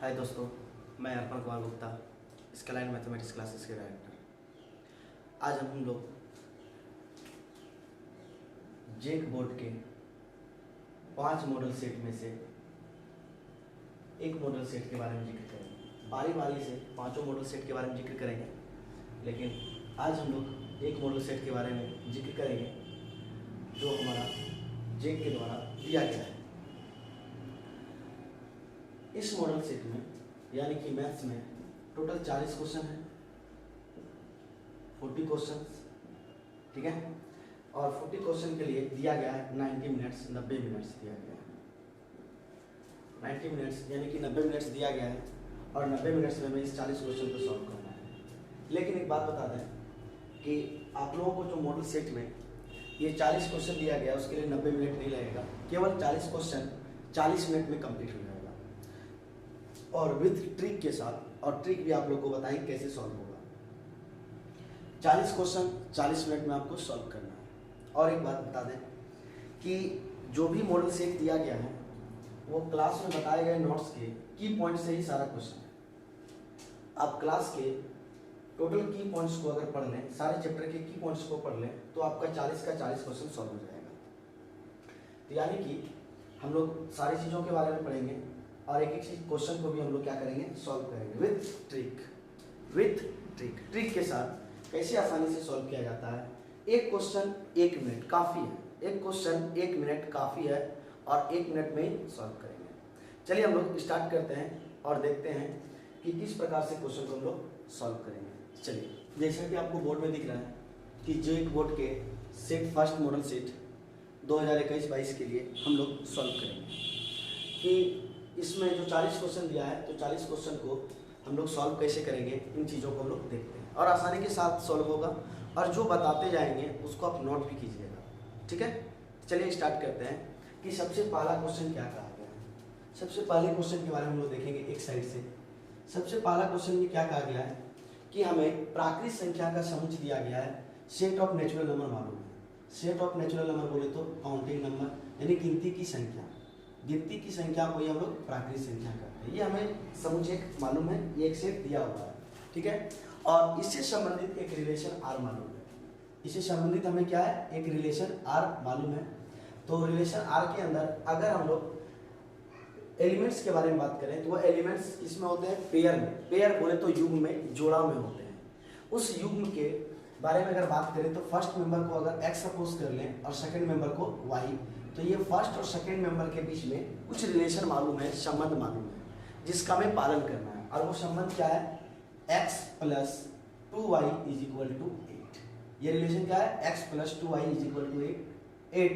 हाय दोस्तों, मैं अर्पण Kumar Gupta, स्केलाइन mathematics classes के डायरेक्टर। आज हम लोग जेक बोर्ड के 5 मॉडल सेट में से एक मॉडल सेट के बारे में जिक्र करेंगे। बारी बारी से पांचों मॉडल सेट के बारे में जिक्र करेंगे, लेकिन आज हम लोग एक मॉडल सेट के बारे में जिक्र करेंगे जो हमारा जेक के द्वारा दिया गया है। इस मॉडल सेट में यानी कि मैथ्स में टोटल 40 क्वेश्चन है, 40 क्वेश्चन, ठीक है। और 40 क्वेश्चन के लिए दिया गया है 90 मिनट्स, 90 मिनट्स दिया गया है। 90 मिनट्स यानी कि 90 मिनट्स दिया गया है और 90 मिनट्स में हमें इस 40 क्वेश्चन को सॉल्व करना है। लेकिन एक बात बता दें कि आप लोगों को जो मॉडल सेट में ये 40 क्वेश्चन दिया गया है उसके लिए 90 मिनट नहीं लगेगा, केवल 40 क्वेश्चन 40 मिनट में कंप्लीट हो जाएगा और विथ ट्रिक के साथ। और ट्रिक भी आप लोग को बताएंगे कैसे सॉल्व होगा। 40 क्वेश्चन 40 मिनट में आपको सॉल्व करना है। और एक बात बता दें कि जो भी मॉडल सेट दिया गया है वो क्लास में बताए गए नोट्स के की पॉइंट से ही सारा क्वेश्चन है। आप क्लास के टोटल की पॉइंट्स को अगर पढ़ लें, सारे चैप्टर के की पॉइंट्स को पढ़ लें, तो आपका 40 का 40 क्वेश्चन सॉल्व हो जाएगा। तो यानी कि हम लोग सारी चीज़ों के बारे में पढ़ेंगे और एक एक चीज क्वेश्चन को भी हम लोग क्या करेंगे, सॉल्व करेंगे विथ ट्रिक। ट्रिक के साथ कैसे आसानी से सॉल्व किया जाता है। एक क्वेश्चन 1 मिनट काफ़ी है, एक क्वेश्चन 1 मिनट काफ़ी है और 1 मिनट में ही सॉल्व करेंगे। चलिए हम लोग स्टार्ट करते हैं और देखते हैं कि किस प्रकार से क्वेश्चन को हम लोग सॉल्व करेंगे। चलिए, जैसा कि आपको बोर्ड में दिख रहा है कि जेक बोर्ड के सेट फर्स्ट मॉडल सेट 2021-22 के लिए हम लोग सॉल्व करेंगे कि इसमें जो 40 क्वेश्चन दिया है तो 40 क्वेश्चन को हम लोग सॉल्व कैसे करेंगे, इन चीज़ों को हम लोग देखते हैं और आसानी के साथ सॉल्व होगा। और जो बताते जाएंगे उसको आप नोट भी कीजिएगा, ठीक है। चलिए स्टार्ट करते हैं कि सबसे पहला क्वेश्चन क्या कहा गया है। सबसे पहले क्वेश्चन के बारे में हम लोग देखेंगे एक साइड से। सबसे पहला क्वेश्चन में क्या कहा गया है कि हमें प्राकृतिक संख्या का समुच्चय दिया गया है, सेट ऑफ नेचुरल नंबर मालूम है। सेट ऑफ नेचुरल नंबर बोले तो काउंटिंग नंबर यानी गिनती की संख्या, गिनती की संख्या को ही हम लोग प्राकृतिक संख्या करते हैं। ये हमें समुच्चय मालूम है, ये एक सेट दिया हुआ है, ठीक है। और इससे संबंधित एक रिलेशन आर मालूम है। इससे संबंधित हमें क्या है, एक रिलेशन आर मालूम है। तो रिलेशन आर के अंदर अगर हम लोग एलिमेंट्स के बारे में बात करें तो वो एलिमेंट्स इसमें होते हैं पेयर में। पेयर बोले तो युग्म में, जोड़ा में होते हैं। उस युग्म के बारे में अगर बात करें तो फर्स्ट मेंबर को अगर एक्स सपोज कर लें और सेकेंड मेंबर को वाई, तो ये फर्स्ट और सेकेंड मेंबर के बीच में कुछ रिलेशन मालूम है, संबंध मालूम है, जिसका हमें पालन करना है। और वो संबंध क्या है, x + 2y = 8। ये रिलेशन क्या है, x + 2y = 8।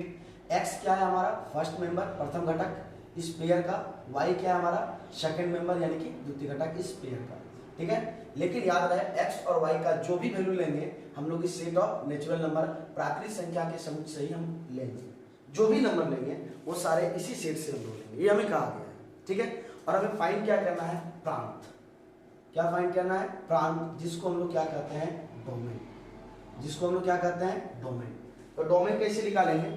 x क्या है हमारा फर्स्ट मेंबर, प्रथम घटक इस पेयर का, y क्या है हमारा सेकेंड मेंबर यानी कि द्वितीय घटक इस पेयर का, ठीक है। लेकिन याद रहे x और y का जो भी वैल्यू लेंगे हम लोग इस सेट ऑफ नेचुरल नंबर प्राकृतिक संख्या के समुच्चय से ही हम लेंगे। जो भी नंबर लेंगे वो सारे इसी सेट से हम लोग लेंगे, ये हमें कहा गया है, ठीक है। और हमें फाइंड क्या करना है, प्रांत। क्या फाइंड करना है, प्रांत, जिसको हम लोग क्या कहते हैं, डोमेन। जिसको हम लोग क्या कहते हैं, डोमेन। तो डोमेन कैसे निकालेंगे,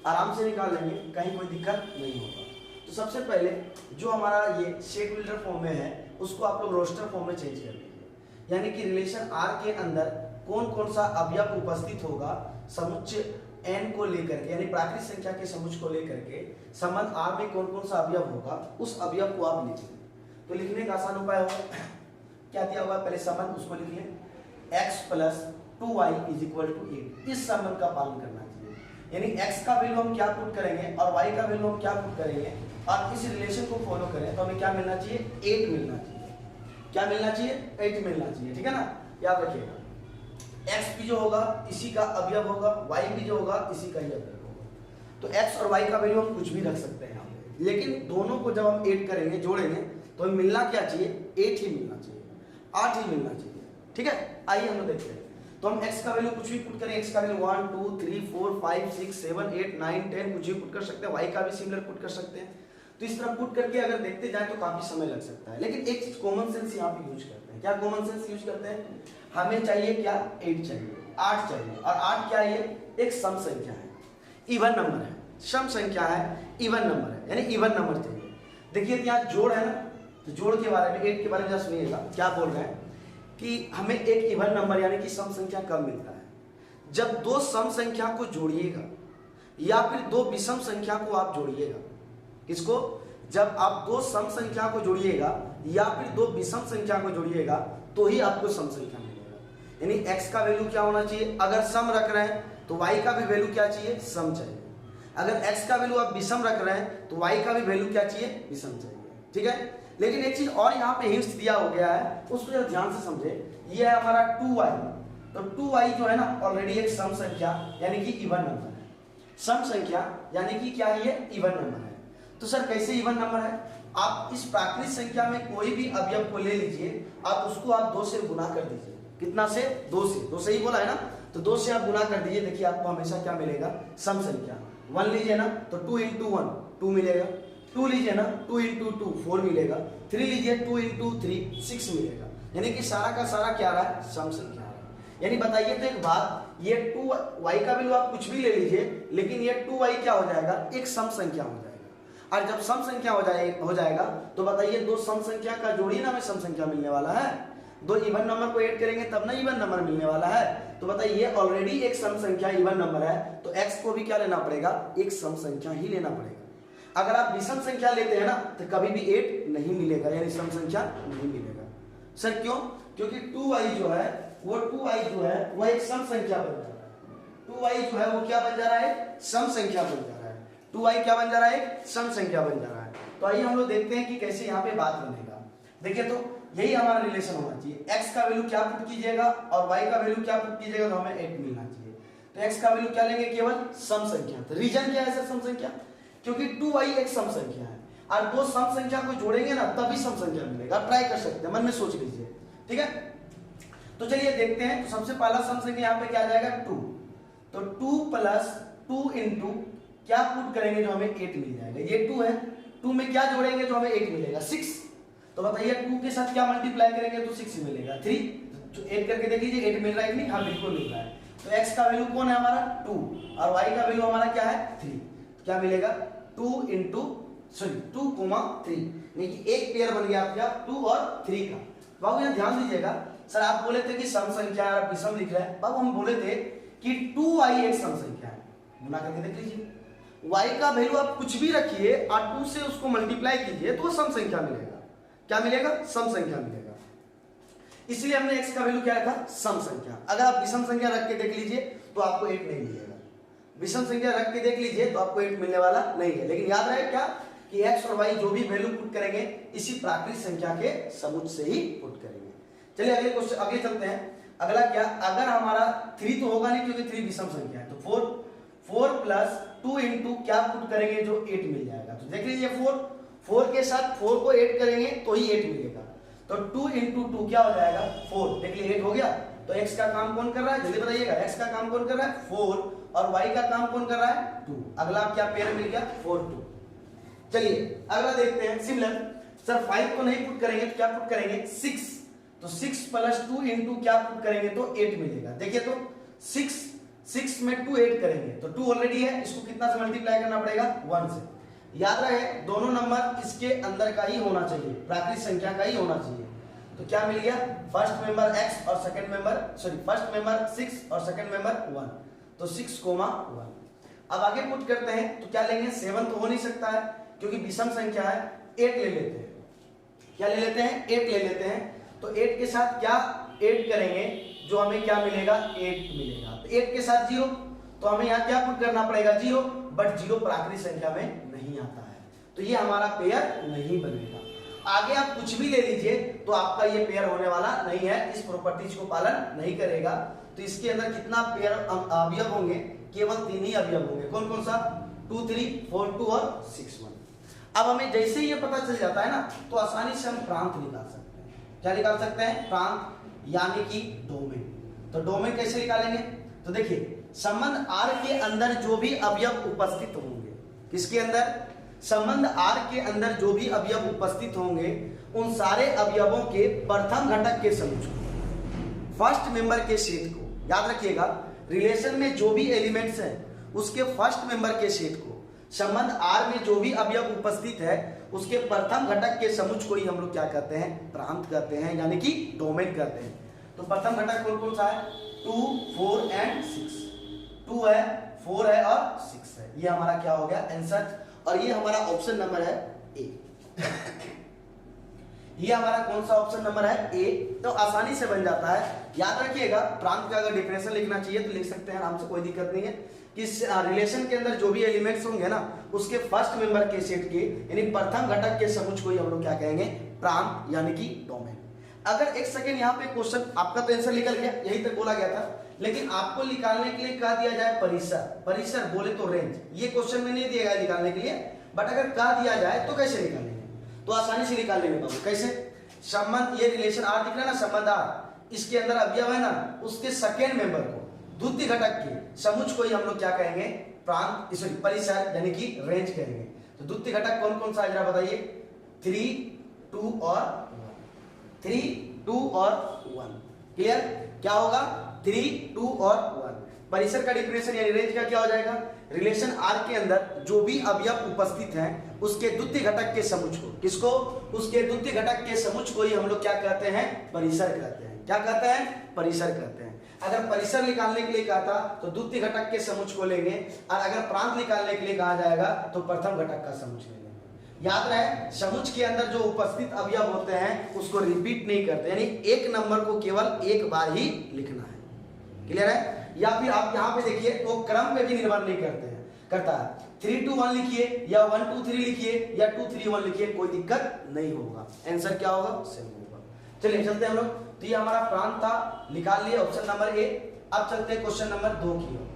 आराम से निकाल लेंगे, कहीं कोई दिक्कत नहीं होगा। तो सबसे पहले जो हमारा ये सेट बिल्डर फॉर्म में है उसको आप लोग रोस्टर फॉर्म में चेंज कर लीजिए। यानी कि रिलेशन आर के अंदर कौन कौन सा अवयव उपस्थित होगा समुच्चय n को लेकर के, यानी प्राकृतिक संख्या के समुच्चय को लेकर के संबंध r में कौन कौन सा अवयव होगा, उस अवयव को आप लिखेंगे। तो लिखने का आसान उपाय होगा, क्या दिया हुआ है पहले संबंध उसको लिख लें, x + 2y = 8। इस संबंध का पालन करना चाहिए, यानी x का वैल्यू हम क्या पुट करेंगे और y का वैल्यू हम क्या पुट करेंगे और इस रिलेशन को फॉलो करें तो हमें क्या मिलना चाहिए, 8 मिलना चाहिए। क्या मिलना चाहिए, 8 मिलना चाहिए, ठीक है ना। याद रखिएगा x भी जो होगा इसी का अवयव होगा, y भी जो होगा इसी का ही अवयव होगा। तो x और y का वैल्यू हम कुछ भी रख सकते हैं यहाँ पे, लेकिन दोनों को जब हम ऐड करेंगे, जोड़ेंगे, तो हमें मिलना क्या चाहिए, 8 ही मिलना चाहिए, 8 ही मिलना चाहिए, ठीक है। आइए हम लोग देखते हैं। तो हम x का वैल्यू कुछ भी पुट करें, x का वैल्यू 1 2 3 4 5 6 7 8 9 10 कुछ भी पुट कर सकते हैं, y का भी सिमिलर पुट कर सकते हैं। तो इस तरह पुट करके अगर देखते जाए तो काफी समय लग सकता है, लेकिन एक चीज कॉमन सेंस यहाँ पे यूज करते हैं। क्या कॉमन सेंस यूज करते हैं, हमें चाहिए क्या, 8 चाहिए, 8 चाहिए। और 8 क्या है, ये एक सम संख्या है, इवन नंबर है, सम संख्या है, इवन नंबर है, यानी इवन नंबर चाहिए। देखिए यहाँ जोड़ है ना, तो जोड़ के बारे में 8 के बारे में सुनिएगा क्या बोल रहे हैं कि हमें एक इवन नंबर यानी कि सम संख्या कब मिलता है, जब दो सम संख्या को जोड़िएगा या फिर दो विषम संख्या को आप जोड़िएगा। किसको? जब आप दो सम संख्या को जोड़िएगा या फिर दो विषम संख्या को जोड़िएगा तो ही आपको सम संख्या मिलेगा। यानी x का वैल्यू क्या होना चाहिए, अगर सम रख रहे हैं तो y का भी वैल्यू क्या चाहिए, सम चाहिए। अगर x का वैल्यू आप विषम रख रहे हैं तो y का भी वैल्यू क्या चाहिए, विषम चाहिए। ठीक है, लेकिन एक चीज और यहाँ पे हिंट्स दिया हो गया है, उसको जरा ध्यान से समझे। ये है हमारा 2y, तो 2y जो है ना ऑलरेडी एक सम संख्या यानी कि इवन नंबर है। सम संख्या यानी कि क्या है, ये इवन नंबर है। तो सर कैसे इवन नंबर है? आप इस प्राकृत संख्या में कोई भी अवयव को ले लीजिए, आप उसको आप 2 से गुना कर दीजिए। कितना से? 2 से। 2 से ही बोला है ना, तो 2 से आप गुना कर दीजिए। देखिए आपको हमेशा क्या मिलेगा, सम संख्या। 1 लीजिए ना तो 2 × 1 2 मिलेगा, 2 लीजिए ना 2 × 2 4 मिलेगा, 3 लीजिए 2 × 3 6 मिलेगा। यानी कि सारा का सारा क्या रहा है, सम संख्या है। यानी बताइए तो एक बात, ये 2y का वैल्यू आप कुछ भी ले लीजिए, लेकिन ये 2y क्या हो जाएगा, एक सम संख्या हो जाएगा। और जब सम संख्या हो जाएगा तो बताइए दो सम संख्या का जोड़ी ना हमें सम संख्या मिलने वाला है। दो इवन नंबर को ऐड करेंगे तब ना इवन नंबर मिलने वाला है। तो बताइए ऑलरेडी एक सम संख्या इवन नंबर है, तो x को भी क्या लेना पड़ेगा, एक सम संख्या ही लेना पड़ेगा। अगर आप विषम संख्या लेते हैं ना तो कभी भी 8 नहीं मिलेगा, यानी सम संख्या नहीं मिलेगा। सर क्यों? क्योंकि 2y जो है वो 2y जो है वह एक सम संख्या बन जा रहा है। 2y जो है वो क्या बन जा रहा है, सम संख्या बन जा रहा है। 2y क्या बन जा रहा है, सम संख्या बन जा रहा है। तो आइए हम लोग देखते हैं कि कैसे यहाँ पे बात बनेगा। देखिए तो यही हमारा रिलेशन होना चाहिए, x का वैल्यू क्या पुट कीजिएगा और y का वैल्यू क्या पुट कीजिएगा तो हमें 8 मिलना चाहिए। तो x का वैल्यू क्या लेंगे, केवल सम संख्या। तो रीजन क्या है सर, सम संख्या, क्योंकि 2y एक सम संख्या है और दो सम संख्या को जोड़ेंगे ना तभी सम संख्या मिलेगा। आप ट्राई कर सकते हैं, मन में सोच लीजिए। ठीक है, तो चलिए देखते हैं। तो सबसे पहला सम संख्या यहाँ पे क्या आ जाएगा, 2। तो 2 + 2 × क्या पुट करेंगे जो हमें 8 मिल जाएगा। ये 2 है, 2 में क्या जोड़ेंगे जो हमें 8 मिलेगा, 6। तो बताइए 2 के साथ क्या मल्टीप्लाई करेंगे तो 6 मिलेगा, 3। तो 8 करके देख लीजिए 8 मिल रहा है कि नहीं, हाँ बिल्कुल मिल रहा है। तो x का वैल्यू कौन है हमारा, 2, और y का वैल्यू हमारा क्या है, 3। क्या मिलेगा, 2 × 3, यानी कि एक पेयर बन गया आपका 2 और 3 का। बाबू यहाँ ध्यान दीजिएगा, सर आप बोले थे कि सम संख्या है, विषम लिख रहे हैं। बाबू हम बोले थे कि 2y एक सम संख्या है, गुना करके देख लीजिए। y का वैल्यू आप कुछ भी रखिए और 2 से उसको मल्टीप्लाई कीजिए तो सम संख्या मिलेगा। क्या मिलेगा, सम संख्या मिलेगा। इसलिए हमने x का वैल्यू क्या रखा, सम संख्या। अगर आप विषम संख्या रख के देख लीजिए तो आपको 8 नहीं मिलेगा। विषम संख्या रख के देख लीजिए तो आपको 8 मिलने वाला नहीं है। लेकिन याद रहे क्या कि x और y जो भी वैल्यू पुट करेंगे इसी प्राकृत संख्या के समुच्चय से ही पुट करेंगे। चलिए अगले क्वेश्चन, आगे चलते हैं। अगला क्या, अगर हमारा 3 तो होगा नहीं क्योंकि 3 विषम संख्या है, तो 4 + 2 × क्या पुट करेंगे जो 8 मिल जाएगा। तो देख लीजिए 4 के साथ 4 को ऐड करेंगे तो ही 8 मिलेगा। तो 2 × 2 क्या हो जाएगा, 4। देख लीजिए 8 हो गया। तो x का काम कौन कर रहा है, जल्दी बताइएगा, x का काम कौन कर रहा है, 4, और y का काम कौन कर रहा है, 2। अगला क्या पेयर मिल गया, 4 2। चलिए अगला देखते हैं। सिमिलर सर 5 को नहीं पुट करेंगे तो क्या पुट करेंगे, 6। तो 6 + 2 × क्या पुट करेंगे तो 8 मिलेगा। देखिए तो 6 में 2 ऐड करेंगे तो 2 ऑलरेडी है, इसको कितना से मल्टीप्लाई करना पड़ेगा, 1 से। याद रहे दोनों नंबर इसके अंदर का ही होना चाहिए, प्राकृत संख्या का ही होना चाहिए। तो क्या मिल गया, फर्स्ट मेंबर x और सेकंड मेंबर फर्स्ट मेंबर 6 और सेकंड मेंबर 1, तो 6,1। अब आगे पुट करते हैं तो क्या लेंगे, 7 तो हो नहीं सकता है क्योंकि विषम संख्या है, 8 ले लेते हैं। क्या ले लेते हैं, 8 ले लेते हैं। तो 8 के साथ क्या ऐड करेंगे जो हमें क्या मिलेगा, 8 मिलेगा। तो 8 के साथ 0, तो हमें यहाँ क्या पुट करना पड़ेगा, 0, बट 0 प्राकृत संख्या में नहीं आता है, तो ये हमारा पेयर नहीं बनेगा। आगे आप कुछ भी ले लीजिए तो आपका ये पेयर होने वाला नहीं है, इस प्रॉपर्टीज को पालन नहीं करेगा। तो इसके अंदर कितना पेयर अवयव होंगे, केवल 3 ही अवयव होंगे। कौन कौन सा, 2 3 4 2 और 6 1। अब हमें जैसे ही ये पता चल जाता है ना तो आसानी से हम प्रांत निकाल सकते हैं। क्या निकाल सकते हैं, प्रांत, यानी कि डोमेन। तो डोमेन कैसे निकालेंगे, तो देखिए संबंध R के अंदर जो भी अवयव उपस्थित होंगे, किसके अंदर, संबंध R के अंदर जो भी अवयव उपस्थित होंगे उन सारे अवयवों के प्रथम घटक के समुच्चय, फर्स्ट मेंबर के सेट को, याद रखिएगा रिलेशन में जो भी एलिमेंट्स हैं उसके फर्स्ट मेंबर के सेट को, संबंध R में जो भी अवयव उपस्थित है उसके प्रथम घटक के समुच्चय को ही हम लोग क्या कहते हैं, प्रांत कहते हैं, यानी कि डोमेन कहते हैं। तो प्रथम घटक कौन कौन सा है, 2, 4 एंड 6। 2 है, 4 है और 6 है। ये हमारा क्या हो गया आंसर, और ये हमारा ऑप्शन नंबर है ए। ये हमारा कौन सा ऑप्शन नंबर है, ए। तो आसानी से बन जाता है। याद रखिएगा, प्रांत का अगर डिफिनेशन लिखना चाहिए तो लिख सकते हैं आराम से, कोई दिक्कत नहीं है। कि रिलेशन के अंदर जो भी एलिमेंट्स होंगे ना, उसके फर्स्ट मेंबर के सेट के यानी प्रथम घटक के समुच्चय को ही हम लोग क्या कहेंगे, प्रांत यानी कि डोमेन। अगर एक सेकेंड यहाँ पे क्वेश्चन, आपका तो आंसर निकल गया, यही तक बोला गया था, लेकिन आपको निकालने के लिए कहा दिया जाए परिसर। परिसर बोले तो रेंज, ये क्वेश्चन में नहीं दिया गया निकालने के लिए, बट अगर कहा दिया जाए तो कैसे निकालेंगे, तो आसानी से निकाल लेंगे बाबू। कैसे, संबंध, ये रिलेशन आर दिख रहा है ना, संबंध आर, इसके अंदर अवयव है ना, उसके सेकेंड मेंबर को, द्वितीय घटक के समुच्चय को ही हम लोग क्या कहेंगे, प्रांत, सॉरी परिसर यानी कि रेंज कहेंगे। तो द्वितीय घटक कौन कौन सा है जरा बताइए, 3, 2 और 1। 3, 2 और 1, क्लियर। क्या होगा, 3, 2 और 1। परिसर का डिफिनेशन यानी रेंज का क्या हो जाएगा, रिलेशन आर के अंदर जो भी अवयव उपस्थित हैं उसके द्वितीय घटक के समुच्चय को, किसको, उसके द्वितीय घटक के समुच्चय को ही हम लोग क्या कहते हैं, परिसर कहते हैं। क्या कहते हैं, परिसर कहते हैं। अगर परिसर निकालने के लिए कहा था तो द्वितीय घटक के समुच्चय को लेंगे, और अगर प्रांत निकालने के लिए कहा जाएगा तो प्रथम घटक का समुच्चय लेंगे। याद रहे, समुच्चय के अंदर जो उपस्थित अवयव होते हैं उसको रिपीट नहीं करते, यानी एक नंबर को केवल एक बार ही लिखना है। क्लियर है। या फिर आप यहाँ पे देखिए तो क्रम पे भी निर्भर नहीं करता है। 3, 2, 1 लिखिए या 1, 2, 3 लिखिए या 2, 3, 1 लिखिए, कोई दिक्कत नहीं होगा, आंसर क्या होगा, सेम होगा। चलिए चलते हैं हम लोग। तो ये हमारा प्रांत था, निकाल लिए ऑप्शन नंबर ए। अब चलते हैं क्वेश्चन नंबर 2 की ओर।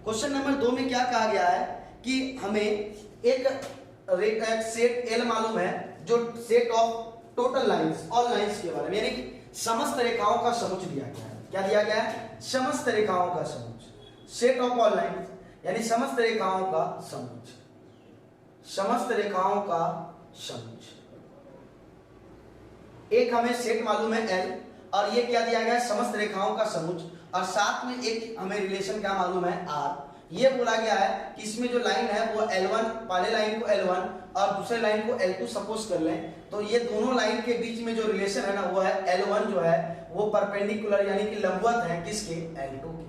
क्वेश्चन नंबर 2 में क्या कहा गया है कि हमें एक सेट एल मालूम है, जो set of total lines, all lines के बारे में, यानी कि समस्त रेखाओं का समुच्चय दिया गया है। क्या दिया गया है, समस्त रेखाओं का समुच्चय, सेट ऑफ ऑल लाइंस यानी समस्त रेखाओं का समुच्चय, समस्त रेखाओं का समुच्चय। एक हमें सेट मालूम है एल, और ये क्या दिया गया है, समस्त रेखाओं का समुच्चय, और साथ में एक हमें रिलेशन क्या मालूम है, आर। ये बोला गया है कि इसमें जो लाइन है वो L1, पहले लाइन को L1 और दूसरे लाइन को L2 सपोज कर लें, तो ये दोनों लाइन के बीच में जो रिलेशन है ना वो है L1 जो है वो परपेंडिकुलर यानी कि लंबवत है किसके, L2 के।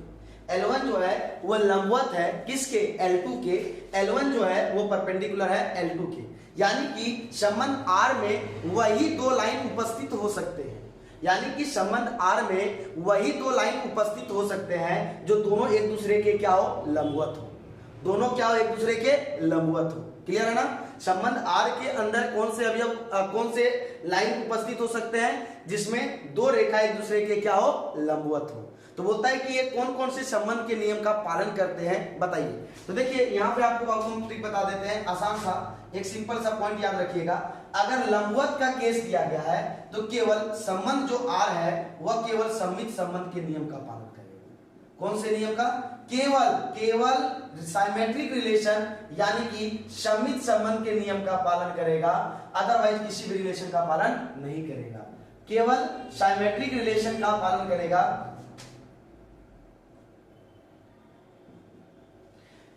L1 जो है वो लंबवत है किसके, L2 के। L1 जो है वो परपेंडिकुलर है L2 के, यानी कि संबंध R में वही दो लाइन उपस्थित हो सकते हैं, यानी कि संबंध R में वही दो लाइन उपस्थित हो सकते हैं जो दोनों एक दूसरे के क्या हो, लंबवत हो। दोनों क्या हो, एक दूसरे के लंबवत हो। क्लियर है ना। संबंध R के अंदर कौन से अवयव, कौन से लाइन उपस्थित हो सकते हैं, जिसमें दो रेखा एक दूसरे के क्या हो, लंबवत हो। तो बोलता है कि ये कौन कौन से संबंध के नियम का पालन करते हैं, बताइए। तो देखिए यहाँ पे आपको हम ट्रिक बता देते हैं, आसान सा, एक सिंपल सा पॉइंट याद रखिएगा। अगर लंबवत का केस दिया गया है तो केवल संबंध जो R है वह केवल सममित संबंध के नियम का पालन करेगा। कौन से नियम का, केवल साइमेट्रिक रिलेशन यानी कि सममित संबंध के नियम का पालन करेगा, अदरवाइज किसी भी रिलेशन का पालन नहीं करेगा। केवल साइमेट्रिक रिलेशन का पालन करेगा,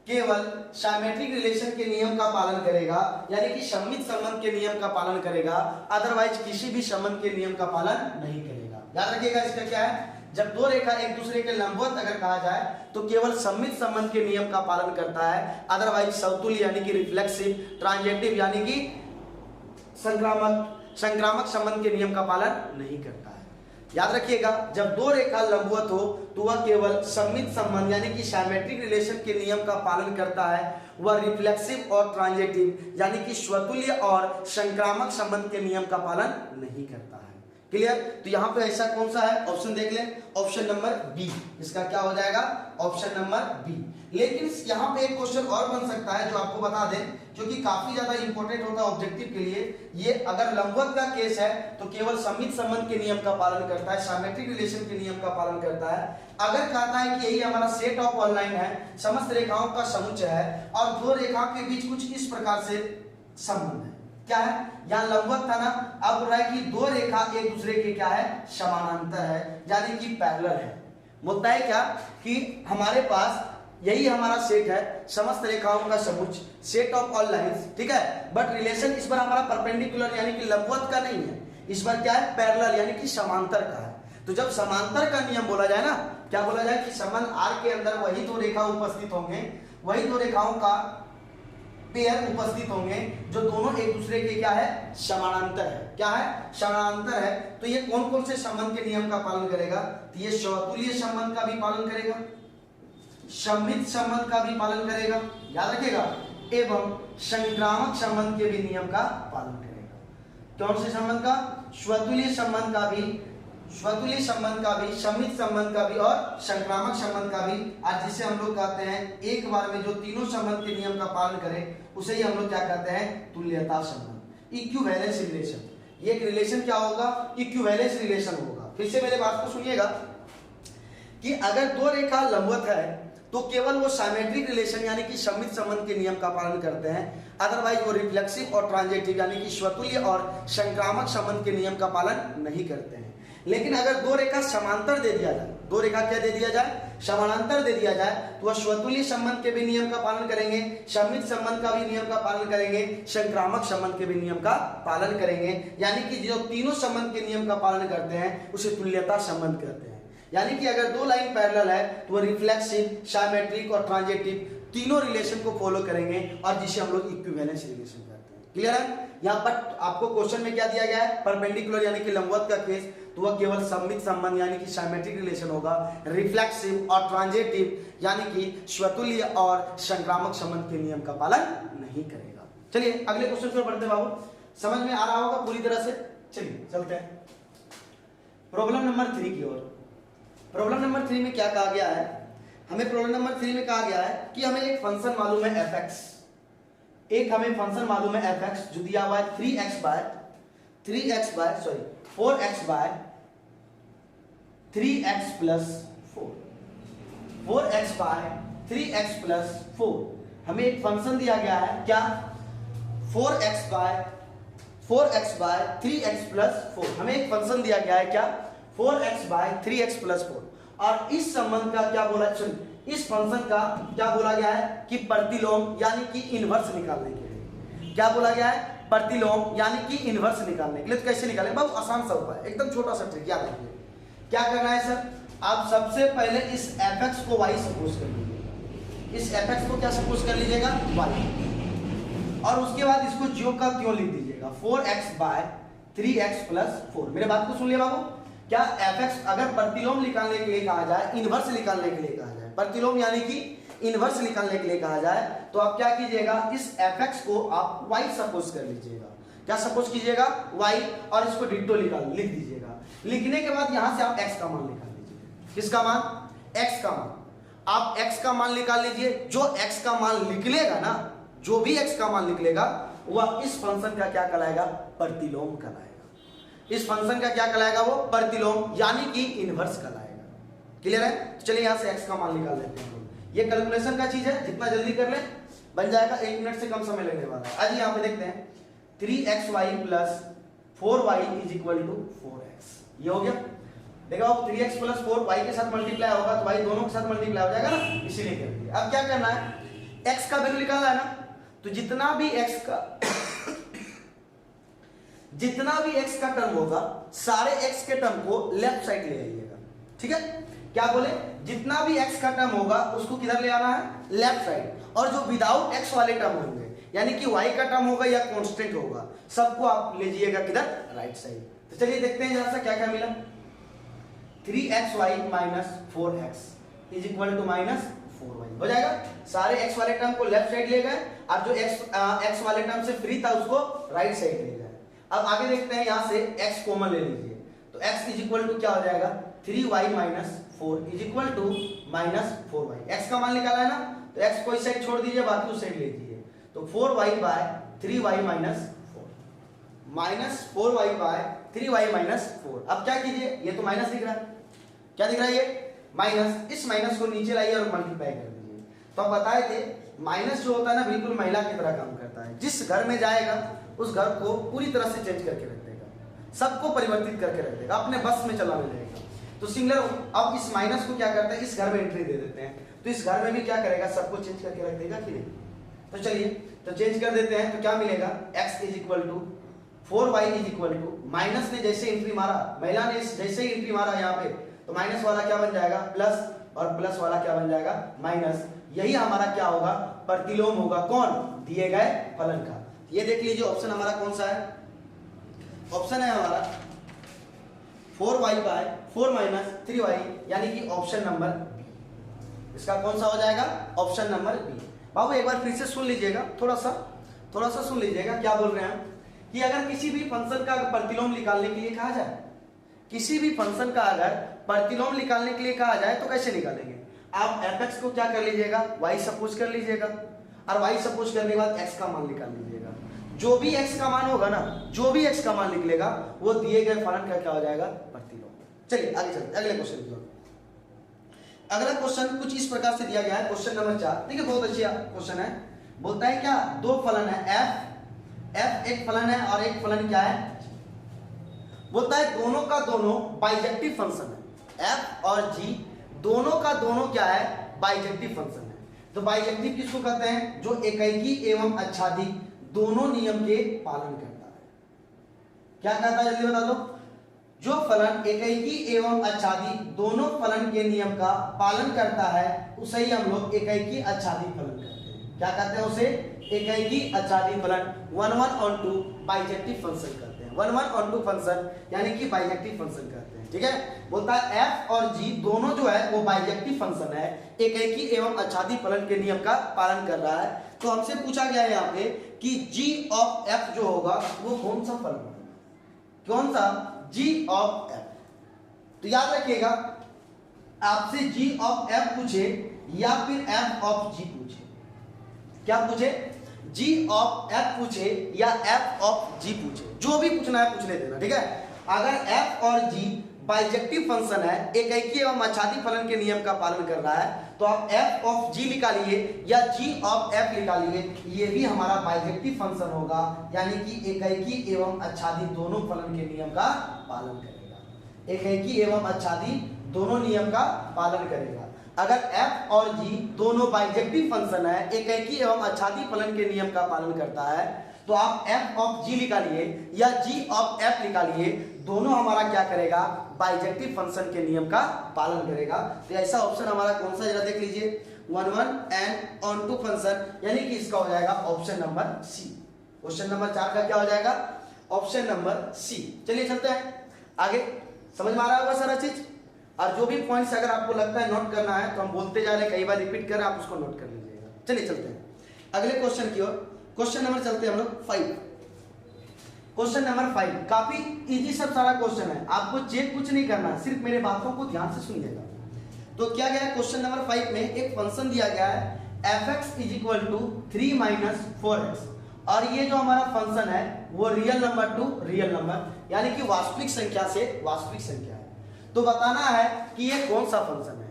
केवल साइमेट्रिक रिलेशन के नियम का पालन करेगा, यानी कि सममित संबंध के नियम का पालन करेगा, अदरवाइज किसी भी संबंध के नियम का पालन नहीं करेगा। याद रखिएगा इसका क्या है, जब दो रेखा एक दूसरे के लंबवत अगर कहा जाए तो केवल सममित संबंध के नियम का पालन करता है, अदरवाइज समतुल्य यानी कि रिफ्लेक्सिव, ट्रांजेक्टिव यानी कि संक्रामक संबंध के नियम का पालन नहीं करता है। याद रखिएगा, जब दो रेखा लंबवत हो तो वह केवल सममित संबंध यानी कि साइमेट्रिक रिलेशन के नियम का पालन करता है, वह रिफ्लेक्सिव और ट्रांजेक्टिव यानी कि स्वतुल्य और संक्रामक संबंध के नियम का पालन नहीं करता है। क्लियर। तो यहाँ पे ऐसा कौन सा है, ऑप्शन देख लें, ऑप्शन नंबर बी, इसका क्या हो जाएगा, ऑप्शन नंबर बी। लेकिन यहाँ पे एक क्वेश्चन और बन सकता है जो आपको बता दें, क्योंकि काफी ज्यादा इंपॉर्टेंट होता है ऑब्जेक्टिव के लिए। ये अगर लंबवत का केस है तो केवल सममित संबंध के नियम का पालन करता है, साइमेट्रिक रिलेशन के नियम का पालन करता है। अगर कहता है कि यही हमारा सेट ऑफ ऑल लाइन है, समस्त रेखाओं का समुच्चय है और दो रेखाओं के बीच कुछ इस प्रकार से संबंध है, क्या है, यहाँ लंबवत था ना, अब बोल रहा है कि दो रेखा एक दूसरे के क्या है, समानांतर है, यानी कि पैरेलल है। मुद्दा है क्या कि हमारे पास यही हमारा सेट है, समस्त रेखाओं का समुच्च, सेट ऑफ ऑल लाइंस, ठीक है। बट रिलेशन इस बार हमारा परपेंडिकुलर यानी कि लंबवत का नहीं है, इस बार क्या है, पैरेलल यानी कि समांतर का है। तो जब समांतर का नियम बोला जाए ना, क्या बोला जाए कि संबंध आर के अंदर वही दो रेखा उपस्थित होंगे, वही दो रेखाओं का पेयर उपस्थित होंगे जो दोनों एक दूसरे के क्या है, समानांतर है। क्या है, समानांतर है। तो ये कौन कौन से संबंध के नियम का पालन करेगा, तो ये स्वतुल्य संबंध का भी पालन करेगा, सममित संबंध का भी पालन करेगा, याद रखिएगा, एवं संक्रामक संबंध के भी नियम का पालन करेगा। कौन से संबंध का, स्वतुल्य संबंध का भी, स्वतुल्य संबंध का भी, सममित संबंध का भी और संक्रामक संबंध का भी। आज जिसे हम लोग कहते हैं एक बार में जो तीनों संबंध के नियम का पालन करे उसे ही हम लोग क्या कहते हैं, तुल्यता संबंध, इक्विवेलेंस रिलेशन। ये एक रिलेशन क्या होगा, इक्विवेलेंस रिलेशन होगा। फिर से मेरे बात को सुनिएगा कि अगर दो रेखा लंबवत है तो केवल वो साइमेट्रिक रिलेशन यानी कि सममित संबंध के नियम का पालन करते हैं, अदरवाइज वो रिफ्लेक्सिव और ट्रांजिटिव यानी कि स्वतुल्य और संक्रामक संबंध के नियम का पालन नहीं करते हैं। लेकिन अगर दो रेखा समांतर दे दिया जाए, दो रेखा क्या दे दिया जाए, समानांतर दे दिया जाए, तो वह स्वतुल्य संबंध के भी नियम का पालन करेंगे, सममित संबंध का भी नियम का पालन करेंगे, संक्रामक संबंध के भी नियम का पालन करेंगे। यानी कि जो तीनों संबंध के नियम का पालन करते हैं उसे तुल्यता संबंध कहते हैं। यानी कि अगर दो लाइन पैरेलल है तो वह रिफ्लेक्सिव, साइमेट्रिक और ट्रांजिटिव तीनों रिलेशन को फॉलो करेंगे और जिसे हम लोग इक्विवेलेंस रिलेशन कहते हैं। क्लियर है। यहाँ पर आपको क्वेश्चन में क्या दिया गया है, परपेंडिकुलर यानी कि लंबवत का केस, तो वह केवल सममित संबंध यानी कि साइमेट्रिक रिलेशन होगा, रिफ्लेक्सिव और ट्रांजिटिव यानी कि स्वतुल्य और संक्रामक संबंध के नियम का पालन नहीं करेगा। चलिए अगले क्वेश्चन पर बढ़ते हैं बाबू, समझ में आ रहा होगा पूरी तरह से। चलिए चलते हैं प्रॉब्लम नंबर 3 की ओर। प्रॉब्लम नंबर 3 में क्या कहा गया है, हमें प्रॉब्लम नंबर 3 में कहा गया है कि हमें एक फंक्शन मालूम है fx, एक हमें फंक्शन मालूम है fx जो दिया हुआ है 4x bye 3x plus 4, 4x bye 3x plus 4। हमें एक फंक्शन दिया गया है क्या, 4x बाय 3x प्लस 4। हमें एक फंक्शन दिया गया है क्या, 4x बाय 3x प्लस 4। और इस संबंध का क्या बोला, इस फंक्शन का क्या बोला गया है कि प्रतिलोम यानी कि इनवर्स निकालने के लिए। क्या बोला गया है, प्रतिलोम यानी कि इनवर्स निकालने के लिए। तो कैसे निकालें, बहुत आसान सा उपाय, एकदम छोटा सा ट्रिक, याद रखिए। क्या करना है सर, आप सबसे पहले इस fx को y सपोज कर लीजिए, इस fx को क्या सपोज कर लीजिएगा, y, और उसके बाद इसको ज्यों का त्यों लिख दीजिएगा 4x बाय 3x प्लस 4। मेरे बात को सुन लिया बाबू, क्या fx अगर प्रतिलोम निकालने के लिए कहा जाए, इनवर्स निकालने के लिए कहा जाए, प्रतिलोम यानी कि इनवर्स निकालने के लिए कहा जाए, तो आप क्या कीजिएगा, इस fx को आप y सपोज कर लीजिएगा। क्या सपोज कीजिएगा, y, और इसको डिट्टो लिख दीजिएगा। लिखने के बाद यहां से आप x का मान निकाल लीजिए। किसका मान, x का मान। आप x का मान निकाल लीजिए। जो x का मान निकलेगा ना, जो भी x का मान निकलेगा वह इस फंक्शन का क्या कहलाएगा, प्रतिलोम कहलाएगा। इस फंक्शन का क्या कहलाएगा, वो प्रतिलोम यानी कि इनवर्स कहलाएगा। क्लियर है। तो चलिए यहां से x का मान निकाल लेते हैं। ये कैलकुलेशन का चीज है, जितना जल्दी कर ले बन जाएगा, 1 मिनट से कम समय लगने वाला है। आज यहाँ पे देखते हैं 3xy plus 4y is equal to 4x। ये हो गया। देखो अब 3x प्लस 4 y के साथ मल्टीप्लाई होगा तो y दोनों के साथ मल्टीप्लाई हो जाएगा ना, इसीलिए कर दिया। अब क्या करना है, x का वैल्यू निकालना है ना, तो जितना भी x का टर्म होगा, सारे x के टर्म को लेफ्ट साइड ले आइएगा। ठीक है, क्या बोले, जितना भी x का टर्म होगा उसको किधर ले आना है, लेफ्ट साइड। और जो विदाउट x वाले टर्म होंगे यानी कि y का टर्म होगा या कांस्टेंट होगा, सबको आप ले जाइएगा किधर, राइट साइड। तो चलिए देखते हैं यहां से क्या क्या मिला। 3xy minus 4x is equal to minus 4y हो जाएगा। सारे x वाले टर्म को लेफ्ट साइड ले गए और जो x वाले टर्म से फ्री था उसको राइट साइड ले गए। अब आगे देखते हैं, यहां से x कॉमन ले लीजिए, तो x इज इक्वल टू क्या हो जाएगा, 3y minus 4 is equal to minus 4y। x का मान निकाला है ना, तो x को इस साइड छोड़ दीजिए, बाकी उस साइड ले लीजिए। तो 4y by 3y minus 4 minus 4y by 3y minus 4। अब क्या कीजिए, ये तो माइनस दिख रहा है, क्या दिख रहा है, ये माइनस। इस माइनस को नीचे लाइए और मल्टीप्लाई कर दीजिए। तो आप बताए थे माइनस जो होता है ना, बिल्कुल महिला की तरह काम करता है। जिस घर में जाएगा उस घर को पूरी तरह से चेंज करके रख देगा, सबको परिवर्तित करके रख देगा, अपने बस में चलाने लगेगा। तो सिंगुलर, अब इस माइनस को क्या करते हैं, इस घर में एंट्री दे देते हैं। तो इस घर में भी क्या करेगा, सबको चेंज करके रख देगा कि नहीं। तो चलिए तो चेंज कर देते हैं, तो क्या मिलेगा, x is equal to 4y is equal to, minus ने जैसे एंट्री मारा, महिला ने जैसे ही एंट्री मारा यहाँ पे, तो माइनस वाला क्या बन जाएगा प्लस, और प्लस वाला क्या बन जाएगा माइनस। यही हमारा क्या होगा, प्रतिलोम होगा, कौन, दिए गए फलन का। ये देख लीजिए ऑप्शन हमारा कौन सा है, ऑप्शन है हमारा 4y बाय 4 माइनस 3y, यानी कि ऑप्शन नंबर बी। इसका कौन सा हो जाएगा, ऑप्शन नंबर बी। बाबू एक बार फिर से सुन लीजिएगा, थोड़ा सा सुन लीजिएगा क्या बोल रहे हैं कि अगर किसी भी फंक्शन का प्रतिलोम निकालने के लिए कहा जाए, किसी भी फंक्शन का अगर प्रतिलोम निकालने के लिए कहा जाए तो कैसे निकालेंगे, आप fx को क्या कर लीजिएगा, y सपोज कर लीजिएगा, और y सपोज करने के बाद x का मान निकाल लीजिएगा। जो भी x का मान होगा ना, जो भी x का मान निकलेगा वो दिए गए फलन का क्या हो जाएगा, प्रतिलोम। चलिए आगे चलते अगले क्वेश्चन की ओर। अगला क्वेश्चन कुछ इस प्रकार से दिया गया है, क्वेश्चन नंबर 4। देखिए बहुत अच्छा क्वेश्चन है, बोलता है क्या, दो फलन है f एक फलन है और एक फलन क्या है, बोलता है दोनों का दोनों बाइजेक्टिव फंक्शन है, f और g दोनों का दोनों क्या है, बाइजेक्टिव फंक्शन है। तो बाइजेक्टिव किसको कहते हैं, जो एकैकी एवं अच्छादी दोनों नियम के पालन करता है। क्या कहता है जल्दी बता दो, जो फलन एकैकी एवं अच्छादी दोनों फलन के नियम का पालन करता है उसे ही हम लोग एकैकी अच्छादी फलन कहते हैं। क्या कहते हैं उसे, एकैकी अच्छादी फलन, 1 1 on 2 बाइजेक्टिव फंक्शन कहते हैं। 1 1 on 2 फंक्शन यानी कि बाइजेक्टिव फंक्शन कहते हैं, ठीक है। बोलता है f और g दोनों जो है वो बाइजेक्टिव फंक्शन है, एकैकी एवं अच्छादी फलन के नियम का पालन कर रहा है। तो हमसे पूछा गया है यहाँ पे कि g ऑफ f जो होगा वो कौन सा फलन होगा, कौन सा, g ऑफ f। तो याद रखिएगा, आपसे g ऑफ f पूछे या फिर f ऑफ g पूछे, क्या पूछे, g ऑफ f पूछे या f ऑफ g पूछे, जो भी पूछना है पूछने देना, ठीक है। अगर f और g बाइजेक्टिव फंक्शन है, एकैकी एवं अच्छादी फलन के नियम का पालन कर रहा है, तो आप f ऑफ g निकालिए या g ऑफ f निकालिए, ये भी हमारा बाइजेक्टिव फंक्शन होगा, यानी कि एकैकी एवं अच्छादी दोनों फलन के नियम का पालन करेगा। एकैकी एवं अच्छादी दोनों नियम का पालन करेगा। अगर f और g दोनों बाइजेक्टिव फंक्शन है, एकैकी एवं अच्छादी फलन के नियम का पालन करता है, तो आप f ऑफ g निकालिए या g ऑफ f निकालिए, दोनों हमारा क्या करेगा, बाइजेक्टिव फंक्शन के नियम का पालन करेगा। तो ऐसा ऑप्शन हमारा कौन सा, जरा देख लीजिए, 1 1 and on 2 फंक्शन, यानी कि इसका हो जाएगा option number C. Question number 4 का क्या हो जाएगा, ऑप्शन नंबर सी। चलिए चलते हैं आगे, समझ में आ रहा होगा सारा चीज। और जो भी पॉइंट्स अगर आपको लगता है नोट करना है तो हम बोलते जा रहे हैं, कई बार रिपीट कर रहे हैं, आप उसको नोट कर लीजिएगा। चलिए चलते हैं अगले क्वेश्चन की ओर। क्वेश्चन नंबर चलते हैं हम लोग 5। क्वेश्चन नंबर 5 काफी इजी सब सारा क्वेश्चन है, आपको चेक कुछ नहीं करना, सिर्फ मेरे बातों को ध्यान से सुनिएगा। तो क्या गया है, क्वेश्चन नंबर 5 में एक फंक्शन दिया गया है fx is equal to 3 minus 4x, और ये जो हमारा फंक्शन है वो real number two real number, यानी कि वास्तविक संख्या से वास्तविक संख्या है। तो बताना है कि ये कौन सा फंक्शन है,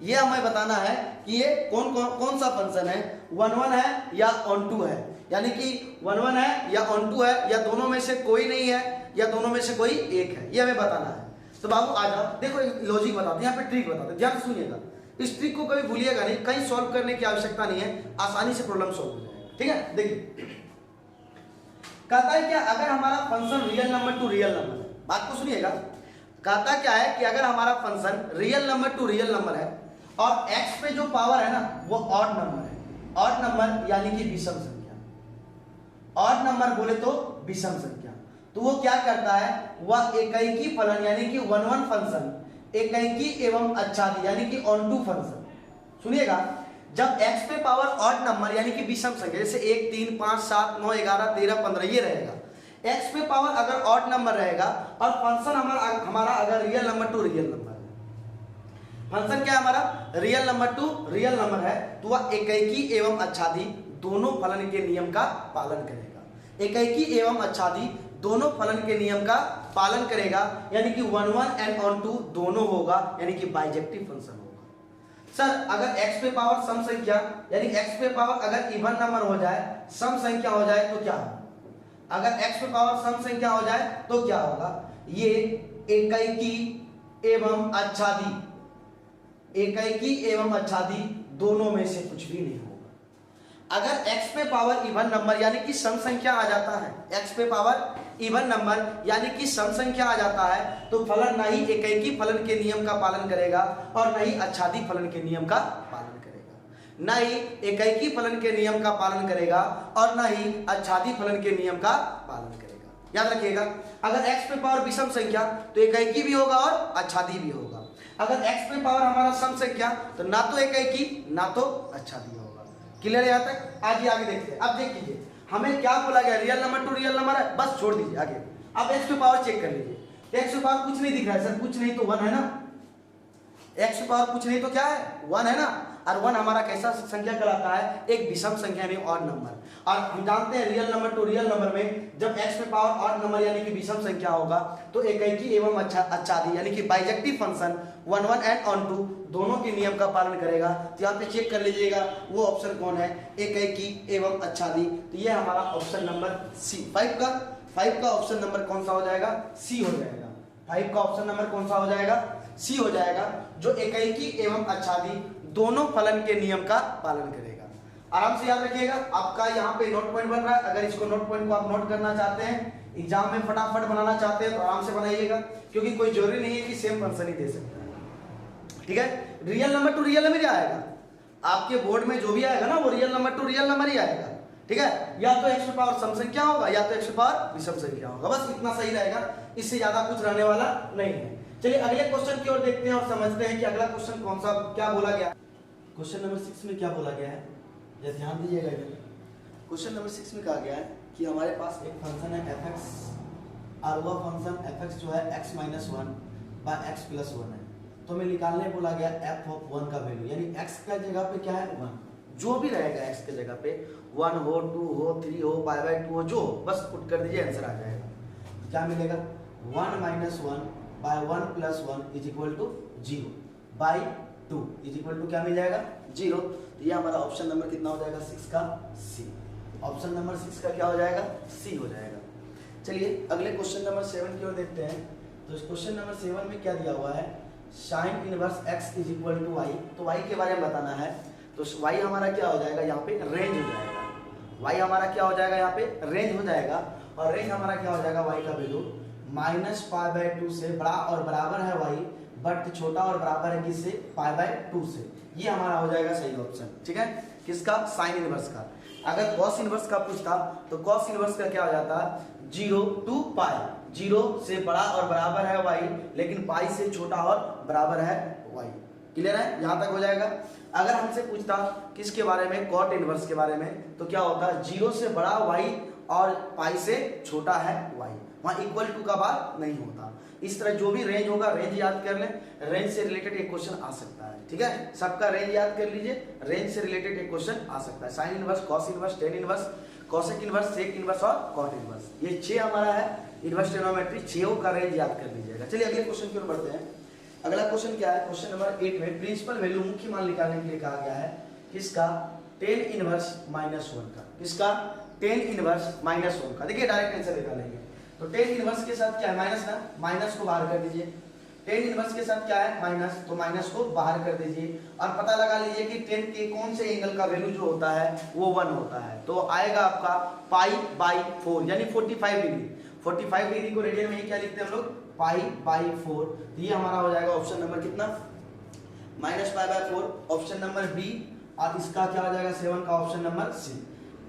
ये हमें बताना है कि ये कौन सा फंक्शन है, 1 1 है या ऑन 2 है, यानी कि 1 1 है या ऑन 2 है, या दोनों में से कोई नहीं है, या दोनों में से कोई एक है, ये हमें बताना है। तो बाबू आ जाओ, देखो लॉजिक बताते हैं, यहाँ पे ट्रिक बताते हैं, ध्यान से सुनिएगा। इस ट्रिक को कभी भूलिएगा नहीं, कहीं सॉल्व करने की आवश्यकता नहीं है, आसानी से प्रॉब्लम सॉल्व हो जाएगा, ठीक है। देखिए कहता है क्या, अगर हमारा function real number two real number है, बात को सुनिएगा, कहता क्या है कि अगर हमारा function real number two real number है और x पे जो पावर है ना वो ऑड नंबर है, ऑड नंबर यानी कि विषम संख्या, ऑड नंबर बोले तो विषम संख्या, तो वो क्या करता है, वह एकैकी फलन यानी कि 1 1 फंक्शन, एकैकी एवं अच्छादी यानी कि ऑन 2 फंक्शन। सुनिएगा, जब x पे पावर ऑड नंबर यानी कि विषम संख्या, जैसे 1 3 5 7 9 11 13 15 ये रहेगा, x पे पावर अगर ऑड नंबर रहेगा और फंक्शन हमारा अगर real number two real number है, फंक्शन क्या है हमारा, real number two real number है, तो वह एकैकी एवं अच्छादी दोनों फलन के नियम का पालन करेगा। एकैकी एवं अच्छादी दोनों फलन के नियम का पालन करेगा, यानी कि 1 1 एंड ऑन 2 दोनों होगा, यानी कि बाइजेक्टिव फंक्शन होगा। सर अगर x पे पावर सम संख्या यानी x पे पावर अगर इवन नंबर हो जाए, सम संख्या हो जाए तो क्या होगा, अगर x पे पावर सम संख्या हो जाए तो क्या होगा, ये एकैकी एवं अच्छादी, एकैकी एवं अच्छादी दोनों में से कुछ भी नहीं होगा। अगर x पे पावर इवन नंबर यानी कि सम संख्या आ जाता है, x पे पावर इवन नंबर यानी कि सम संख्या आ जाता है, तो फलन ना ही एकैकी फलन के नियम का पालन करेगा और न ही आच्छादी फलन के नियम का पालन करेगा, न ही एकैकी फलन के नियम का पालन करेगा और न ही आच्छादी फलन के नियम का पालन करेगा। याद रखिएगा, अगर x पे पावर विषम संख्या तो एकैकी भी होगा और आच्छादी भी होगा। अगर x पे पावर हमारा सम संख्या तो ना तो एकैकी ना तो आच्छादी होगा। क्लियर है यहाँ तक? आगे देखते हैं। अब देख लीजिए हमें क्या बोला गया, real number two real number है, बस छोड़ दीजिए आगे। अब x पे पावर चेक कर लीजिए। x पे पावर कुछ नहीं दिख रहा है सर, कुछ नहीं तो 1 है ना। x पे पावर कुछ नहीं तो क्या है, 1 है ना। और 1 हमारा कैसा संख्या कहलाता है, एक विषम संख्या में ऑड नंबर। और हम जानते हैं real number two real number में जब x पे पावर ऑड नंबर यानी कि विषम संख्या होगा तो एकैकी एवं आच्छादी यानी कि बाइजेक्टिव फंक्शन 1 1 एंड ऑन 2 दोनों के नियम का पालन करेगा। तो यहाँ पे चेक कर लीजिएगा वो ऑप्शन कौन है, एकैकी एवं आच्छादी। तो ये हमारा ऑप्शन नंबर सी, 5 का ऑप्शन नंबर कौन सा हो जाएगा, सी हो जाएगा। 5 का ऑप्शन नंबर कौन सा हो जाएगा, सी हो जाएगा, जो एकैकी एवं आच्छादी दोनों फलन के नियम का पालन करेगा। आराम से याद रखिएगा, आपका यहाँ पे नोट पॉइंट बन रहा है। अगर इसको नोट पॉइंट को आप नोट करना चाहते हैं, एग्जाम में फटाफट बनाना चाहते हैं तो आराम से बनाइएगा, क्योंकि कोई जरूरी नहीं है कि सेम फंक्शन ही दे सकता है। ठीक है, real number two real number ही आएगा, आपके बोर्ड में जो भी आएगा ना वो real number two real number ही आएगा। ठीक है, या तो x पे पावर सम संख्या होगा या तो x पे पावर विषम संख्या होगा, बस इतना सही रहेगा, इससे ज्यादा कुछ रहने वाला नहीं है। चलिए अगले क्वेश्चन की ओर देखते हैं और समझते हैं कि अगला क्वेश्चन कौन सा क्या बोला गया। क्वेश्चन नंबर 6 में क्या बोला गया है, ये ध्यान दीजिएगा। क्वेश्चन नंबर 6 में कहा गया है कि हमारे पास एक फंक्शन है fx और वह फंक्शन fx जो है x - 1 बाय x + 1 है। तो हमें निकालने बोला गया f ऑफ 1 का वैल्यू, यानी x का जगह पे क्या है 1, जो भी रहेगा x के जगह पे 1 हो 2 हो 3 हो π/2 हो, जो बस पुट कर दीजिए आंसर आ जाएगा। क्या मिलेगा, 1 - 1 बाय 1 + 1 = 0 बाय 2 = क्या मिल जाएगा 0। तो ये हमारा ऑप्शन नंबर कितना हो जाएगा 6 का सी। ऑप्शन नंबर 6 का क्या हो जाएगा, सी हो जाएगा। चलिए अगले क्वेश्चन नंबर 7 की ओर देखते हैं। तो इस क्वेश्चन नंबर 7 में क्या दिया हुआ है, sin इनवर्स x = y। तो y के बारे में बताना है, तो y हमारा क्या हो जाएगा, यहाँ पे रेंज हो जाएगा। y हमारा क्या हो जाएगा, यहाँ पे रेंज हो जाएगा, और रेंज हमारा क्या हो जाएगा, y का वैल्यू -π/2 से बड़ा और बराबर है y, बट छोटा और बराबर है किससे, π/2 से। ये हमारा हो जाएगा सही ऑप्शन। ठीक है, किसका, साइन इनवर्स का। अगर कॉस इनवर्स का पूछता तो कॉस इनवर्स का क्या हो जाता, 0 to π, 0 से बड़ा और बराबर है y, लेकिन पाई से छोटा और बराबर है y। क्लियर है, यहाँ तक हो जाएगा। अगर हमसे पूछता किसके बारे में, कॉट इनवर्स के बारे में, तो क्या होता, 0 से बड़ा y और पाई से छोटा है y, वहाँ = का बात नहीं होता। इस तरह जो भी रेंज होगा, रेंज याद कर लें, रेंज से रिलेटेड एक क्वेश्चन आ सकता है। ठीक है, सबका रेंज याद कर लीजिए, रेंज से रिलेटेड एक क्वेश्चन आ सकता है। Sine inverse, cos inverse, tan inverse, cosec inverse, sec inverse और कॉट इनवर्स, ये 6 हमारा है इनवर्स ट्रिग्नोमेट्री, 6 का रेंज याद कर लीजिएगा। चलिए अगले क्वेश्चन की ओर बढ़ते हैं। अगला क्वेश्चन क्या है, क्वेश्चन नंबर 8 में प्रिंसिपल वैल्यू मुख्य मान निकालने के लिए कहा गया है किसका, tan इनवर्स -1 का। किसका, tan इनवर्स -1 का। देखिए डायरेक्ट आंसर निकालेंगे तो tan इनवर्स के साथ क्या है, माइनस ना, माइनस को बाहर कर दीजिए। tan इनवर्स के साथ क्या है, माइनस, तो माइनस को बाहर कर दीजिए और पता लगा लीजिए कि tan के कौन से एंगल का वैल्यू जो होता है वो 1 होता है। तो आएगा आपका π/4 यानी 45 डिग्री। 45 डिग्री को रेडियन में क्या लिखते हैं हम लोग, π/4। ये हमारा हो जाएगा ऑप्शन नंबर कितना, -π/4, ऑप्शन नंबर बी। और इसका क्या हो जाएगा 7 का option number C.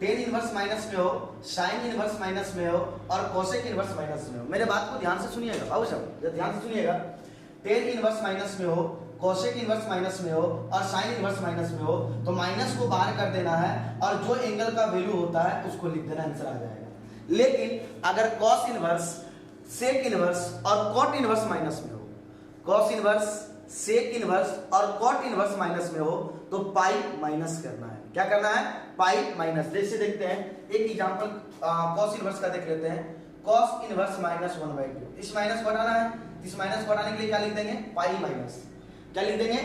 Tan inverse minus में हो, साइन इनवर्स माइनस में हो और कोसेक इनवर्स माइनस में हो। मेरे बात को ध्यान से सुनिएगा बाबू साहब, ध्यान से सुनिएगा। टेन इनवर्स माइनस में हो, कोसेक इनवर्स माइनस में हो और साइन इनवर्स माइनस में हो, तो माइनस को बाहर कर देना है और जो एंगल का वैल्यू होता है उसको लिख देना, आंसर आ जाएगा। लेकिन अगर कॉस इनवर्स, सेक इनवर्स और कॉट इनवर्स माइनस में हो, कॉस इनवर्स, सेक इनवर्स और कॉट इनवर्स माइनस में हो, तो पाई माइनस करना है। क्या करना है, पाई माइनस। जैसे देखते हैं एक एग्जांपल कॉस इनवर्स का देख लेते हैं। कॉस इनवर्स -1/2, इस माइनस को हटाना है, इस माइनस को हटाने के लिए क्या लिख देंगे, पाई माइनस। क्या लिख देंगे,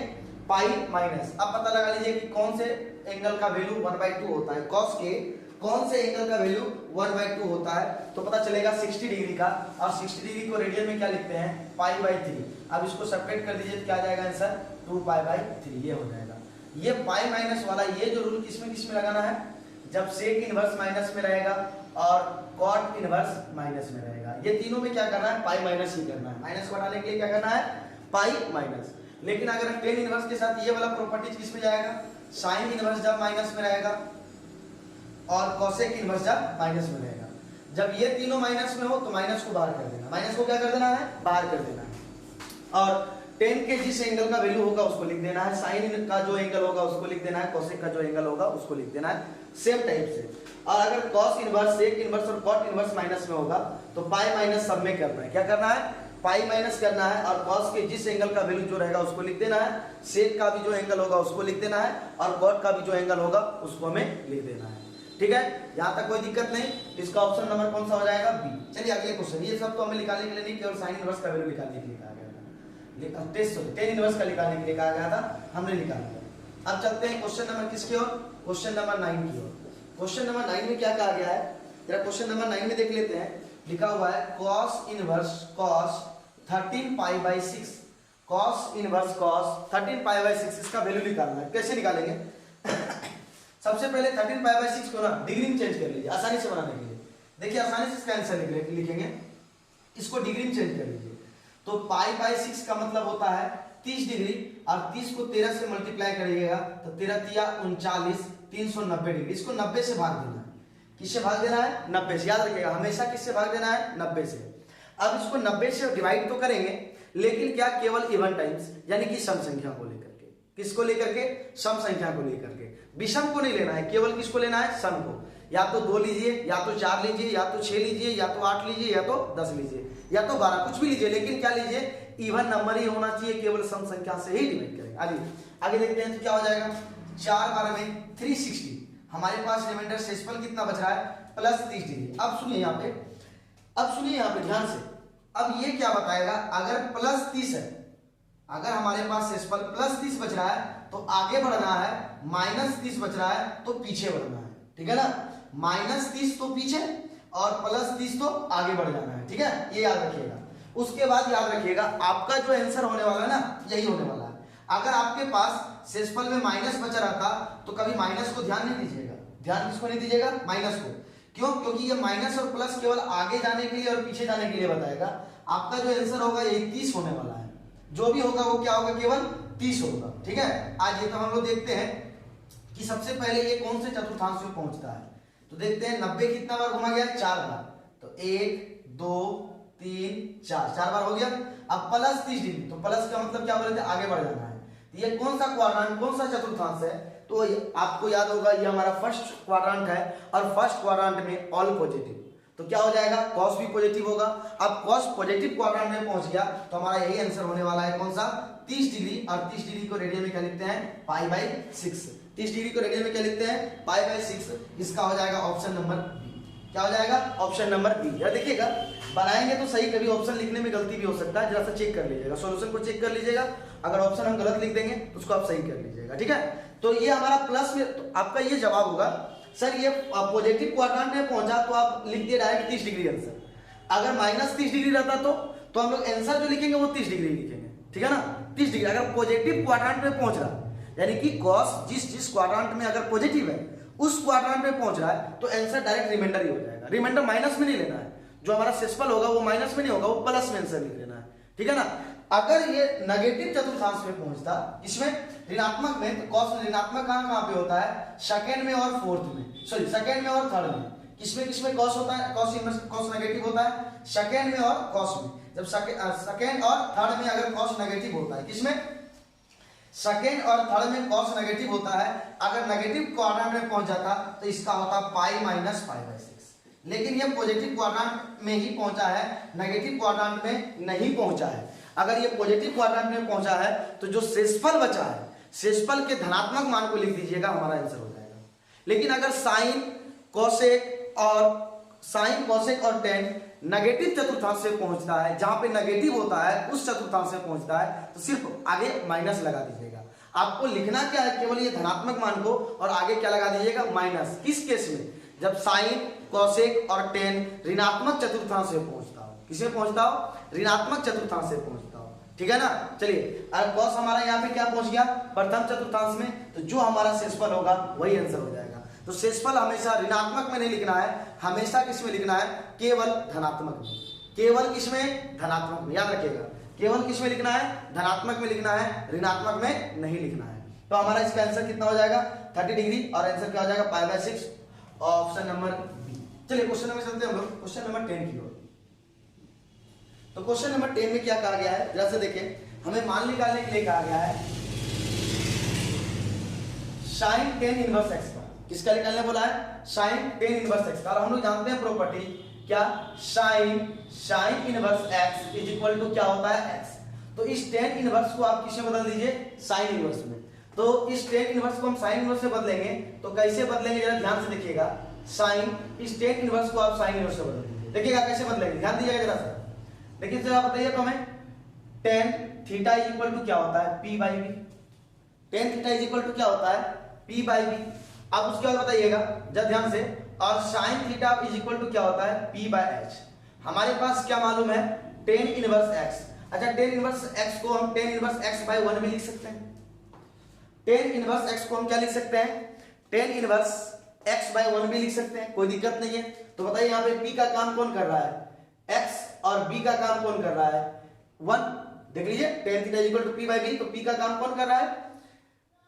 पाई माइनस। अब पता लगा लीजिए कि कौन से एंगल का वैल्यू 1/2 होता है, कॉस के कौन से एंगल का वैल्यू 1/2 होता है, तो पता चलेगा 60 डिग्री का। और 60 डिग्री को रेडियन में क्या लिखते हैं, π/3। अब इसको सेपरेट कर दीजिए तो क्या आ जाएगा आंसर, 2π/3 ये हो जाएगा। ये पाई माइनस वाला ये जो रूल किसमें किसमें लगाना है, जब सेक इनवर्स माइनस में रहेगा और कॉट इनवर्स माइनस में रहेगा, ये तीनों में क्या करना है, पाई माइनस ही करना है। माइनस को हटाने के लिए क्या करना है, पाई माइनस। लेकिन अगर टेन इनवर्स के साथ ये वाला प्रॉपर्टीज किस में जाएगा, साइन इनवर्स जब माइनस में रहेगा और कोसेक इनवर्स जब माइनस में रहेगा। जब ये तीनों माइनस में हो तो माइनस को बाहर कर देना, माइनस को क्या कर देना है, बाहर कर देना है। और टेन के जिस एंगल का वैल्यू होगा उसको लिख देना है, साइन का जो एंगल होगा उसको लिख देना है, कोसेक का जो एंगल होगा उसको लिख देना है, सेम टाइप से। और अगर कॉस इनवर्स, सेक इनवर्स और कॉट इनवर्स माइनस में होगा तो पाई माइनस सब में करना है। क्या करना है, पाई माइनस करना है और कॉस के जिस एंगल का वैल्यू जो रहेगा उसको लिख देना है, सेक का भी जो एंगल होगा उसको लिख देना है और कॉट का भी जो एंगल होगा उसको हमें लिख देना है। ठीक है, यहाँ तक कोई दिक्कत नहीं। इसका ऑप्शन नंबर कौन सा हो जाएगा, बी। चलिए अगले क्वेश्चन, ये सब तो हमें निकालने के लिए नहीं, केवल साइन इनवर्स का वैल्यू निकालने के लिए कहा गया था, टेन इनवर्स का निकालने के लिए कहा गया था, हमने निकाल लिया। अब चलते हैं क्वेश्चन नंबर किसकी ओर, क्वेश्चन नंबर 9 की ओर। क्वेश्चन नंबर 9 में क्या कहा गया है, जरा क्वेश्चन नंबर 9 में देख लेते हैं। लिखा हुआ है cos inverse cos 13 pi by 6, cos inverse cos 13 pi by 6, इसका वैल्यू निकालना है। कैसे निकालेंगे सबसे पहले 13 पाई बाई 6 को ना डिग्री में चेंज कर लीजिए आसानी से बनाने के लिए। देखिए आसानी से इसका आंसर लिखेंगे, इसको डिग्री में चेंज कर लीजिए। तो पाई बाई 6 का मतलब होता है 30 डिग्री और 30 को 13 से मल्टीप्लाई करिएगा तो 13 तिया 39, 390 डिग्री। इसको 90 से भाग देना है। किससे भाग देना है, 90 से। याद रखिएगा हमेशा किससे भाग देना है, 90 से। अब इसको 90 से डिवाइड तो करेंगे लेकिन क्या, केवल इवन टाइम्स, यानी कि सम संख्या को लेकर के। किसको लेकर के, सम संख्या को लेकर के। विषम को नहीं लेना है, केवल किसको लेना है, सम को। या तो 2 लीजिए, या तो 4 लीजिए, या तो 6 लीजिए, या तो 8 लीजिए, या तो 10 लीजिए, या तो 12, कुछ भी लीजिए, लेकिन क्या लीजिए, इवन नंबर ही होना चाहिए, केवल सम संख्या से ही डिवाइड करेंगे। आगे देखते हैं तो क्या हो जाएगा, 4 बार में 360। हमारे पास रिमाइंडर शेषफल कितना बच रहा है, प्लस 30 डिग्री। अब सुनिए यहाँ पे, ध्यान से। अब ये क्या बताएगा, अगर प्लस 30 है, अगर हमारे पास शेषफल प्लस 30 बच रहा है तो आगे बढ़ना है, माइनस 30 बच रहा है तो पीछे बढ़ना है। ठीक है ना, माइनस 30 तो पीछे और प्लस 30 तो आगे बढ़ जाना है। ठीक है, ये याद रखिएगा। उसके बाद याद रखिएगा आपका जो आंसर होने वाला है ना, यही होने वाला है। अगर आपके पास शेषफल में माइनस बचा रहता तो कभी माइनस को ध्यान नहीं दीजिएगा। ध्यान किसको नहीं दीजिएगा, माइनस को। क्यों, क्योंकि ये माइनस और प्लस केवल आगे जाने के लिए और पीछे जाने के लिए बताएगा। आपका जो आंसर होगा यही 30 होने वाला है। जो भी होगा वो क्या होगा, केवल 30 होगा। ठीक है, आज ये तो हम लोग देखते हैं कि सबसे पहले ये कौन से चतुर्थांश में पहुंचता है। तो देखते हैं 90 कितना बार घुमा गया, 4 बार। तो 1 2 3 4 बार हो गया। अब प्लस 30 डिग्री, तो प्लस का मतलब क्या बोले थे, आगे बढ़ जाना है। तो ये कौन सा क्वाड्रेंट, कौन सा चतुर्थांश है, तो आपको याद होगा ये हमारा फर्स्ट क्वाड्रेंट है और फर्स्ट क्वाड्रेंट में ऑल पॉजिटिव। तो क्या हो जाएगा, कॉस भी पॉजिटिव होगा। अब कॉस पॉजिटिव क्वाड्रेंट में पहुंच गया तो हमारा यही आंसर होने वाला है, कौन सा, 30 डिग्री। और 30 डिग्री को रेडियन में क्या लिखते हैं, पाई बाई 6। 30 डिग्री को रेडियन में क्या लिखते हैं, पाई बाई 6। इसका हो जाएगा ऑप्शन नंबर बी। क्या हो जाएगा, ऑप्शन नंबर बी। यार देखिएगा, बनाएंगे तो सही, कभी ऑप्शन लिखने में गलती भी हो सकता है, जरा सा चेक कर लीजिएगा, सॉल्यूशन को चेक कर लीजिएगा। अगर ऑप्शन हम गलत लिख देंगे तो उसको आप सही कर लीजिएगा। ठीक है, तो ये हमारा प्लस में, तो आपका ये जवाब होगा सर ये पॉजिटिव क्वाड्रेंट में पहुंचा तो आप लिख दिए डायरेक्ट 30 डिग्री आंसर। अगर माइनस 30 डिग्री रहता तो हम लोग आंसर जो लिखेंगे वो 30 डिग्री लिखेंगे। ठीक है ना, 30 डिग्री। अगर पॉजिटिव क्वाड्रेंट में पहुंच रहा यानी कि कॉस जिस क्वाड्रेंट में अगर पॉजिटिव है उस क्वाड्रेंट में पहुंच रहा है तो आंसर डायरेक्ट रिमाइंडर ही हो जाएगा। रिमाइंडर माइनस में नहीं लेना है, जो हमारा शेषफल होगा वो माइनस में नहीं होगा, वो प्लस में आंसर लिख लेना है। ठीक है ना, अगर ये नेगेटिव चतुर्थांश में पहुंचता, इसमें ऋणात्मक में, तो कॉस ऋणात्मक कहां पे होता है, सेकंड में और फोर्थ में, सॉरी सेकंड में और थर्ड में। किसमें कॉस होता है, कॉस नेगेटिव होता है सेकंड में और कॉस में। जब सेकंड और थर्ड में अगर कॉस नेगेटिव होता है, किसमें, सेकंड और थर्ड में कॉस नेगेटिव होता है, अगर नेगेटिव क्वाड्रेंट में पहुंच जाता तो इसका होता पाई माइनस पाई बाई 6। लेकिन ये पॉजिटिव क्वाड्रेंट में ही पहुंचा है, नेगेटिव क्वाड्रेंट में नहीं पहुंचा है। अगर ये पॉजिटिव क्वाड्रेंट में पहुंचा है तो जो शेषफल बचा है, शेषफल के धनात्मक मान को लिख दीजिएगा, हमारा आंसर हो जाएगा। लेकिन अगर साइन कोसेक और टेन नेगेटिव चतुर्थांश से पहुंचता है, जहां पे नेगेटिव होता है उस चतुर्थांश से पहुंचता है, तो सिर्फ आगे माइनस लगा दीजिएगा। आपको लिखना क्या है, केवल ये धनात्मक मान को, और आगे क्या लगा दीजिएगा, माइनस। किस केस में, जब साइन कोसेक और टेन ऋणात्मक चतुर्थांश से पहुंचता हो। किसमें पहुंचता हो, ऋणात्मक चतुर्थांश से पहुंचता हो। ठीक है ना। चलिए अगर cos हमारा यहाँ पे क्या पहुंच गया प्रथम चतुर्थांश में, तो जो हमारा शेषफल होगा वही आंसर हो जाएगा। तो शेषफल हमेशा ऋणात्मक में नहीं लिखना है, हमेशा किस में लिखना है, केवल धनात्मक में। केवल किसमें, धनात्मक में, याद रखिएगा। केवल किस में लिखना है, धनात्मक में लिखना है, ऋणात्मक में नहीं लिखना है। तो हमारा इसका आंसर कितना हो जाएगा 30 डिग्री, और आंसर क्या हो जाएगा π/6, ऑप्शन नंबर बी। चलिए क्वेश्चन नंबर चलते हैं हम लोग क्वेश्चन नंबर 10 की ओर। तो क्वेश्चन नंबर 10 में क्या कहा गया है, जरा से देखें। हमें मान निकालने के लिए कहा गया है sin tan इनवर्स x का। किसका निकालने बोला है, sin tan इनवर्स x का। और हम लोग जानते हैं प्रॉपर्टी क्या, sin inverse x is equal to क्या होता है x। तो इस tan इनवर्स को आप किसमें बदल दीजिए, sin इनवर्स में। तो इस tan इनवर्स को हम sin इनवर्स से बदलेंगे, तो कैसे बदलेंगे जरा ध्यान से देखिएगा। sin, इस tan इनवर्स को आप sin इनवर्स से बदल दीजिए, देखिएगा कैसे बदलेंगे, ध्यान दीजिएगा जरा सा। देखिए जरा बताइए तो हमें tan theta is equal to क्या होता है p/b। tan theta is equal to क्या होता है p/b। अब उसके बाद बताइएगा जरा ध्यान से, और sin theta is equal to क्या होता है p/h। हमारे पास क्या मालूम है, tan इनवर्स x। अच्छा tan इनवर्स x को हम tan इनवर्स x/1 में लिख सकते हैं। tan इनवर्स x को हम क्या लिख सकते हैं, tan इनवर्स x/1 भी लिख सकते हैं, कोई दिक्कत नहीं है। तो बताइए यहाँ पे p का काम कौन कर रहा है, x, और b का काम कौन कर रहा है 1। देख लीजिए tan theta equal to p/b, तो p का काम कौन कर रहा है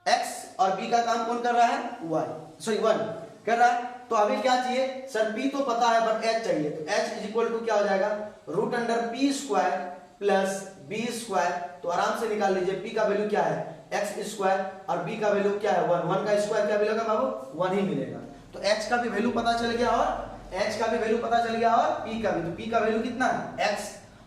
x, और b का काम कौन कर रहा है 1 कर रहा है। तो अभी क्या चाहिए सर, p तो पता है बट h चाहिए। तो h इज इक्वल टू क्या हो जाएगा √p² प्लस b²। तो आराम से निकाल लीजिए, p का वैल्यू क्या है x², और b का वैल्यू क्या है 1 का स्क्वायर क्या मिलेगा बाबू 1 ही मिलेगा। तो h का भी वैल्यू पता चल गया, और h का भी वैल्यू पता चल गया, और p का भी। तो p का वैल्यू कितना है x,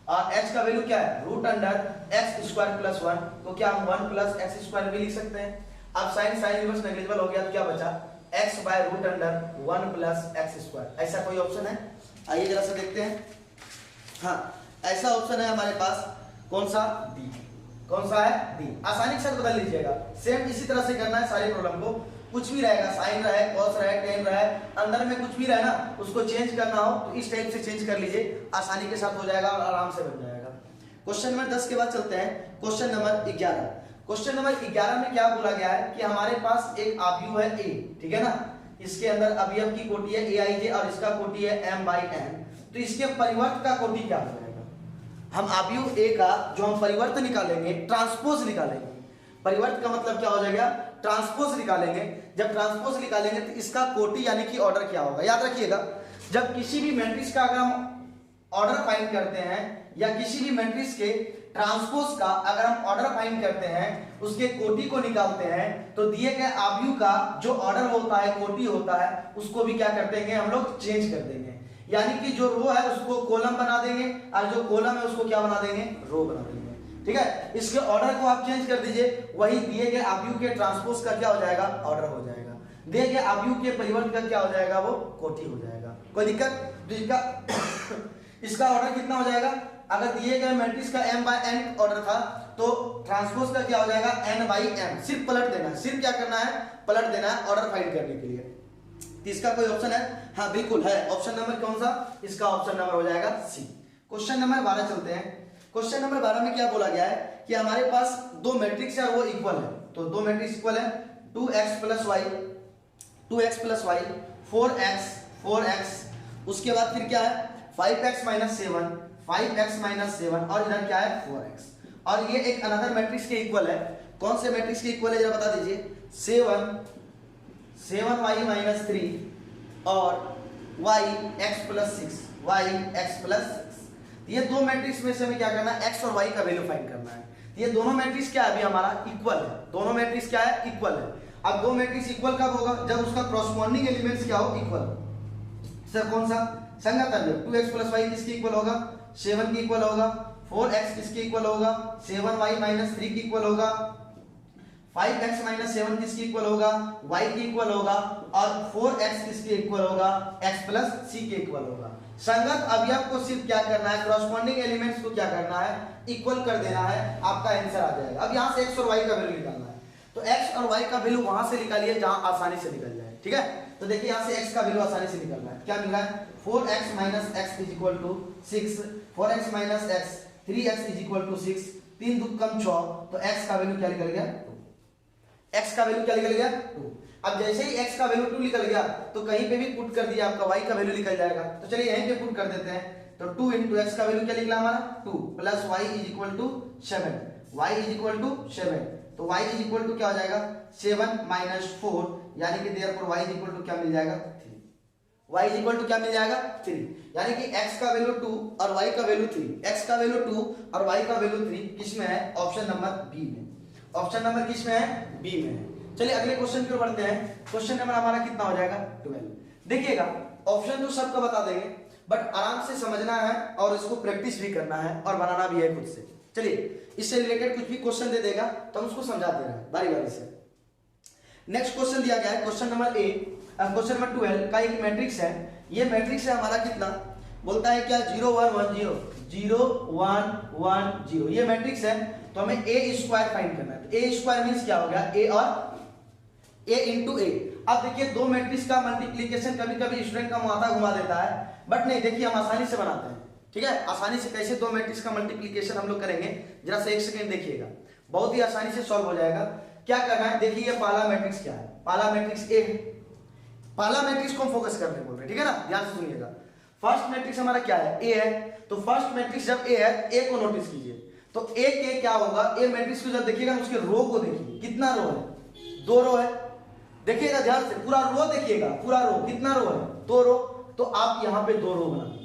और h का वैल्यू क्या है √x² प्लस 1। तो क्या हम 1 प्लस x² भी लिख सकते हैं। अब sin इनवर्स नेग्लिजिबल हो गया, तो क्या बचा x/√1 प्लस x²। ऐसा कोई ऑप्शन है, आइए जरा से देखते हैं। हाँ ऐसा ऑप्शन है हमारे पास, कौन सा डी। कौन सा है डी। आसानी के साथ बदल लीजिएगा, सेम इसी तरह से करना है सारे प्रॉब्लम को। कुछ भी रहेगा, साइन रहे, कॉस रहे, टेन रहे, अंदर में कुछ भी रहे ना, उसको चेंज करना हो तो इस टाइप से चेंज कर लीजिए, आसानी के साथ हो जाएगा और आराम से बन जाएगा। क्वेश्चन नंबर 10 के बाद चलते हैं क्वेश्चन नंबर 11। क्वेश्चन नंबर 11 में क्या बोला गया है कि हमारे पास एक आव्यूह है a, ठीक है ना। इसके अंदर अवयव की कोटि है aij, और इसका कोटि है m/n। तो इसके परिवर्त का कोटि क्या हो जाएगा। हम आव्यूह a का जो हम परिवर्त निकालेंगे, ट्रांसपोज निकालेंगे। परिवर्त का मतलब क्या हो जाएगा, ट्रांसपोज निकालेंगे। जब ट्रांसपोज निकालेंगे तो इसका कोटि यानी कि ऑर्डर क्या होगा। याद रखिएगा, जब किसी भी मैट्रिक्स का अगर हम ऑर्डर फाइंड करते हैं, या किसी भी मैट्रिक्स के ट्रांसपोज का अगर हम ऑर्डर फाइंड करते हैं, उसके कोटि को निकालते हैं, तो दिए गए आव्यूह का जो ऑर्डर होता है, कोटि होता है, उसको भी क्या कर देंगे हम लोग, चेंज कर देंगे। यानी कि जो रो है उसको कॉलम बना देंगे, और जो कॉलम है उसको क्या बना देंगे, रो बना देंगे। ठीक है, इसके ऑर्डर को आप चेंज कर दीजिए, वही दिए गए आव्यूह के ट्रांसपोज का क्या हो जाएगा, ऑर्डर हो जाएगा। दिए गए आव्यूह के परिवर्त का क्या हो जाएगा, वो कोटि हो जाएगा। कोई दिक्कत। इसका ऑर्डर कितना हो जाएगा, अगर दिए गए मैट्रिक्स का m/n ऑर्डर था, तो ट्रांसपोज का क्या हो जाएगा n/m। सिर्फ पलट देना है, सिर्फ क्या करना है, पलट देना है ऑर्डर फाइंड करने के लिए। इसका कोई ऑप्शन है, हाँ बिल्कुल है। ऑप्शन नंबर कौन सा, इसका ऑप्शन नंबर हो जाएगा सी। क्वेश्चन नंबर 12 चलते हैं। क्वेश्चन नंबर 12 में क्या बोला गया है कि हमारे पास दो मैट्रिक्स है, वो इक्वल है। तो दो मैट्रिक्स इक्वल है, 2x + y 4x, उसके बाद फिर क्या है 5x - 7 और इधर क्या है 4x। और ये एक अनदर मैट्रिक्स के इक्वल है। कौन से मैट्रिक्स के इक्वल है जरा बता दीजिए, 7y - 3 और yx + 6। ये दो मैट्रिक्स में से हमें क्या करना है, x और y का वैल्यू फाइंड करना है। ये दोनों मैट्रिक्स क्या है, अभी हमारा इक्वल है। दोनों मैट्रिक्स क्या है, इक्वल है। अब दो मैट्रिक्स इक्वल कब होगा, जब उसका कॉरस्पॉन्डिंग एलिमेंट्स क्या हो, इक्वल। सर कौन सा, संगत अवयव। 2x + y किसके इक्वल होगा, 7 के इक्वल होगा। 4x किसके इक्वल होगा, 7y - 3 के इक्वल होगा। 5x - 7 किसके इक्वल होगा, y के इक्वल होगा। और 4x किसके इक्वल होगा, x + c के इक्वल होगा। संगत अवयव को सिर्फ क्या करना है, कॉरस्पॉन्डिंग एलिमेंट्स को क्या करना है, इक्वल कर देना है, आपका आंसर आ जाएगा। अब यहाँ से x और y का वैल्यू निकालना है, तो x और y का वैल्यू वहां से निकालिए जहां आसानी से निकल जाए। ठीक है, तो देखिए यहाँ से x का वैल्यू आसानी से निकल रहा है। क्या मिल रहा है, 4x - x = 6, 4x - x 3x = 6, 3 2 कम 6, तो x का वैल्यू क्या निकल गया 2। x का वैल्यू क्या निकल गया 2। अब जैसे ही x का वैल्यू 2 निकल गया तो कहीं पे भी पुट कर दिया आपका y का वैल्यू निकल जाएगा। तो चलिए यहीं पे पुट कर देते हैं। तो 2 into x का वैल्यू क्या निकला हमारा 2 plus y is equal to 7, y is equal to 7, तो y इज इक्वल टू क्या हो जाएगा 7 माइनस 4, यानी कि therefore y is equal to क्या मिल जाएगा 3। y इज इक्वल टू क्या मिल जाएगा 3, यानी कि x का वैल्यू 2 और y का वैल्यू 3, x का वैल्यू 2 और y का वैल्यू 3 किस में है ऑप्शन नंबर बी में। ऑप्शन नंबर किस में है बी में है। चलिए अगले क्वेश्चन की ओर बढ़ते हैं। क्वेश्चन नंबर हमारा कितना हो जाएगा 12। देखिएगा ऑप्शन तो सबका बता देंगे बट आराम से समझना है और इसको प्रैक्टिस भी करना है और बनाना भी है खुद से। चलिए इससे रिलेटेड कुछ भी क्वेश्चन दे देगा तो हम उसको समझाते रहें बारी बारी से। नेक्स्ट क्वेश्चन दिया गया है क्वेश्चन नंबर क्वेश्चन नंबर 12 का एक मैट्रिक्स है। ये मैट्रिक्स है हमारा कितना बोलता है क्या 0 1 1 0 0 1 1 0 ये मैट्रिक्स है। तो हमें a स्क्वायर फाइंड करना है। तो a स्क्वायर मींस क्या हो गया a और a इंटू ए। अब देखिए दो मैट्रिक्स का मल्टीप्लीकेशन कभी कभी स्टूडेंट का माथा घुमा देता है बट नहीं, देखिए हम आसानी से बनाते हैं। ठीक है, आसानी से कैसे दो मैट्रिक्स का मल्टीप्लीकेशन हम लोग करेंगे जरा से एक सेकंड देखिएगा, बहुत ही आसानी से सॉल्व हो जाएगा। क्या करना है देखिए, ये पहला मैट्रिक्स क्या है, पहला मैट्रिक्स ए है। पहला मैट्रिक्स को हम फोकस करने बोल रहे हैं, ठीक है ना, ध्यान से सुनिएगा। फर्स्ट मैट्रिक्स हमारा क्या है ए है, तो फर्स्ट मैट्रिक्स जब ए है ए को नोटिस कीजिए। तो ए के क्या होगा, ए मैट्रिक्स को जब देखिएगा उसके रो को देखिए, कितना रो है 2 रो है। देखिएगा ध्यान से, पूरा रो देखिएगा, पूरा रो कितना रो है 2 रो। तो आप यहाँ पे 2 रो बना दीजिए।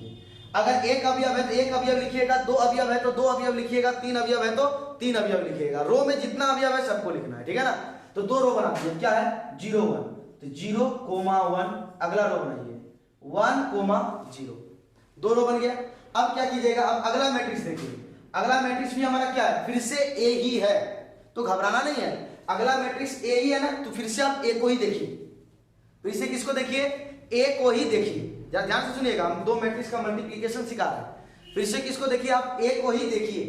अगर एक अवयव है तो एक अवयव लिखिएगा, 2 अवयव है तो 2 अवयव लिखिएगा, 3 अवयव है तो 3 अवयव लिखिएगा। रो में जितना अवयव है सबको लिखना है, ठीक है ना। तो 2 रो बना दीजिए। क्या है 0 1, तो 0 1, अगला रो बनाइए 1 0, 2 रो बन गया। अब क्या कीजिएगा, अब अगला मैट्रिक्स देखिए। अगला मैट्रिक्स भी हमारा क्या है, फिर से ए ही है, तो घबराना नहीं है। अगला मैट्रिक्स ए ही है ना, तो फिर से आप ए को ही देखिए। फिर से किसको देखिए, ए को ही देखिए। जरा ध्यान से सुनिएगा, हम दो मैट्रिक्स का मल्टीप्लिकेशन सिखा रहे हैं। फिर से किसको देखिए, आप ए को ही देखिए।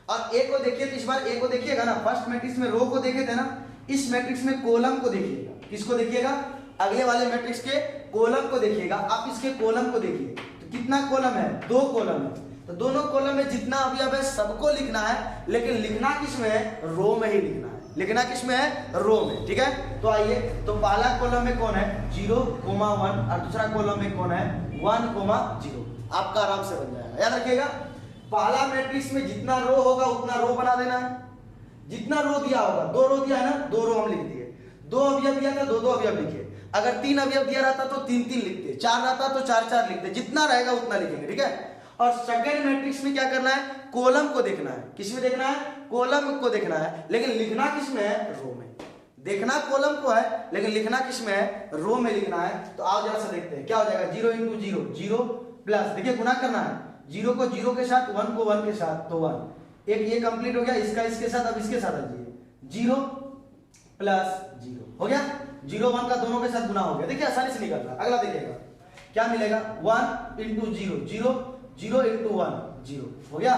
और ए को देखिए तो इस बार ए को देखिएगा ना, फर्स्ट मैट्रिक्स में रो को देखे थे ना, इस मैट्रिक्स में कॉलम को देखिएगा। किसको देखिएगा, अगले वाले मैट्रिक्स के कॉलम को देखिएगा। आप इसके कॉलम को देखिए, तो कितना कॉलम है 2 कॉलम है। तो दोनों कॉलम में जितना अवयव है सबको लिखना है, लेकिन लिखना किस में है, रो में ही लिखना है। लिखना किस में है, रो में, ठीक है। तो आइए, तो पहला कॉलम में कौन है 0 1 और दूसरा कॉलम में कौन है 1 0। आपका आराम से बन जाएगा। याद रखिएगा, पहला मैट्रिक्स में जितना रो होगा उतना रो बना देना है। जितना रो दिया होगा, 2 रो दिया है ना, 2 रो हम लिख दिए। 2 अवयव दिया था 2 अवयव लिखे। अगर 3 अवयव दिया रहता तो 3 लिखते, 4 रहता तो 4 लिखते। जितना रहेगा उतना लिखेंगे, ठीक है। और सेकंड मैट्रिक्स में क्या करना है, कॉलम को देखना है। किस में देखना है, कॉलम को देखना है, लेकिन लिखना किस में है, रो में। देखना कॉलम को है लेकिन लिखना किस में है, रो में लिखना है। तो आओ जरा से देखते हैं क्या हो जाएगा। 0 × 0 0 प्लस, देखिए गुना करना है, 0 को 0 के साथ, 1 को 1 के साथ, तो 1 एक ये कंप्लीट हो गया, इसका इसके साथ। अब इसके साथ आइए 0 प्लस 0 हो गया, 0 1 का दोनों के साथ गुना हो गया। देखिए आसानी से निकल रहा है। अगला देखिएगा क्या मिलेगा, 1 × 0 0 0 × 1 0 हो गया।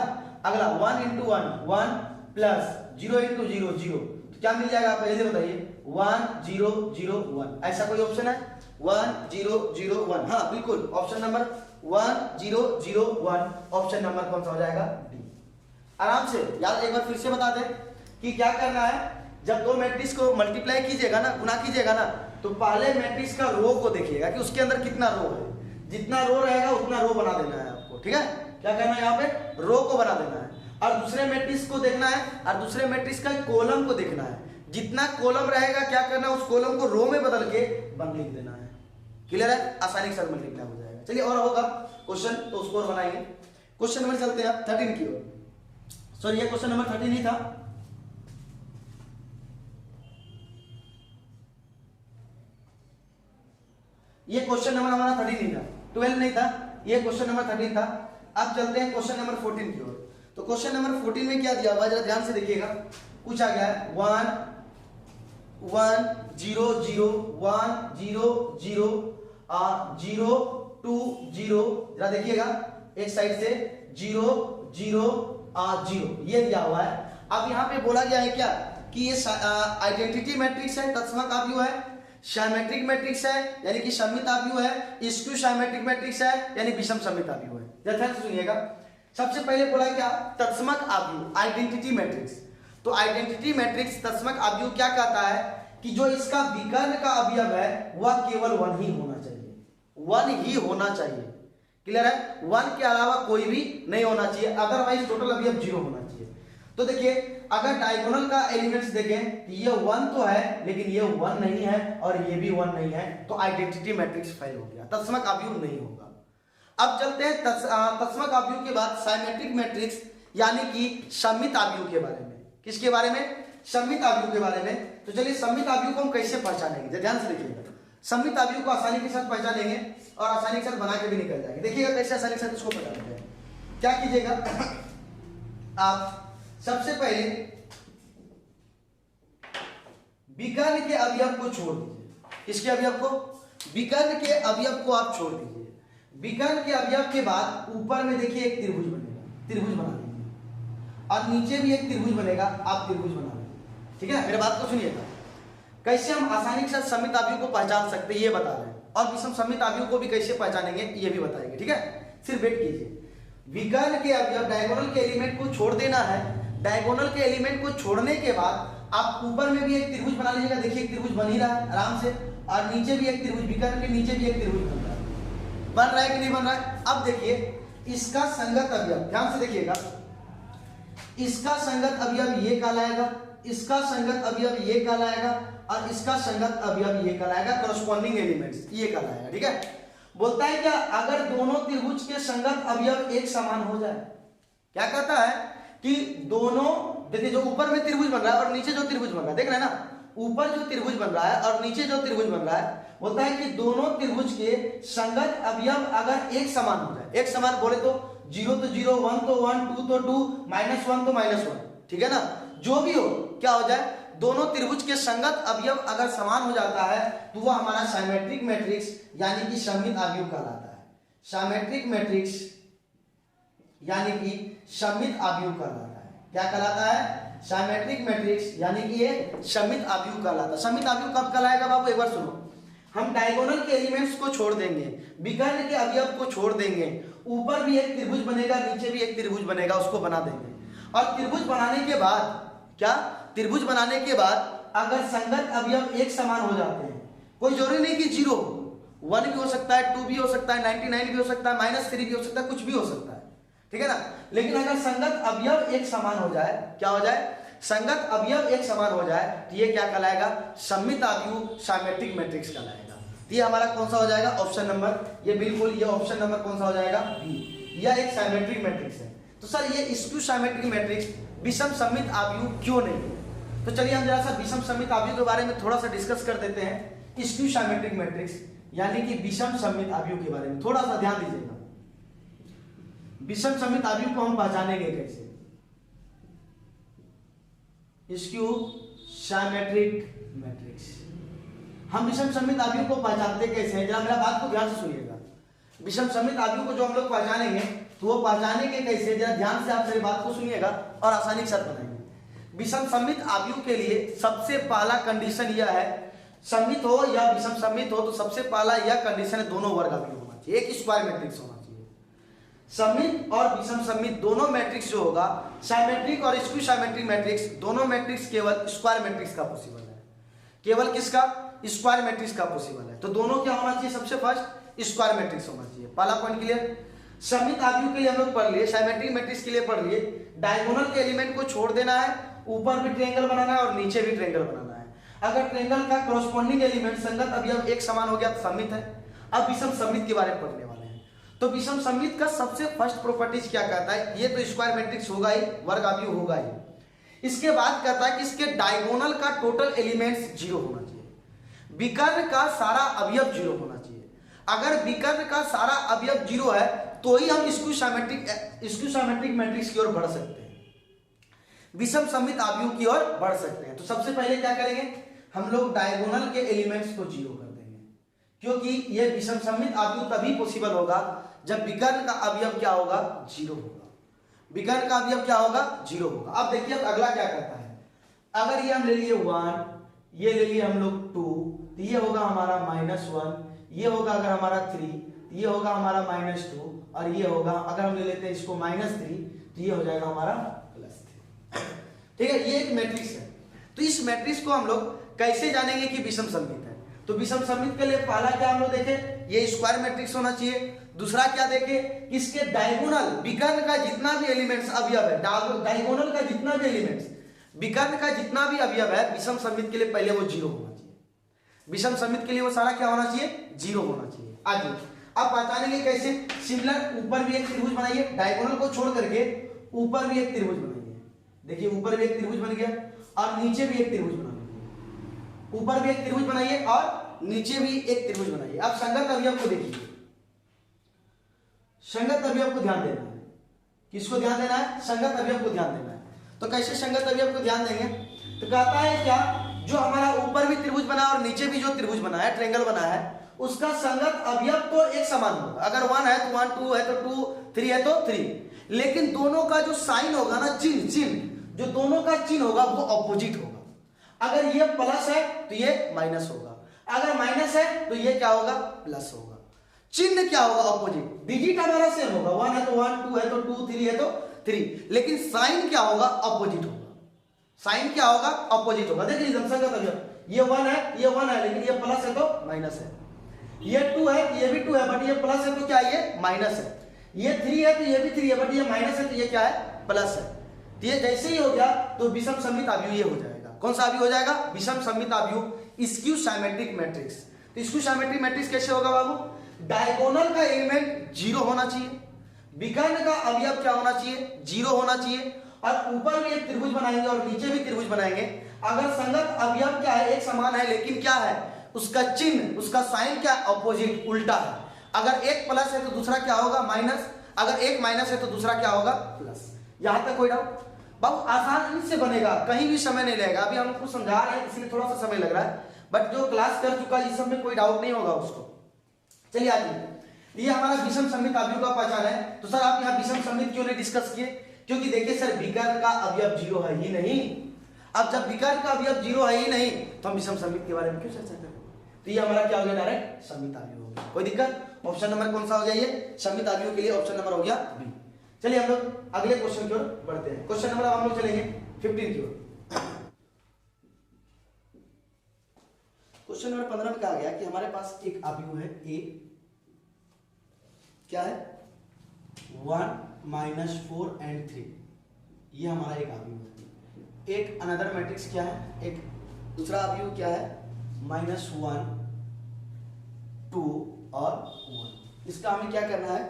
अगला 1 × 1 1 प्लस 0 × 0 0, तो क्या मिल जाएगा आप जल्दी बताइए, 1 0 0 1। ऐसा कोई ऑप्शन है 1 0 0 1, हाँ बिल्कुल, ऑप्शन नंबर 1 0 0 1, ऑप्शन नंबर कौन सा हो जाएगा, डी। आराम से यार एक बार फिर से बता दें कि क्या करना है। जब दो मैट्रिक्स को मल्टीप्लाई कीजिएगा ना, गुना कीजिएगा ना, तो पहले मैट्रिक्स का रो को देखिएगा कि उसके अंदर कितना रो है। जितना रो रहेगा उतना रो बना देना है आपको, ठीक है। क्या करना है, यहाँ पे रो को बना देना है। और दूसरे मैट्रिक्स को देखना है, और दूसरे मैट्रिक्स का कॉलम को देखना है। जितना कॉलम रहेगा क्या करना है, उस कॉलम को रो में बदल के 1 लिख देना है। क्लियर है, आसानी के साथ मल्टीप्लाई हो जाएगा। चलिए और होगा क्वेश्चन, तो उसको और बनाएंगे। क्वेश्चन नंबर चलते हैं 13 की ओर। सॉरी, ये क्वेश्चन नंबर 13 नहीं था, ये क्वेश्चन नंबर हमारा 13 नहीं था, 12 नहीं था, ये क्वेश्चन नंबर 13 था। अब चलते हैं क्वेश्चन नंबर 14 की ओर। तो क्वेश्चन नंबर 14 में क्या दिया हुआ है, जरा ध्यान से देखिएगा। कुछ आ गया है 1 1 0 0 1 0 0 0 2 0, जरा देखिएगा एक साइड से 0 0 0, ये दिया हुआ है। अब यहाँ पे बोला गया है क्या कि ये आइडेंटिटी मैट्रिक्स है, तत्सम आव्यूह है, साइमेट्रिक मैट्रिक्स है यानी कि सममित आव्यूह है, स्क्यू साइमेट्रिक मैट्रिक्स है यानी विषम सममित आव्यूह है। ध्यान से सुनिएगा, सबसे पहले बोला क्या, तत्समक आव्यूह, आइडेंटिटी मैट्रिक्स। तो आइडेंटिटी मैट्रिक्स तत्समक आव्यूह क्या कहता है कि जो इसका विकर्ण का अवयव है वह केवल 1 ही होना चाहिए, 1 ही होना चाहिए। क्लियर है, 1 के अलावा कोई भी नहीं होना चाहिए, अदरवाइज टोटल अवयव 0 होना चाहिए। तो देखिए अगर डायगोनल का एलिमेंट्स देखें तो ये 1 तो है लेकिन ये 1 नहीं है और ये भी 1 नहीं है, तो आइडेंटिटी मैट्रिक्स फेल हो गया, तत्समक आव्यूह नहीं होगा। अब चलते हैं तत्समक आव्यूह के बाद साइमेट्रिक मैट्रिक्स यानी कि सममित आव्यूह के बारे में। किसके बारे में, सममित आव्यूह के बारे में। तो चलिए सममित आव्यूह को हम कैसे पहचानेंगे, ध्यान से देखिएगा। सममित आव्यूह को आसानी के साथ पहचानेंगे और आसानी के साथ बना के भी निकल जाएंगे। देखिएगा कैसे आसानी के साथ इसको पहचानते हैं। क्या कीजिएगा, आप सबसे पहले विकर्ण के अवयव को छोड़ दीजिए। किसके अवयव को, विकर्ण के अवयव को आप छोड़ दीजिए। विकर्ण के अवयव के बाद ऊपर में देखिए एक त्रिभुज बनेगा, त्रिभुज बना दीजिए, और नीचे भी एक त्रिभुज बनेगा, आप त्रिभुज बना दीजिए। ठीक है, मेरे बात को सुनिएगा। कैसे हम आसानी के साथ सममित आव्यूह को पहचान सकते हैं ये बता रहे हैं, और विषम सममित आव्यूह को भी कैसे पहचानेंगे ये भी बताएंगे। ठीक है, सिर्फ वेट कीजिए। विकर्ण के अवयव डायगोनल के एलिमेंट को छोड़ देना है। डायगोनल के एलिमेंट को छोड़ने के बाद आप ऊपर में भी एक त्रिभुज बना लीजिएगा। देखिए एक त्रिभुज बन ही रहा है आराम से, और नीचे भी एक त्रिभुज, विकर्ण के नीचे भी एक त्रिभुज बन रहा है कि नहीं बन रहा है। अब देखिए इसका संगत अवयव, ध्यान से देखिएगा, इसका संगत अवयव ये कहलाएगा, इसका संगत अवयव ये कहलाएगा, और इसका संगत अवयव ये कहलाएगा, कॉरस्पॉन्डिंग एलिमेंट्स ये कहलाएगा। ठीक है, बोलता है क्या, अगर दोनों त्रिभुज के संगत अवयव एक समान हो जाए, क्या कहता है कि दोनों, देखिए जो ऊपर में त्रिभुज बन रहा है और नीचे जो त्रिभुज बन रहा है, देख रहे हैं ना, ऊपर जो त्रिभुज बन रहा है और नीचे जो त्रिभुज बन रहा है, बोलता है कि दोनों त्रिभुज के संगत अवयव अगर एक समान हो जाए, एक समान बोले तो 0 तो 0, 1 तो 1, 2 तो 2, -1 तो -1, ठीक है ना, जो भी हो क्या हो जाए, दोनों त्रिभुज के संगत अवयव अगर समान हो जाता है तो वह हमारा साइमेट्रिक मैट्रिक्स यानी कि सममित आव्यूह कहलाता है। साइमेट्रिक मैट्रिक्स यानी कि सममित आव्यूह कहलाता है। क्या कहलाता है, साइमेट्रिक मैट्रिक्स यानी कि ये सममित आव्यूह कहलाता है। सममित आव्यूह कब कहलाएगा बाबू, एक बार सुनो। हम डायगोनल के एलिमेंट्स को छोड़ देंगे, विकर्ण के अवयव को छोड़ देंगे, ऊपर भी एक त्रिभुज बनेगा, नीचे भी एक त्रिभुज बनेगा, उसको बना देंगे, और त्रिभुज बनाने के बाद क्या, त्रिभुज बनाने के बाद अगर संगत अवयव एक समान हो जाते हैं, कोई जरूरी नहीं कि 0, 1 भी हो सकता है, 2 भी हो सकता है, 99 भी हो सकता है, -3 भी हो सकता है, कुछ भी हो सकता है, ठीक है ना, लेकिन अगर संगत अवयव एक समान हो जाए, क्या हो जाए, संगत अवयव एक समान हो जाए, तो ये क्या कहलाएगा, सममित आव्यूह साइमेट्रिक मैट्रिक्स कहलाएगा। तो ये हमारा कौन सा हो जाएगा, ऑप्शन नंबर, ये बिल्कुल ये ऑप्शन नंबर कौन सा हो जाएगा, बी। यह एक साइमेट्रिक मैट्रिक्स है। तो सर ये स्क्यू साइमेट्रिक मैट्रिक्स विषम सममित आव्यूह क्यों नहीं है, तो चलिए हम जरा सा विषम सममित आव्यूह के बारे में थोड़ा सा डिस्कस कर देते हैं। स्क्यू साइमेट्रिक मैट्रिक्स यानी कि विषम सममित आव्यूह के बारे में थोड़ा सा ध्यान दीजिएगा। विषम सममित आव्यूह को हम पहचानेंगे कैसे, स्क्यू साइमेट्रिक मैट्रिक्स। हम विषम सममित आव्यूह को पहचानते कैसे हैं, जरा मेरा बात को ध्यान से सुनिएगा। विषम सममित आव्यूह को जो हम लोग पहचानेंगे तो वो पहचानेंगे कैसे, जरा ध्यान से आप मेरी बात को सुनिएगा और आसानी के साथ बनाएंगे। विषम सममित आव्यूह के लिए सबसे पहला कंडीशन यह है, सममित हो या विषम सममित हो तो सबसे पहला यह कंडीशन है, दोनों वर्ग आव्यूह होना चाहिए, एक स्क्वायर मैट्रिक्स होना चाहिए। सममित और विषम सममित दोनों मैट्रिक्स जो होगा, साइमेट्रिक और स्क्यू साइमेट्रिक मैट्रिक्स, दोनों मैट्रिक्स केवल स्क्वायर मैट्रिक्स का पॉसिबल है, केवल किसका, स्क्वायर मैट्रिक्स का पॉसिबल है। तो दोनों क्या होना चाहिए, सबसे फर्स्ट स्क्वायर मैट्रिक्स होना चाहिए। पहला पॉइंट क्लियर। सममित आव्यूह के लिए हम लोग पढ़ लिए, साइमेट्रिक मैट्रिक्स के लिए पढ़ लिए, डायगोनल के एलिमेंट को छोड़ देना है, ऊपर भी ट्रायंगल बनाना है और नीचे भी ट्रायंगल बनाना है। अगर ट्रायंगल का कॉरस्पॉन्डिंग एलिमेंट संगत अवयव एक समान हो गया तो सममित है। अब विषम सममित के बारे में पढ़ने वाले हैं। तो विषम सममित का सबसे फर्स्ट प्रॉपर्टीज क्या कहता है, ये तो स्क्वायर मैट्रिक्स होगा ही, वर्ग आव्यूह होगा ही। इसके बाद कहता है कि इसके डायगोनल का टोटल एलिमेंट्स 0 होना चाहिए, विकर्ण का सारा अवयव 0 होना चाहिए। अगर विकर्ण का सारा अवयव 0 है तो ही हम स्क्यू साइमेट्रिक मैट्रिक्स की ओर बढ़ सकते हैं, विषम सममित आव्यूह की ओर बढ़ सकते हैं। तो सबसे पहले क्या करेंगे, हम लोग डायगोनल के एलिमेंट्स को 0 कर देंगे, क्योंकि यह विषम सममित आव्यूह तभी पॉसिबल होगा जब विकर्ण का अवयव क्या होगा, 0 होगा। विकर्ण का अवयव क्या होगा, 0 होगा। अब देखिए अब अगला क्या करता है, अगर ये हम ले लिए 1, ये ले लिए हम लोग 2, तो ये होगा हमारा -1, ये होगा अगर हमारा 3, ये होगा हमारा -2, और ये होगा, अगर हम ले लेते हैं इसको -3 तो ये हो जाएगा हमारा +3। ठीक है, ये एक मैट्रिक्स है। तो इस मैट्रिक्स को हम लोग कैसे जानेंगे कि विषम सममित है? तो विषम सममित के लिए पहला क्या हम लोग देखें, ये स्क्वायर मैट्रिक्स होना चाहिए। दूसरा क्या देखें, इसके डायगोनल विकर्ण का जितना भी एलिमेंट्स अवयव है, डायगोनल का जितना भी एलिमेंट्स, विकर्ण का जितना भी अवयव है विषम सममित के लिए पहले वो 0 होना चाहिए। विषम सममित के लिए वो सारा क्या होना चाहिए, 0 होना चाहिए। आगे अब पहचानेंगे कैसे, सिमिलर ऊपर भी एक त्रिभुज बनाइए, डायगोनल को छोड़ करके ऊपर भी एक त्रिभुज बनाइए। देखिए ऊपर भी एक त्रिभुज बन गया और नीचे भी एक त्रिभुज बना लीजिए। ऊपर भी एक त्रिभुज बनाइए और नीचे भी एक त्रिभुज बनाइए। अब संगत अवयव को देखिए, संगत अवयव को ध्यान देना है। किसको ध्यान देना है, संगत अवयव को ध्यान देना है। तो कैसे संगत अवयव को ध्यान देंगे, तो कहता है क्या, जो हमारा ऊपर भी त्रिभुज बना और नीचे भी जो त्रिभुज बना है, ट्रायंगल बना है, उसका संगत अवयव तो एक समान होगा। अगर 1 है तो 1, 2 है तो 2, 3 है तो 3, लेकिन दोनों का जो साइन होगा ना, चिन्ह जो दोनों का चिन्ह होगा वो ऑपोजिट होगा। अगर ये प्लस है तो ये माइनस होगा, अगर माइनस है तो ये क्या होगा, प्लस होगा। चिन्ह क्या होगा, ऑपोजिट। डिजिट हमारा सेम होगा, 1 है तो 1, 2 है तो 2, 3 है तो 3, लेकिन साइन क्या होगा, ऑपोजिट होगा। साइन क्या होगा, ऑपोजिट होगा। देखिए संगत अवयव, ये 1 है, ये 1 है, लेकिन ये प्लस है तो माइनस है। ये 2 है, ये भी 2 है, बट ये प्लस है तो क्या, ये माइनस है। ये 3 है तो ये भी 3 है, बट ये माइनस है तो ये क्या है, प्लस है। तो ये जैसे ही हो गया तो विषम सममित आव्यूह ये हो जाएगा। कौन सा आव्यूह हो जाएगा, विषम सममित आव्यूह, स्क्यू सिमेट्रिक मैट्रिक्स। तो स्क्यू सिमेट्रिक मैट्रिक्स कैसे होगा बाबू, डायगोनल का एलिमेंट 0 होना चाहिए, विकर्ण का अवयव क्या होना चाहिए, 0 होना चाहिए, और ऊपर भी एक त्रिभुज बनाएंगे और नीचे भी त्रिभुज बनाएंगे। अगर संगत अवयव क्या है, एक समान है, लेकिन क्या है उसका चिन्ह, उसका साइन क्या, ऑपोजिट, उल्टा है। अगर एक प्लस है तो दूसरा क्या होगा, माइनस, अगर एक माइनस है तो दूसरा क्या होगा, प्लस। यहां तक कोई डाउट? बहुत आसानी से बनेगा, कहीं भी समय नहीं लगेगा। अभी हम आपको समझा रहे हैं इसलिए थोड़ा सा समय लग रहा है, बट जो क्लास कर चुका है इस सब में कोई डाउट नहीं होगा उसको। चलिए आगे, ये हमारा विषम सममित आव्यूह का पहचान है। तो सर आप यहाँ विषम सममित क्यों नहीं डिस्कस किए, क्योंकि देखिए सर विकर्ण का अवयव 0 है ही नहीं। अब जब विकर्ण का अवयव 0 है ही नहीं तो हम विषम सममित के बारे में क्यों चर्चा करें। तो ये हमारा क्या हो गया, डायरेक्ट सममित आव्यूह हो गया। कोई दिक्कत? ऑप्शन नंबर कौन सा हो गया, ये सममित आव्यूह के लिए ऑप्शन नंबर हो गया बी। चलिए हम लोग अगले क्वेश्चन की ओर बढ़ते हैं। क्वेश्चन नंबर हम लोग चलेंगे 15 की ओर। क्वेश्चन नंबर 15 में कहा गया कि हमारे पास एक आव्यूह है ए, क्या है 1 -4 and 3, ये हमारा एक आव्यूह है। एक अनदर मैट्रिक्स क्या है, एक दूसरा आव्यूह क्या है, -1, 2 और 1। इसका हमें क्या करना है,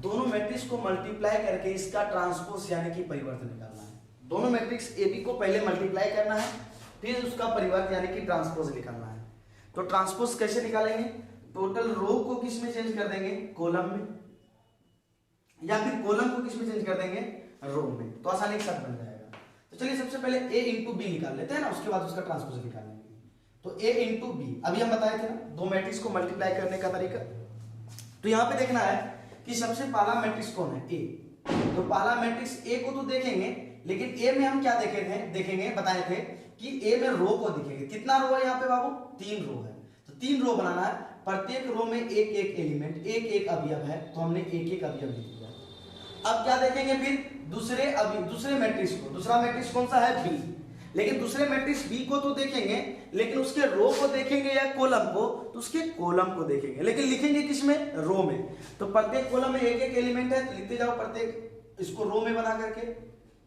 दोनों मैट्रिक्स को मल्टीप्लाई करके इसका ट्रांसपोज यानी कि परिवर्तन निकालना है। दोनों मैट्रिक्स ए बी को पहले मल्टीप्लाई करना है, फिर उसका परिवर्तन यानी कि ट्रांसपोज निकालना है। तो ट्रांसपोज कैसे निकालेंगे, टोटल रो को किस में चेंज कर देंगे, कॉलम में, या फिर कॉलम को किस में चेंज कर देंगे, रो में। तो आसानी के साथ बन जाएगा। तो चलिए सबसे पहले a इंटू बी निकाल लेते हैं ना, उसके बाद उसका ट्रांसपोज निकाल लेंगे। तो a इंटू बी, अभी हम बताए थे ना दो मैट्रिक्स को मल्टीप्लाई करने का तरीका। तो यहाँ पे देखना है कि सबसे पहला मैट्रिक्स कौन है, ए। तो पहला मैट्रिक्स ए को तो देखेंगे, लेकिन ए में हम क्या देखेंगे बताए थे कि ए में रो को देखेंगे। कितना रो है यहाँ पे बाबू, 3 रो है। तो 3 रो बनाना है, प्रत्येक रो में एक एक एलिमेंट, एक एक अवयव है, तो हमने एक एक अवयव लिख दिया। अब क्या देखेंगे फिर दूसरे मैट्रिक्स को, दूसरा मैट्रिक्स कौन सा है, बी। लेकिन दूसरे मैट्रिक्स बी को तो देखेंगे, लेकिन उसके रो को देखेंगे या कॉलम को, तो उसके कॉलम को देखेंगे, लेकिन लिखेंगे किसमें, रो में। तो प्रत्येक कॉलम में एक एक एलिमेंट है, तो लिखते जाओ प्रत्येक इसको रो में बना करके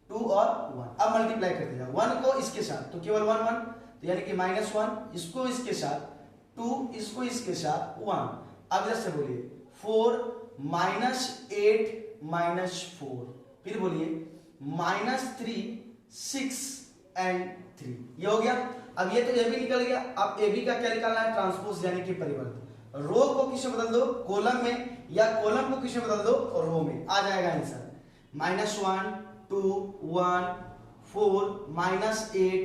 2 और 1। अब मल्टीप्लाई करते जाओ, 1 को इसके साथ तो केवल 1 1, तो यानी कि -1, इसको इसके साथ 2, इसको इसके साथ 1। अब जैसे बोलिए 4 -8 -4, फिर बोलिए -3 6 and 3, ये हो गया। अब ये तो ये भी निकल गया। अब ए बी का क्या निकालना है, ट्रांसपोज यानी कि परिवर्तन। रो को किस में बदल दो, कॉलम में, या कॉलम को किस में बदल दो, रो में। आ जाएगा आंसर -1 2 1 4 -8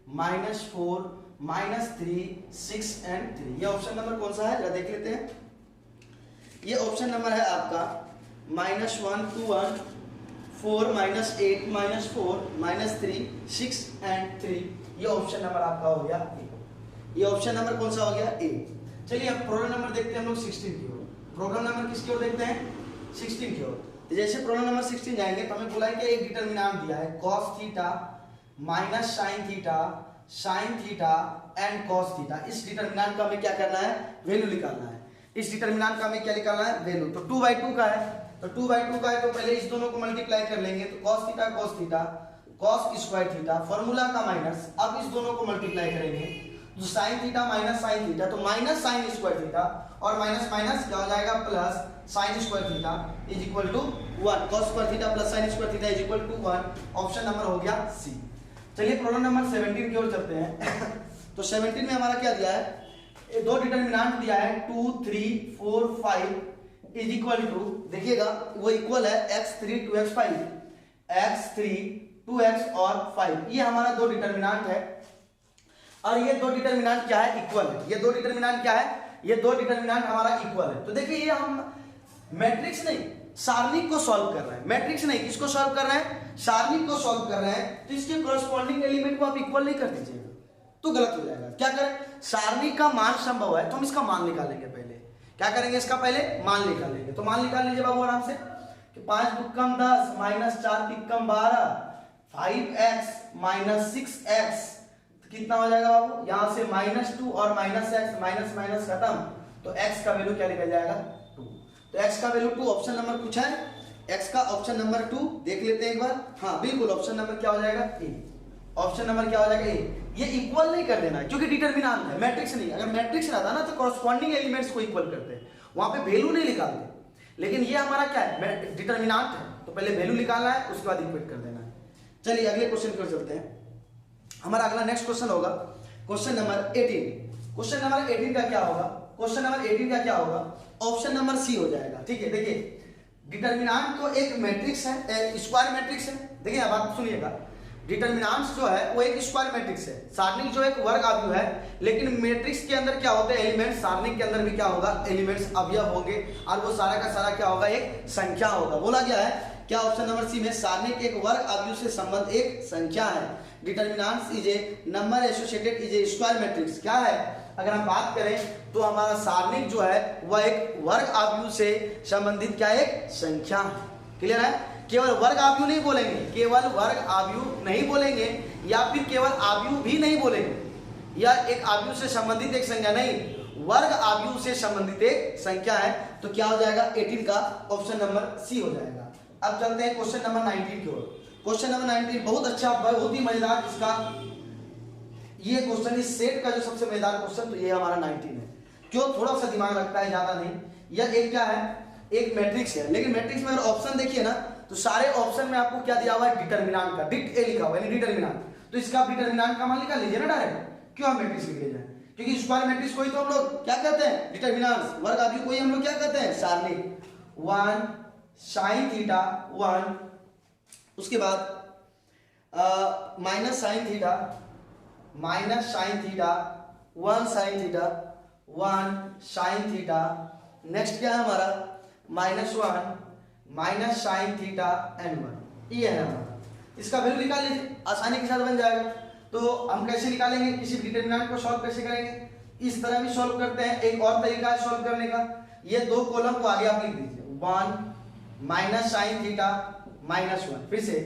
-4 -3 6 and 3। ये ऑप्शन नंबर कौन सा है, जरा देख लेते हैं। ये ऑप्शन नंबर है आपका -1 2 1 4 -8 -4 -3 6 and 3। ये ऑप्शन नंबर आपका हो गया ए। ये ऑप्शन नंबर कौन सा हो गया, ए। चलिए अब प्रॉब्लम नंबर देखते हैं हम लोग 16 की ओर। प्रॉब्लम नंबर किसकी ओर देखते हैं, 16 की ओर। जैसे प्रॉब्लम नंबर 16 जाएंगे तो हमें बोला है कि एक डिटरमिनेंट दिया है cos theta minus sine theta and cos theta. इस डिटरमिनेंट का हमें क्या करना है, वैल्यू निकालना है। इस डिटरमिनेंट का हमें क्या निकालना है, वैल्यू। तो 2/2 का है, तो 2/2 का है तो पहले इस दोनों को मल्टीप्लाई कर लेंगे, तो cos theta cos square theta formula का माइनस, अब इस दोनों को मल्टीप्लाई करेंगे तो sin theta minus sine theta, तो माइनस साइन स्क्वायर थीटा और माइनस माइनस क्या हो जाएगा plus sine square theta is equal to 1। cos square theta plus sine square theta is equal to 1। Option number हो गया सी। चलिए प्रॉब्लम नंबर 17 की ओर चलते हैं। तो 17 में हमारा क्या दिया है, दो डिटरमिनेंट दिया है 2 3 4 5 इज इक्वल टू, देखिएगा वो इक्वल है x3 2x5, x3 2x और 5। ये हमारा दो डिटरमिनेंट है और ये दो डिटरमिनेंट क्या है, इक्वल है। ये दो डिटरमिनेंट क्या है, ये दो डिटरमिनेंट हमारा इक्वल है। तो देखिए ये हम मैट्रिक्स नहीं सारणिक को सॉल्व कर रहे हैं, मैट्रिक्स नहीं किसको सॉल्व कर रहे हैं, सारणिक को सॉल्व कर रहे हैं। तो इसके कॉरस्पॉन्डिंग एलिमेंट को आप इक्वल नहीं कर दीजिएगा तो गलत हो जाएगा। क्या करें, सारणी का मान संभव है तो हम इसका मान निकाल लेंगे। पहले क्या करेंगे, इसका पहले मान निकाल लेंगे। तो मान निकाल लीजिए बाबू आराम से कि 5 दुक्कम 10 माइनस 4 तिक्कम 12 5x माइनस 6x कितना हो जाएगा बाबू, यहां से -2 और -x माइनस माइनस खत्म, तो x का वैल्यू क्या निकल जाएगा 2। तो x का वैल्यू 2 ऑप्शन नंबर पूछा है, x का ऑप्शन नंबर 2 देख लेते हैं एक बार। हाँ बिल्कुल ऑप्शन नंबर क्या हो जाएगा ए। ऑप्शन नंबर क्या हो जाएगा ए। ये इक्वल नहीं कर देना क्योंकि डिटरमिनेंट है, मैट्रिक्स नहीं। अगर मैट्रिक्स रहता ना तो कॉरस्पॉन्डिंग एलिमेंट्स को इक्वल करते हैं, वहां पे वैल्यू नहीं निकालते। लेकिन ये हमारा क्या है, डिटरमिनेंट है, तो पहले वैल्यू निकालना है उसके बाद इक्वेट कर देना है। चलिए अगले क्वेश्चन की ओर चलते हैं। हमारा अगला नेक्स्ट क्वेश्चन होगा क्वेश्चन नंबर 18। क्वेश्चन नंबर 18 का क्या होगा, क्वेश्चन नंबर 18 का क्या होगा, ऑप्शन नंबर सी हो जाएगा। ठीक है, देखिए डिटरमिनेंट तो एक मैट्रिक्स है, स्क्वायर मैट्रिक्स है। देखिए अब आप सुनिएगा, डिटरमिनेंट्स जो है वो एक स्क्वायर मैट्रिक्स है, सारणिक जो एक वर्ग अवयव है। लेकिन मैट्रिक्स के अंदर क्या होते हैं एलिमेंट्स, सारणिक के अंदर भी क्या होगा एलिमेंट्स अवयव होंगे और वो सारा का सारा क्या होगा एक संख्या होगा। बोला गया है क्या ऑप्शन नंबर सी में, सारणिक एक वर्ग अवयव से संबंध एक संख्या है। Determinants is a number associated is a square matrix. क्या है, अगर हम बात करें तो हमारा सारणिक जो है वह एक वर्ग अवयव से संबंधित क्या एक संख्या है। क्लियर है, केवल वर्ग अवयव नहीं बोलेंगे, केवल वर्ग अवयव नहीं बोलेंगे या फिर केवल अवयव भी नहीं बोलेंगे, या एक अवयव से संबंधित एक संख्या नहीं, वर्ग अवयव से संबंधित एक संख्या है। तो क्या हो जाएगा 18 का ऑप्शन नंबर सी हो जाएगा। अब चलते हैं क्वेश्चन नंबर 19 की ओर। क्वेश्चन नंबर 19 बहुत अच्छा, बहुत ही मजेदार इसका ये क्वेश्चन, इस सेट का जो सबसे मजेदार क्वेश्चन तो ये हमारा 19 है। क्यों, थोड़ा सा दिमाग लगता है, ज्यादा नहीं। यह एक क्या है, एक मैट्रिक्स है। लेकिन मैट्रिक्स में अगर ऑप्शन देखिए ना तो सारे ऑप्शन में आपको क्या दिया हुआ है, डिटरमिनेंट का, डिट ए लिखा हुआ है, यानी डिटरमिनेंट। तो इसका आप डिटरमिनेंट का मान निकाल लीजिए ना डायरेक्ट। क्यों हम मैट्रिक्स लिख ले जाए, क्योंकि स्क्वायर मैट्रिक्स को ही तो हम लोग क्या कहते हैं डिटरमिनेंट्स, वर्ग अवयव को ही हम लोग क्या कहते हैं सारणिक। 1 sin थीटा 1, उसके बाद minus sine theta 1 sin theta 1 sin theta. Next क्या है हमारा -1 माइनस साइन थीटा एंड 1। ये है हमारा, इसका वैल्यू निकाल लीजिए, आसानी के साथ बन जाएगा। तो हम कैसे निकालेंगे, किसी डिटरमिनेंट को सॉल्व कैसे करेंगे, इस तरह भी सॉल्व करते हैं। एक और तरीका है सॉल्व करने का, ये दो कॉलम को आगे आप लिख दीजिए, 1 माइनस साइन थीटा -1, फिर से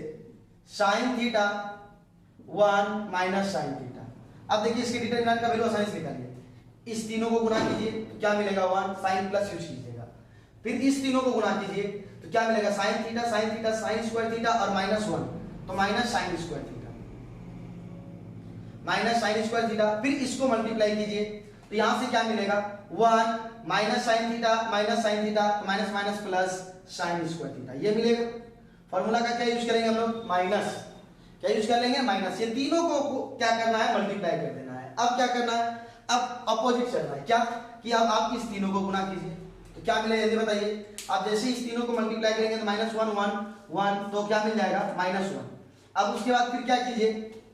sine theta 1 minus sine theta. अब देखिए इसके डिटरमिनेंट का वैल्यू आसानी से निकालिए, इस तीनों को गुणा कीजिए तो क्या मिलेगा 1 साइन प्लस यूज कीजिएगा, फिर इस तीनों को गुणा कीजिए तो क्या मिलेगा sine theta sine square theta और -1 तो minus sine square theta, minus sine square theta. फिर इसको मल्टीप्लाई कीजिए तो यहां से क्या मिलेगा 1 minus sine theta minus minus plus sine square theta, ये मिलेगा। फॉर्मूला का क्या यूज करेंगे हम लोग, माइनस, क्या यूज कर लेंगे माइनस। ये तीनों को क्या करना है मल्टीप्लाई कर देना है। अब क्या करना है, अब अपोजिट चलना है, क्या कि अब आप इस तीनों को गुणा कीजिए तो क्या मिलेगा जल्दी बताइए। आप जैसे इस तीनों को मल्टीप्लाई करेंगे तो -1 तो क्या मिल जाएगा -1। अब उसके बाद फिर क्या कीजिए,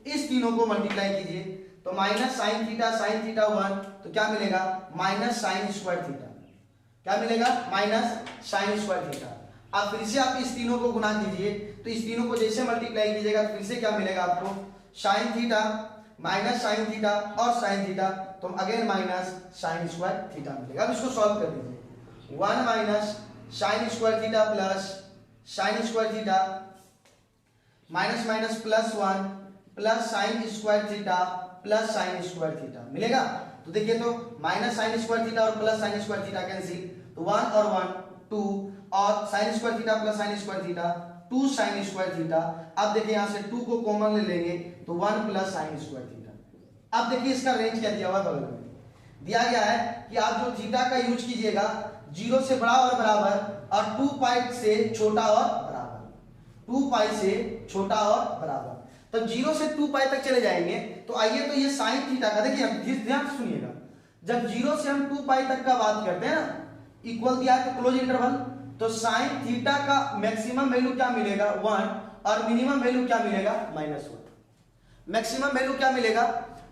इस तीनों को मल्टीप्लाई कीजिए तो माइनस साइन थीटा 1 तो क्या मिलेगा माइनस साइन स्क्वायर थीटा, क्या मिलेगा माइनस साइन स्क्वायर थीटा। अब फिर से आप इस तीनों को गुणा कीजिए तो इस तीनों को जैसे मल्टीप्लाई कीजिएगा फिर से क्या मिलेगा आपको sine theta minus sine theta और साइन थीटा तो again minus sine square theta मिलेगा। अब इसको सॉल्व कर दीजिए, 1 minus sine square theta plus sine square theta minus minus plus 1 plus sine square theta plus sine square theta मिलेगा। तो देखिए तो माइनस साइन स्क्वायर थीटा और plus sine square theta cancel, तो 1 और 1 2 और sign square theta plus sine square theta 2 sign square theta. अब देखिए यहाँ से 2 को कॉमन ले लेंगे तो 1 प्लस साइन स्क्वायर थीटा। अब देखिए इसका रेंज क्या दिया हुआ बगल में दिया गया है कि आप जो थीटा का यूज कीजिएगा 0 से बड़ा और बराबर और 2 पाई से छोटा और बराबर, 2 पाई से छोटा और बराबर। तो 0 से 2 पाई तक चले जाएंगे। तो आइए तो ये साइन थीटा का देखिए ध्यान से सुनिएगा, जब 0 से हम 2 पाई तक का बात करते हैं ना, इक्वल दिया है तो क्लोज इंटरवल, तो साइन थीटा का मैक्सिमम वैल्यू क्या मिलेगा 1 और मिनिमम वैल्यू क्या मिलेगा -1। मैक्सिमम वैल्यू क्या मिलेगा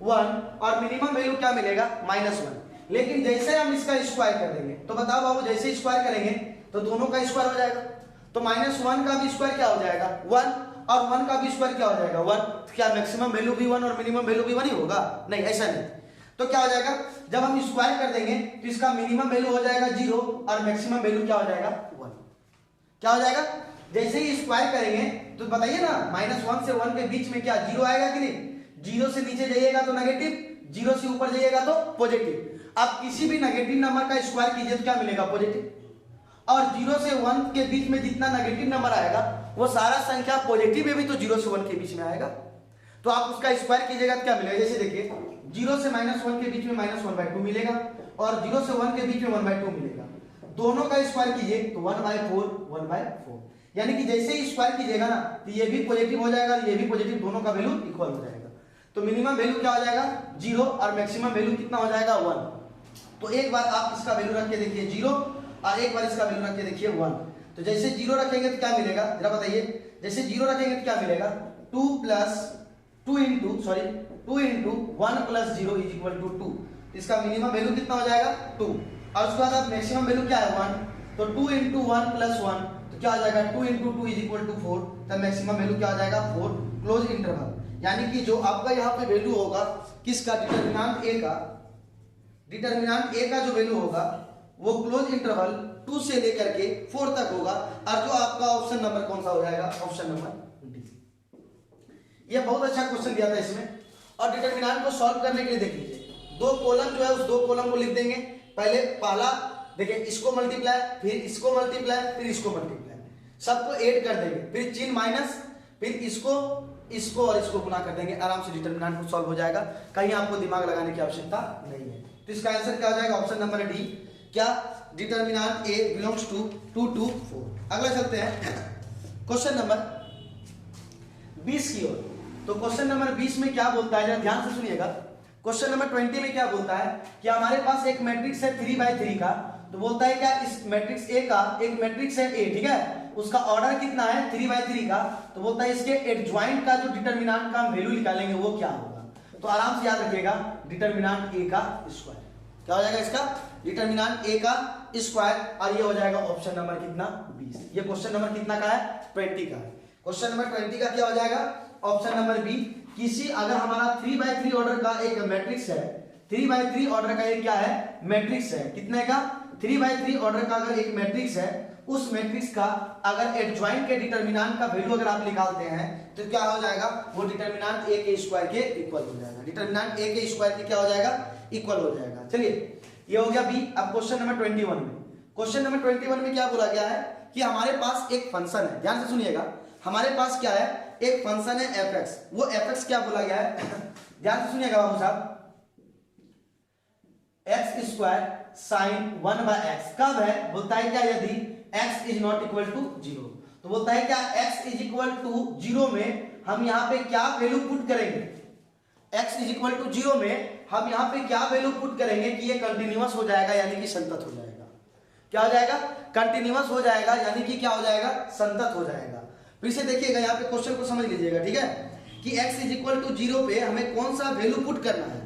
1 और मिनिमम वैल्यू क्या मिलेगा -1। लेकिन जैसे हम इसका स्क्वायर कर देंगे तो बताओ बाबू, जैसे स्क्वायर करेंगे तो दोनों का स्क्वायर हो जाएगा, तो -1 का भी स्क्वायर क्या हो जाएगा 1 और 1 का भी स्क्वायर क्या हो जाएगा 1। तो क्या मैक्सिमम वैल्यू भी 1 और मिनिमम वैल्यू भी 1 ही होगा? नहीं, ऐसा नहीं। तो क्या हो जाएगा, जब हम स्क्वायर कर देंगे तो इसका मिनिमम वैल्यू हो जाएगा 0 और मैक्सिमम वैल्यू क्या हो जाएगा 1। क्या हो जाएगा, जैसे ही स्क्वायर करेंगे तो बताइए ना -1 से 1 के बीच में क्या 0 आएगा कि नहीं? 0 से नीचे जाइएगा तो नेगेटिव, 0 से ऊपर जाइएगा तो पॉजिटिव। आप किसी भी नेगेटिव नंबर का स्क्वायर कीजिए तो क्या मिलेगा पॉजिटिव, और 0 से 1 के बीच में जितना नेगेटिव नंबर आएगा वो सारा संख्या पॉजिटिव में भी तो 0 से 1 के बीच में आएगा। तो आप उसका स्क्वायर कीजिएगा तो क्या मिलेगा, जैसे देखिए 0 से -1 के बीच में -1/2 मिलेगा और 0 से 1 के बीच में 1/2 मिलेगा। दोनों का स्क्वायर कीजिए तो 1/4 1/4, यानी कि जैसे ही स्क्वायर कीजिएगा ना तो ये भी पॉजिटिव हो जाएगा, ये भी पॉजिटिव, दोनों का वैल्यू इक्वल हो जाएगा। तो मिनिमम वैल्यू क्या हो जाएगा 0 और मैक्सिमम वैल्यू कितना हो जाएगा 1। तो एक बार आप इसका वैल्यू रख के देखिए 0 और एक बार इसका वैल्यू रख के देखिए 1। तो जैसे 0 रखेंगे तो क्या मिलेगा जरा बताइए, जैसे 0 रखेंगे तो क्या मिलेगा 2 into 1 plus 0 is equal to 2। इसका मिनिमम वैल्यू कितना हो जाएगा 2 और उसके बाद आप मैक्सिमम वैल्यू क्या है 1, तो 2 इंटू 1 प्लस 1 तो क्या हो जाएगा 2 इंटू 2 इज इक्वल टू 4। तब मैक्सिमम वैल्यू क्या हो जाएगा 4 क्लोज इंटरवल। यानी कि जो आपका यहाँ पे वैल्यू होगा किसका, डिटरमिनेंट ए का जो वैल्यू होगा वो क्लोज इंटरवल 2 से लेकर के 4 तक होगा। और जो आपका ऑप्शन नंबर कौन सा हो जाएगा, ऑप्शन नंबर डी। ये बहुत अच्छा क्वेश्चन दिया था इसमें। और डिटरमिनेंट को सॉल्व करने के लिए देख लीजिए 2 कॉलम जो है उस 2 कॉलम को लिख देंगे। पहले पहला देखिए इसको मल्टीप्लाई, फिर इसको मल्टीप्लाई, फिर इसको मल्टीप्लाई, सबको ऐड कर देंगे, फिर चिन्ह माइनस, फिर इसको और इसको गुना कर देंगे। आराम से डिटरमिनेंट को सॉल्व हो जाएगा, कहीं आपको दिमाग लगाने की आवश्यकता नहीं है। तो इसका आंसर क्या हो जाएगा, ऑप्शन नंबर डी। क्या, determinant A belongs to 2 to 4। अगला चलते हैं क्वेश्चन नंबर 20 की ओर। तो क्वेश्चन नंबर 20 में क्या बोलता है, जरा ध्यान से सुनिएगा। क्वेश्चन नंबर 20 में क्या बोलता है कि हमारे पास एक मैट्रिक्स है 3/3 का। तो बोलता है क्या, इस मैट्रिक्स ए का एक मैट्रिक्स है ए, ठीक है, उसका ऑर्डर कितना है 3/3 का। तो बोलता है इसके एडजॉइंट का जो डिटरमिनेंट का हम वैल्यू निकालेंगे वो क्या होगा। तो आराम से याद रखिएगा डिटरमिनेंट ए का स्क्वायर क्या हो जाएगा, इसका डिटरमिनेंट ए का स्क्वायर, और ये हो जाएगा ऑप्शन नंबर कितना 20। ये क्वेश्चन नंबर कितना का है 20 का है। क्वेश्चन नंबर 20 का क्या हो जाएगा, ऑप्शन नंबर बी। किसी अगर हमारा 3/3 ऑर्डर का एक मैट्रिक्स है, 3/3 ऑर्डर का एक क्या है मैट्रिक्स है, कितने का 3/3 ऑर्डर का अगर एक मैट्रिक्स है, उस मैट्रिक्स का अगर एडजॉइंट के डिटरमिनेंट का वैल्यू अगर आप निकालते हैं तो क्या हो जाएगा, वो डिटरमिनेंट ए के स्क्वायर के इक्वल हो जाएगा। डिटरमिनेंट ए के स्क्वायर के क्या हो जाएगा, इक्वल हो जाएगा। चलिए ये हो गया बी। अब क्वेश्चन नंबर 21 में, क्वेश्चन नंबर 21 में क्या बोला गया है कि हमारे पास एक फंक्शन है, ध्यान से सुनिएगा, हमारे पास क्या है एक फंक्शन है fx। वो fx क्या बोला गया है ध्यान से सुनिएगा बाबू साहब, x स्क्वायर साइन 1/x कब है, बोलता है क्या यदि x is not equal to 0। तो बोलता है क्या x इज इक्वल टू 0 में हम यहाँ पे क्या वैल्यू पुट करेंगे, x इज इक्वल टू 0 में हम यहाँ पे क्या वैल्यू पुट करेंगे कि ये कंटिन्यूअस हो जाएगा, यानी कि संतत हो जाएगा। क्या हो जाएगा, कंटिन्यूअस हो जाएगा, यानी कि क्या हो जाएगा, संतत हो जाएगा। फिर से देखिएगा यहाँ पे क्वेश्चन को समझ लीजिएगा, ठीक है, कि x इज इक्वल टू 0 पे हमें कौन सा वैल्यू पुट करना है,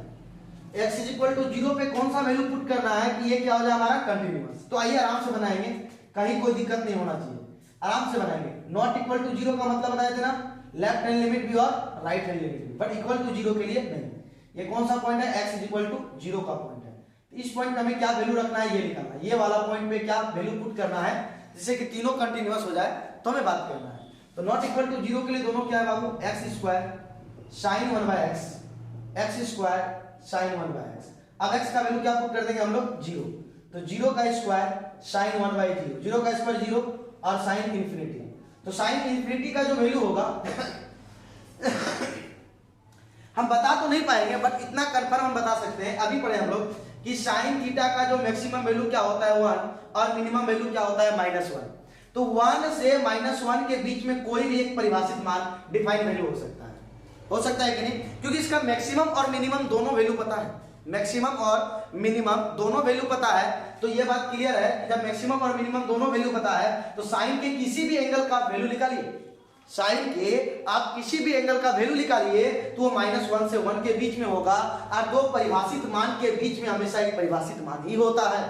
x इज इक्वल टू 0 पे कौन सा वैल्यू पुट करना है कि ये क्या हो जाए हमारा कंटिन्यूअस। तो आइए आराम से बनाएंगे, कहीं कोई दिक्कत नहीं होना चाहिए, आराम से बनाएंगे। नॉट इक्वल टू 0 का मतलब बताए थे ना, लेफ्ट हैंड लिमिट भी और राइट हैंड लिमिट भी, बट इक्वल टू 0 के लिए नहीं। ये कौन सा पॉइंट है, x इज इक्वल टू 0 का पॉइंट है। इस पॉइंट पे हमें क्या वैल्यू रखना है ये निकालना है, ये वाला पॉइंट पे क्या वैल्यू पुट करना है जिससे कि तीनों कंटिन्यूअस हो जाए, तो हमें बात करना है। तो नॉट इक्वल टू 0 के लिए दोनों क्या है बाबू, x square sine 1 by x, x square sine 1 by x. अब एक्स का वैल्यू क्या पुट कर देंगे हम लोग 0, तो 0 का स्क्वायर साइन 1 बाय 0, 0 का स्क्वायर 0 और साइन इंफिनिटी, तो साइन इंफिनिटी का जो वैल्यू होगा हम बता तो नहीं पाएंगे बट इतना कंफर्म हम बता सकते हैं, अभी पढ़े हम लोग कि साइन थीटा का जो मैक्सिमम वैल्यू क्या होता है 1 और मिनिमम वैल्यू क्या होता है -1। तो 1 से -1 के बीच में कोई भी एक परिभाषित मान डिफाइन वैल्यू हो सकता है कि नहीं, क्योंकि इसका मैक्सिमम और मिनिमम दोनों वैल्यू पता है, मैक्सिमम और मिनिमम दोनों वैल्यू पता है। तो ये बात क्लियर है, जब मैक्सिमम और मिनिमम दोनों वैल्यू पता है तो साइन के किसी भी एंगल का वैल्यू निकालिए, साइन के आप किसी भी एंगल का वैल्यू निकालिए तो वो -1 से 1 के बीच में होगा, और दो परिभाषित मान के बीच में हमेशा एक परिभाषित मान ही होता है।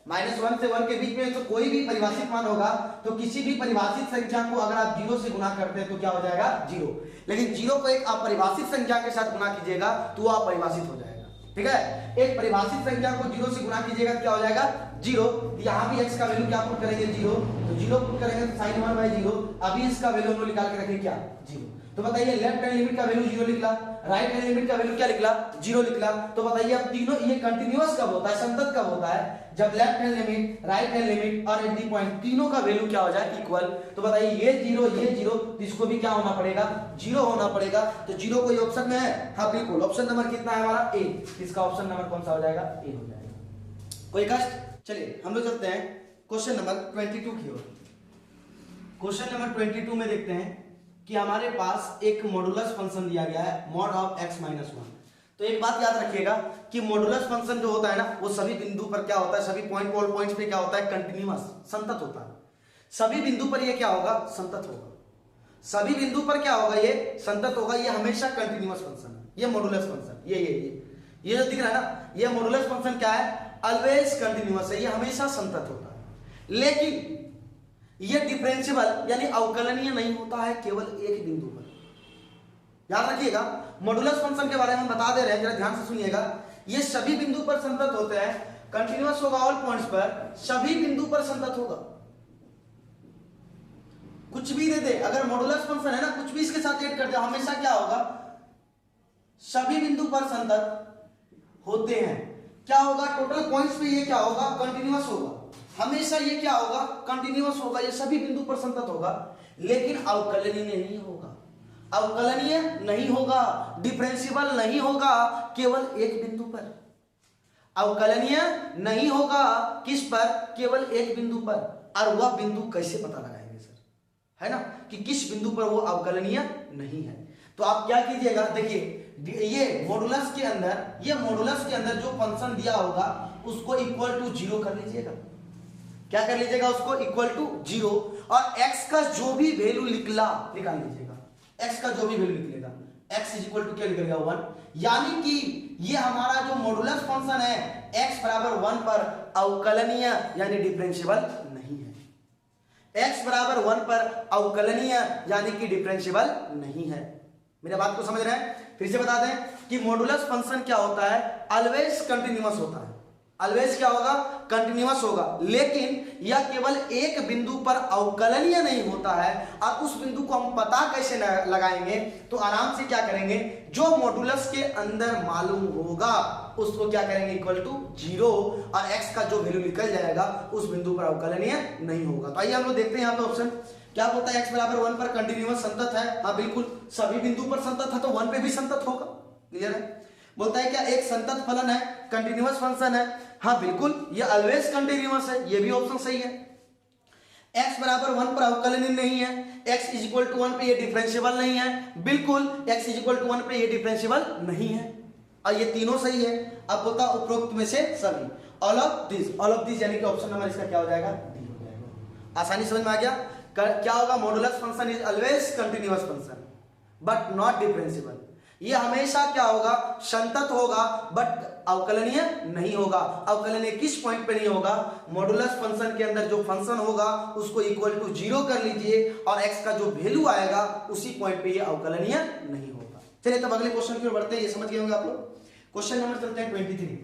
-1 से 1 के बीच में तो कोई भी परिभाषित मान होगा, तो किसी भी परिभाषित संख्या को अगर आप 0 से गुणा करते हैं तो क्या हो जाएगा 0, लेकिन 0 को एक अपरिभाषित संख्या के साथ गुणा कीजिएगा तो वो अपरिभाषित हो जाएगा, ठीक है। एक परिभाषित संख्या को 0 से गुणा कीजिएगा क्या हो जाएगा 0, यहाँ भी x का वैल्यू क्या पुट करेंगे 0, तो 0 पुट करेंगे तो sin 1 बाय 0, अभी इसका वैल्यू हम लोग निकाल के रखेंगे क्या 0। तो बताइए लेफ्ट हैंड लिमिट का वैल्यू 0 निकला, राइट हैंड लिमिट का वैल्यू क्या निकला 0 निकला। तो बताइए अब तीनों ये कंटिन्यूअस कब होता है, संतत कब होता है, जब left hand limit, right hand limit और एट दी पॉइंट तीनों का वैल्यू क्या हो जाए इक्वल। तो बताइए ये 0 तो इसको भी क्या होना पड़ेगा 0 होना पड़ेगा। तो 0 कोई ऑप्शन में है, हाँ बिल्कुल, ऑप्शन नंबर कितना है हमारा ए, इसका ऑप्शन नंबर कौन सा हो जाएगा ए हो जाएगा। कोई कष्ट, चलिए हम लोग चलते हैं क्वेश्चन नंबर 22 की ओर। क्वेश्चन नंबर 22 में देखते हैं कि हमारे पास एक मॉडुलस फंक्शन दिया गया है मॉड ऑफ x - 1। तो एक बात याद रखिएगा कि मॉडुलस फंक्शन जो होता है ना वो सभी बिंदु पर क्या होता है, सभी पॉइंट्स पे क्या होता है कंटिन्यूअस संतत होता है। सभी बिंदु पर ये क्या होगा संतत होगा, सभी बिंदु पर क्या होगा ये संतत होगा, ये हमेशा कंटिन्यूअस फंक्शन है, ये मॉडुलस फंक्शन, ये जो दिख रहा है ना ये मॉडुलस फंक्शन क्या है ऑलवेज कंटिन्यूअस है, ये हमेशा संतत होता है। लेकिन ये डिफरेंशिएबल यानी अवकलनीय नहीं होता है केवल एक बिंदु पर। याद रखिएगा मॉडुलस फंक्शन के बारे में हम बता दे रहे हैं, जरा ध्यान से सुनिएगा। ये सभी बिंदु पर संतत होते हैं, कंटिन्यूअस होगा ऑल पॉइंट्स पर, सभी बिंदु पर संतत होगा। कुछ भी दे दे, अगर मॉडुलस फंक्शन है ना कुछ भी इसके साथ ऐड कर दे हमेशा क्या होगा सभी बिंदु पर संतत होते हैं। क्या होगा टोटल पॉइंट्स पे ये क्या होगा कंटिन्यूअस होगा, हमेशा ये क्या होगा कंटिन्यूअस होगा, ये सभी बिंदु पर संतत होगा। लेकिन अवकलनीय नहीं होगा, अवकलनीय नहीं होगा, डिफरेंशिएबल नहीं होगा केवल एक बिंदु पर, अवकलनीय नहीं होगा किस पर केवल एक बिंदु पर। और वह बिंदु कैसे पता लगाएंगे सर, है ना कि किस बिंदु पर वो अवकलनीय नहीं है। तो आप क्या कीजिएगा, देखिए ये मॉडुलस के अंदर जो फंक्शन दिया होगा उसको इक्वल टू 0 कर लीजिएगा। क्या कर लीजिएगा उसको इक्वल टू 0, और x का जो भी वैल्यू निकाल लीजिएगा, x का जो भी वैल्यू निकलेगा x इज इक्वल टू क्या निकलेगा 1, यानी कि ये हमारा जो मॉडुलस फंक्शन है x बराबर 1 पर अवकलनीय यानी डिफरेंशिएबल नहीं है, x बराबर 1 पर अवकलनीय यानी कि डिफरेंशिएबल नहीं है। मेरे बात को समझ रहे हैं, फिर से बता दें कि मॉडुलस फंक्शन क्या होता है ऑलवेज कंटिन्यूअस होता है, ऑलवेज क्या होगा कंटिन्यूअस होगा, लेकिन यह केवल एक बिंदु पर अवकलनीय नहीं होता है। और उस बिंदु को हम पता कैसे लगाएंगे, तो आराम से क्या करेंगे जो मॉडुलस के अंदर मालूम होगा उसको क्या करेंगे इक्वल टू 0, और x का जो वैल्यू निकल जाएगा उस बिंदु पर अवकलनीय नहीं होगा। तो आइए हम लोग देखते हैं यहाँ पे ऑप्शन क्या बोलता है, x बराबर 1 पर कंटिन्यूअस संतत है, हाँ बिल्कुल सभी बिंदु पर संतत है तो 1 पे भी संतत होगा, क्लियर है। बोलता है क्या एक संतत फलन है, कंटिन्यूअस फंक्शन है, हाँ बिल्कुल ये ऑलवेज कंटिन्यूअस है, ये भी ऑप्शन सही है। x बराबर 1 पर अवकलनीय नहीं है, x इज इक्वल टू 1 पे ये डिफरेंशिएबल नहीं है, बिल्कुल x इज इक्वल टू 1 पे ये डिफरेंशिएबल नहीं है, और ये तीनों सही है। अब बोलता उपरोक्त में से सभी, ऑल ऑफ दिस यानी कि ऑप्शन नंबर इसका क्या हो जाएगा डी हो जाएगा। आसानी समझ में आ गया। क्या होगा modulus function is always continuous function but not differentiable, ये हमेशा क्या होगा संतत होगा बट अवकलनीय नहीं होगा। अवकलनीय किस पॉइंट पे नहीं होगा, मॉडुलस फंक्शन के अंदर जो फंक्शन होगा उसको इक्वल टू 0 कर लीजिए और x का जो वैल्यू आएगा उसी पॉइंट पे ये अवकलनीय नहीं होगा। चलिए तब अगले क्वेश्चन की ओर बढ़ते हैं, ये समझ गए होंगे आप लोग। क्वेश्चन नंबर चलते हैं 23।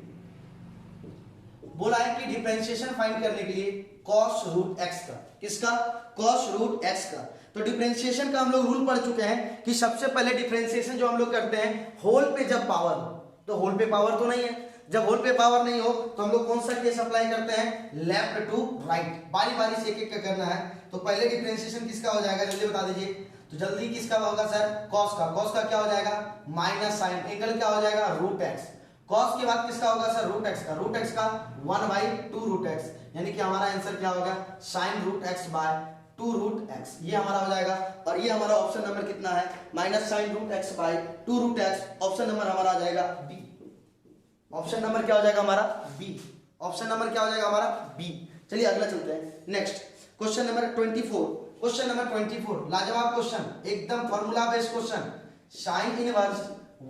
बोला है कि डिफरेंशिएशन फाइंड करने के लिए cos रूट x का, किसका, cos रूट x का। तो डिफरेंशिएशन का हम लोग रूल पढ़ चुके हैं कि सबसे पहले डिफरेंशिएशन जो हम लोग करते हैं होल पे जब पावर हो, तो होल पे पावर तो नहीं है, जब होल पे पावर नहीं हो तो हम लोग कौन सा केस अप्लाई करते हैं, लेफ्ट टू राइट, बारी बारी से एक एक करना है। तो पहले डिफरेंशिएशन किसका हो जाएगा जल्दी बता दीजिए, तो जल्दी किसका होगा सर, cos का, cos का क्या हो जाएगा माइनस साइन एंगल क्या हो जाएगा रूट x, cos के बाद किसका होगा सर रूट x का, रूट x का 1/2 रूट x, यानी कि हमारा आंसर क्या होगा sine root x by 2 root x, ये हमारा हो जाएगा। और ये हमारा ऑप्शन नंबर कितना है, minus sine root x by 2 root x, option number हमारा आ जाएगा बी। ऑप्शन नंबर क्या हो जाएगा हमारा बी, ऑप्शन नंबर क्या हो जाएगा हमारा बी। चलिए अगला चलते हैं, next question number 24। Question number 24 लाजवाब क्वेश्चन, एकदम formula based question, sine inverse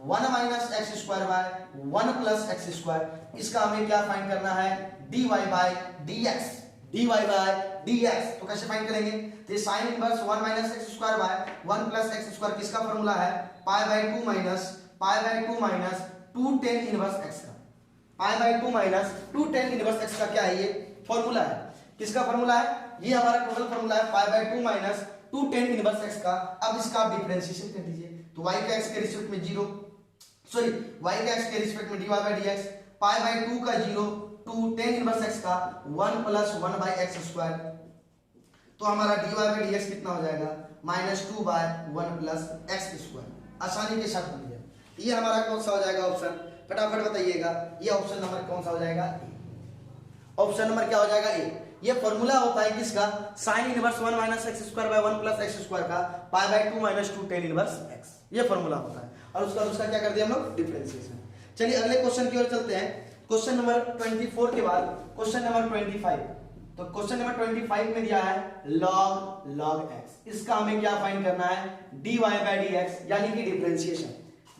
1 minus x square by 1 plus x square, इसका हमें क्या फाइंड करना है, dy by dx, dy by dx। तो कैसे फाइंड करेंगे, तो sine inverse 1 minus x square by 1 plus x square किसका फार्मूला है, pi by 2 minus 2 tan inverse x का, pi by 2 minus 2 tan inverse x का क्या है, ये फार्मूला है, किसका फार्मूला है, ये हमारा टोटल फार्मूला है pi by 2 minus 2 tan inverse x का। अब इसका आप डिफरेंशिएशन कर दीजिए, तो y का x के रिस्पेक्ट में 0, सॉरी y का x के रिस्पेक्ट में dy by dx, pi by 2 का 0, 2 tan इनवर्स x का 1 प्लस 1 बाय x स्क्वायर, तो हमारा dy बाय dx कितना हो जाएगा minus 2 by 1 plus x square, आसानी के साथ बन गया। ये हमारा कौन सा हो जाएगा ऑप्शन, फटाफट बताइएगा, ये ऑप्शन नंबर कौन सा हो जाएगा, ऑप्शन नंबर क्या हो जाएगा ए। ये फॉर्मूला होता है किसका, sine inverse 1 minus x square by 1 plus x square का, pi by 2 minus 2 tan inverse x, ये फॉर्मूला होता है। और उसका क्या कर दिया हम लोग डिफरेंशिएशन। चलिए अगले क्वेश्चन की ओर चलते हैं, क्वेश्चन नंबर 24 के बाद क्वेश्चन नंबर 25। तो क्वेश्चन नंबर 25 में दिया है log x, इसका हमें क्या फाइंड करना है, dy बाय dx यानी कि डिफरेंशिएशन,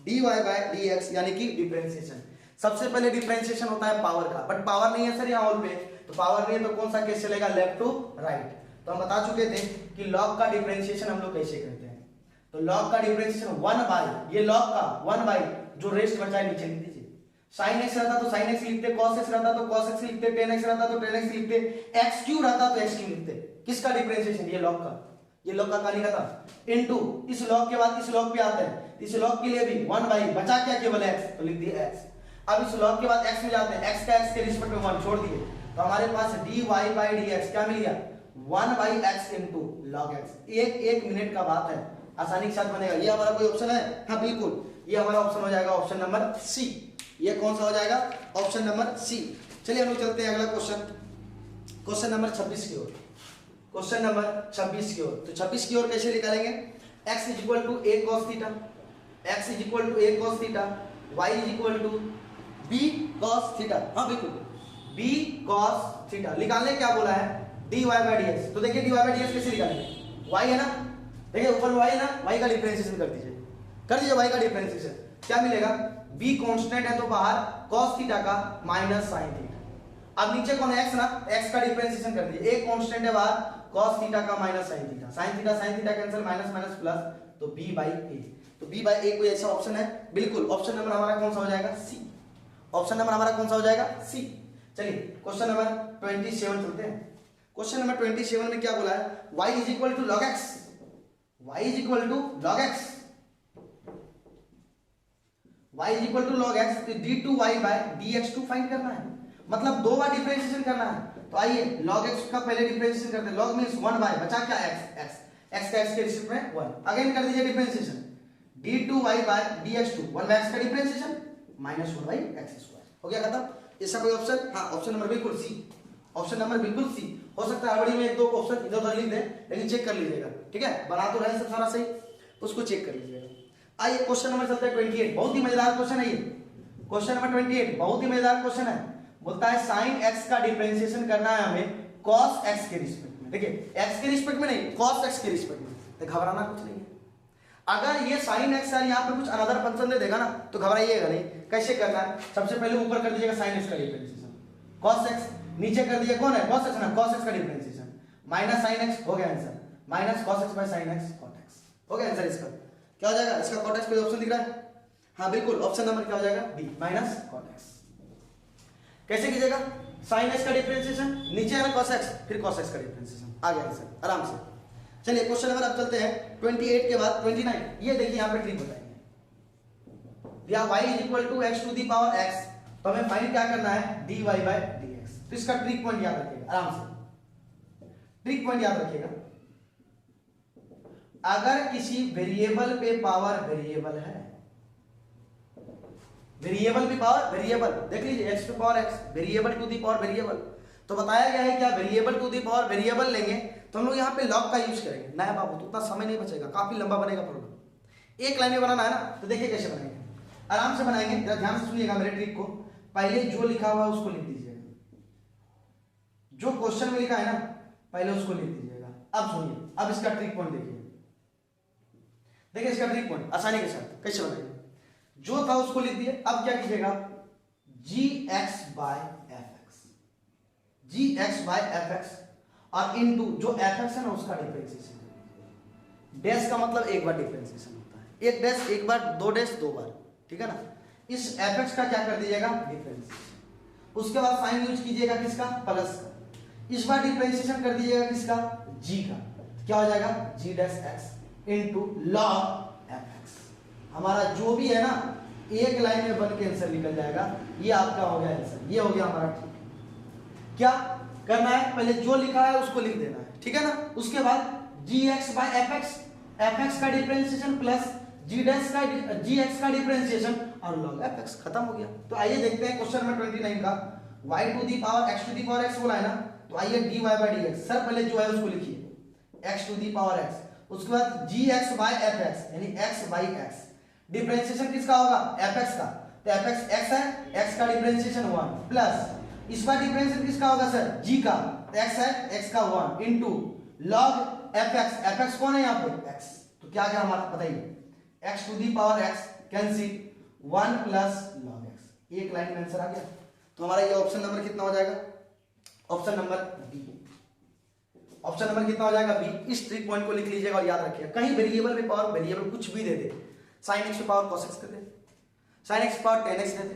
dy बाय dx यानी कि डिफरेंशिएशन। सबसे पहले डिफरेंशिएशन होता है पावर का, बट पावर नहीं है सर यहाँ होल पे, तो पावर नहीं है तो कौन सा केस चलेगा, लेफ्ट टू राइट। तो हम बता चुके थे कि log का डिफरेंशिएशन हम लोग कैसे करते हैं, तो log का डिफरेंशिएशन 1 बाय, ये log का 1 बाय जो रेस्ट बचा है नीचे लिख दीजिए, sin x रहता तो sin x लिखते, cos x रहता तो cos x लिखते, tan x रहता तो tan x लिखते, x क्यूब रहता तो x क्यूब लिखते। किसका डिफरेंशिएशन, ये log का, ये log का लिखा था इनटू इस log के बाद इस log पे आते हैं, इस log के लिए भी 1 बाय बचा क्या केवल x, तो लिख दिए x। अब इस log के बाद x में जाते हैं, x का x के रिस्पेक्ट में 1 छोड़ दिए, तो हमारे पास dy बाय dx क्या मिल गया 1 by x into log x। एक मिनट का बात है, आसानी के साथ बनेगा। ये हमारा कोई ऑप्शन है, हाँ बिल्कुल, ये हमारा ऑप्शन हो जाएगा ऑप्शन नंबर सी। ये कौन सा हो जाएगा, ऑप्शन नंबर सी। चलिए हम लोग चलते हैं अगला क्वेश्चन, क्वेश्चन नंबर 26 की ओर, क्वेश्चन नंबर 26 की ओर। तो 26 की ओर कैसे निकालेंगे, x is equal to a cos theta, x is equal to a cos theta, y is equal to b cos theta, हाँ बिल्कुल b cos थीटा। निकालने क्या बोला है, dy बाय dx। तो देखिए dy बाय dx कैसे निकालेंगे, y है ना, देखिए ऊपर y है ना, y का डिफरेंशिएशन कर दीजिए, y का डिफरेंशिएशन क्या मिलेगा, b कांस्टेंट है तो बाहर cos थीटा का माइनस sin थीटा। अब नीचे कौन है x ना, x का डिफरेंशिएशन कर दीजिए, a कांस्टेंट है बाहर cos थीटा का minus sin theta, sin theta cancel, minus minus plus, तो b बाय a। तो b बाय a कोई ऐसा ऑप्शन है, बिल्कुल ऑप्शन नंबर हमारा कौन सा हो जाएगा, c। ऑप्शन नंबर हमारा कौन सा हो जाएगा, c। चलिए क्वेश्चन नंबर 27 चलते हैं। क्वेश्चन नंबर 27 में क्या बोला है, y is equal to log x, y is equal to log x, y is equal to log x, तो d2y बाय dx2 फाइंड करना है, मतलब दो बार डिफरेंशिएशन करना है। तो आइए log x का पहले डिफरेंशिएशन करते हैं, log मींस 1 बाय बचा क्या x का x के रिस्पेक्ट में 1, अगेन कर दीजिए differentiation, d2y by dx2, 1 by x का differentiation minus 1 by x square, हो गया खत्म। इसका कोई ऑप्शन, हाँ ऑप्शन नंबर बिल्कुल सी, ऑप्शन नंबर बिल्कुल सी। हो सकता है हड़बड़ी में एक दो ऑप्शन इधर उधर लिख दें, लेकिन चेक कर लीजिएगा, ठीक है, बना तो रहे सब सारा सही, उसको चेक कर लीजिएगा। आइए क्वेश्चन नंबर चलता है 28, बहुत ही मजेदार क्वेश्चन है ये, क्वेश्चन नंबर 28 बहुत ही मजेदार क्वेश्चन है। बोलता है साइन x का डिफरेंशिएशन करना है हमें cos x के रिस्पेक्ट में, देखिए x के रिस्पेक्ट में नहीं, cos x के रिस्पेक्ट में, तो घबराना कुछ नहीं है। अगर ये साइन x यार यहाँ पे कुछ अनदर फंक्शन दे देगा ना, तो घबराइएगा नहीं। कैसे करना है, सबसे पहले ऊपर कर दीजिएगा साइन x का डिफरेंशिएशन, cos x, नीचे कर दिया कौन है cos x ना, cos x का डिफरेंशिएशन माइनस sin x, हो गया answer, minus cos x by sin x cot x, हो गया आंसर। इसका क्या हो जाएगा, इसका cot x कोई ऑप्शन दिख रहा है, हाँ बिल्कुल ऑप्शन नंबर क्या हो जाएगा डी, माइनस cot x। कैसे कीजिएगा, साइन एक्स का डिफरेंशिएशन, नीचे आना cos x, फिर cos x का डिफरेंशिएशन, आ गया आंसर आराम से। चलिए क्वेश्चन नंबर अब चलते हैं 28 के बाद 29। ये देखिए यहाँ पे ट्रिक बताएंगे, दिया y is equal to x to the power x, तो हमें फाइंड क्या करना है dy बाय dx। तो इसका ट्रिक पॉइंट याद रखिएगा आराम से, ट्रिक पॉइंट याद रखिएगा। अगर किसी वेरिएबल पे पावर वेरिएबल है, वेरिएबल पे पावर वेरिएबल, देख लीजिए x पे power x, variable to the power variable, तो बताया गया है क्या variable to the power variable लेंगे तो हम लोग यहाँ पे लॉग का यूज करेंगे। ना बाबू तो उतना समय नहीं बचेगा, काफी लंबा बनेगा प्रॉब्लम। एक लाइन में बनाना है ना, तो देखिए कैसे बनाएंगे, आराम से बनाएंगे, जरा ध्यान से सुनिएगा मेरे ट्रिक को। पहले जो लिखा हुआ है उसको लिख दीजिएगा, जो क्वेश्चन में लिखा है ना पहले उसको लिख दीजिएगा। अब सुनिए, अब इसका ट्रिक पॉइंट देखिए, देखिए इसका ट्रिक पॉइंट आसानी के साथ कैसे बनाएंगे। जो था उसको लिख दिए, अब क्या कीजिएगा gx by fx, gx by fx और इनटू जो fx है ना उसका डिफरेंशिएशन। डैश का मतलब एक बार डिफरेंशिएशन होता है, एक डैश एक बार, दो डैश दो बार, ठीक है ना। इस fx का क्या कर दीजिएगा डिफरेंशिएशन, उसके बाद साइन यूज कीजिएगा किसका प्लस का, इस बार डिफरेंशिएशन कर दीजिएगा किसका g का, क्या हो जाएगा g dash x into log fx। हमारा जो भी है ना एक लाइन में बन के आंसर निकल जाएगा, ये आपका हो गया आंसर, ये हो गया हमारा ठीक। क्या करना है, पहले जो लिखा है उसको लिख देना है, ठीक है ना। उसके बाद gx बाय fx, fx का डिफरेंशिएशन प्लस gx का डिफरेंशिएशन और log fx, खत्म हो गया। तो आइए देखते हैं क्वेश्चन नंबर 29 का, y to the power x to the power x बोला है ना, तो आइए dy बाय dx, सर पहले जो है उसको लिखिए x to the power x, उसके बाद gx बाय fx यानी x बाय x, डिफरेंशिएशन किसका होगा fx का, तो fx x है, x का डिफरेंशिएशन 1 प्लस इस बार डिफरेंशिएशन किसका होगा सर g का, तो x है, x का 1 इनटू log fx, fx कौन है यहाँ पे x, तो क्या गया हमारा बताइए x to the power x cancel 1 plus log x, एक लाइन में आंसर आ गया। तो हमारा ये ऑप्शन नंबर कितना हो जाएगा, option number B, option number कितना हो जाएगा बी। इस ट्रिक पॉइंट को लिख लीजिएगा और याद रखिएगा, कहीं वेरिएबल में पावर वेरिएबल कुछ भी दे दे, sin x पे पावर cos x दे दे, sin x पे पावर tan x दे दे,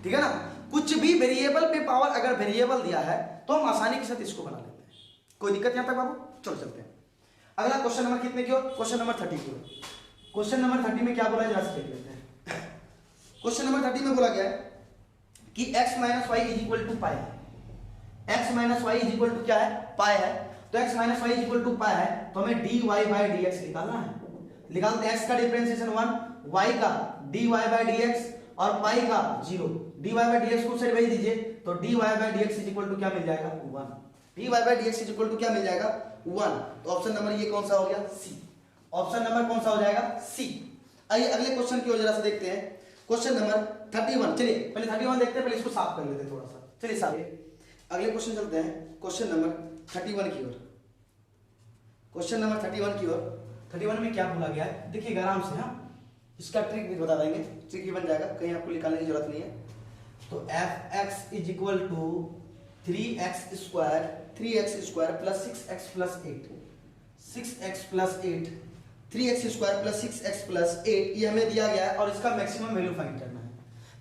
ठीक है ना। कुछ भी वेरिएबल पे पावर अगर वेरिएबल दिया है तो हम आसानी के साथ इसको बना लेते हैं, कोई दिक्कत यहां तक बाबू। चलो चलते हैं अगला क्वेश्चन नंबर कितने की हो, क्वेश्चन नंबर 30 की हो। क्वेश्चन नंबर 30 में क्या बोला है जरा देख लेते हैं। क्वेश्चन नंबर 30 में बोला गया है कि x minus y is equal to pi, x minus y is equal to क्या है पाई है, तो x minus y is equal to pi है, तो हमें dy बाय dx निकालना है। निकालते हैं, x का डिफरेंशिएशन 1, y का dy बाय dx और पाई का 0, dy बाय dx को साइड भेज दीजिए, तो dy by dx is equal to क्या मिल जाएगा 1, dy by dx is equal to क्या मिल जाएगा 1। तो ऑप्शन नंबर ये कौन सा हो गया सी, ऑप्शन नंबर कौन सा हो जाएगा सी। आइए अगले क्वेश्चन की ओर जरा से देखते हैं, क्वेश्चन नंबर 31। चलिए पहले 31 देखते हैं, पहले इसको साफ कर लेते हैं थोड़ा सा। चलिए साफ, अगले क्वेश्चन चलते हैं क्वेश्चन नंबर 31 की ओर, क्वेश्चन नंबर 31 की ओर। 31 में क्या बोला गया है देखिएगा आराम से, हाँ इसका ट्रिक भी बता देंगे, ट्रिक ही बन जाएगा, कहीं आपको निकालने की जरूरत नहीं है। तो fx is equal to 3x square plus 6x plus 8, 6x plus 8, 3x square plus 6x plus 8 ये हमें दिया गया है और इसका मैक्सिमम वैल्यू फाइंड करना है।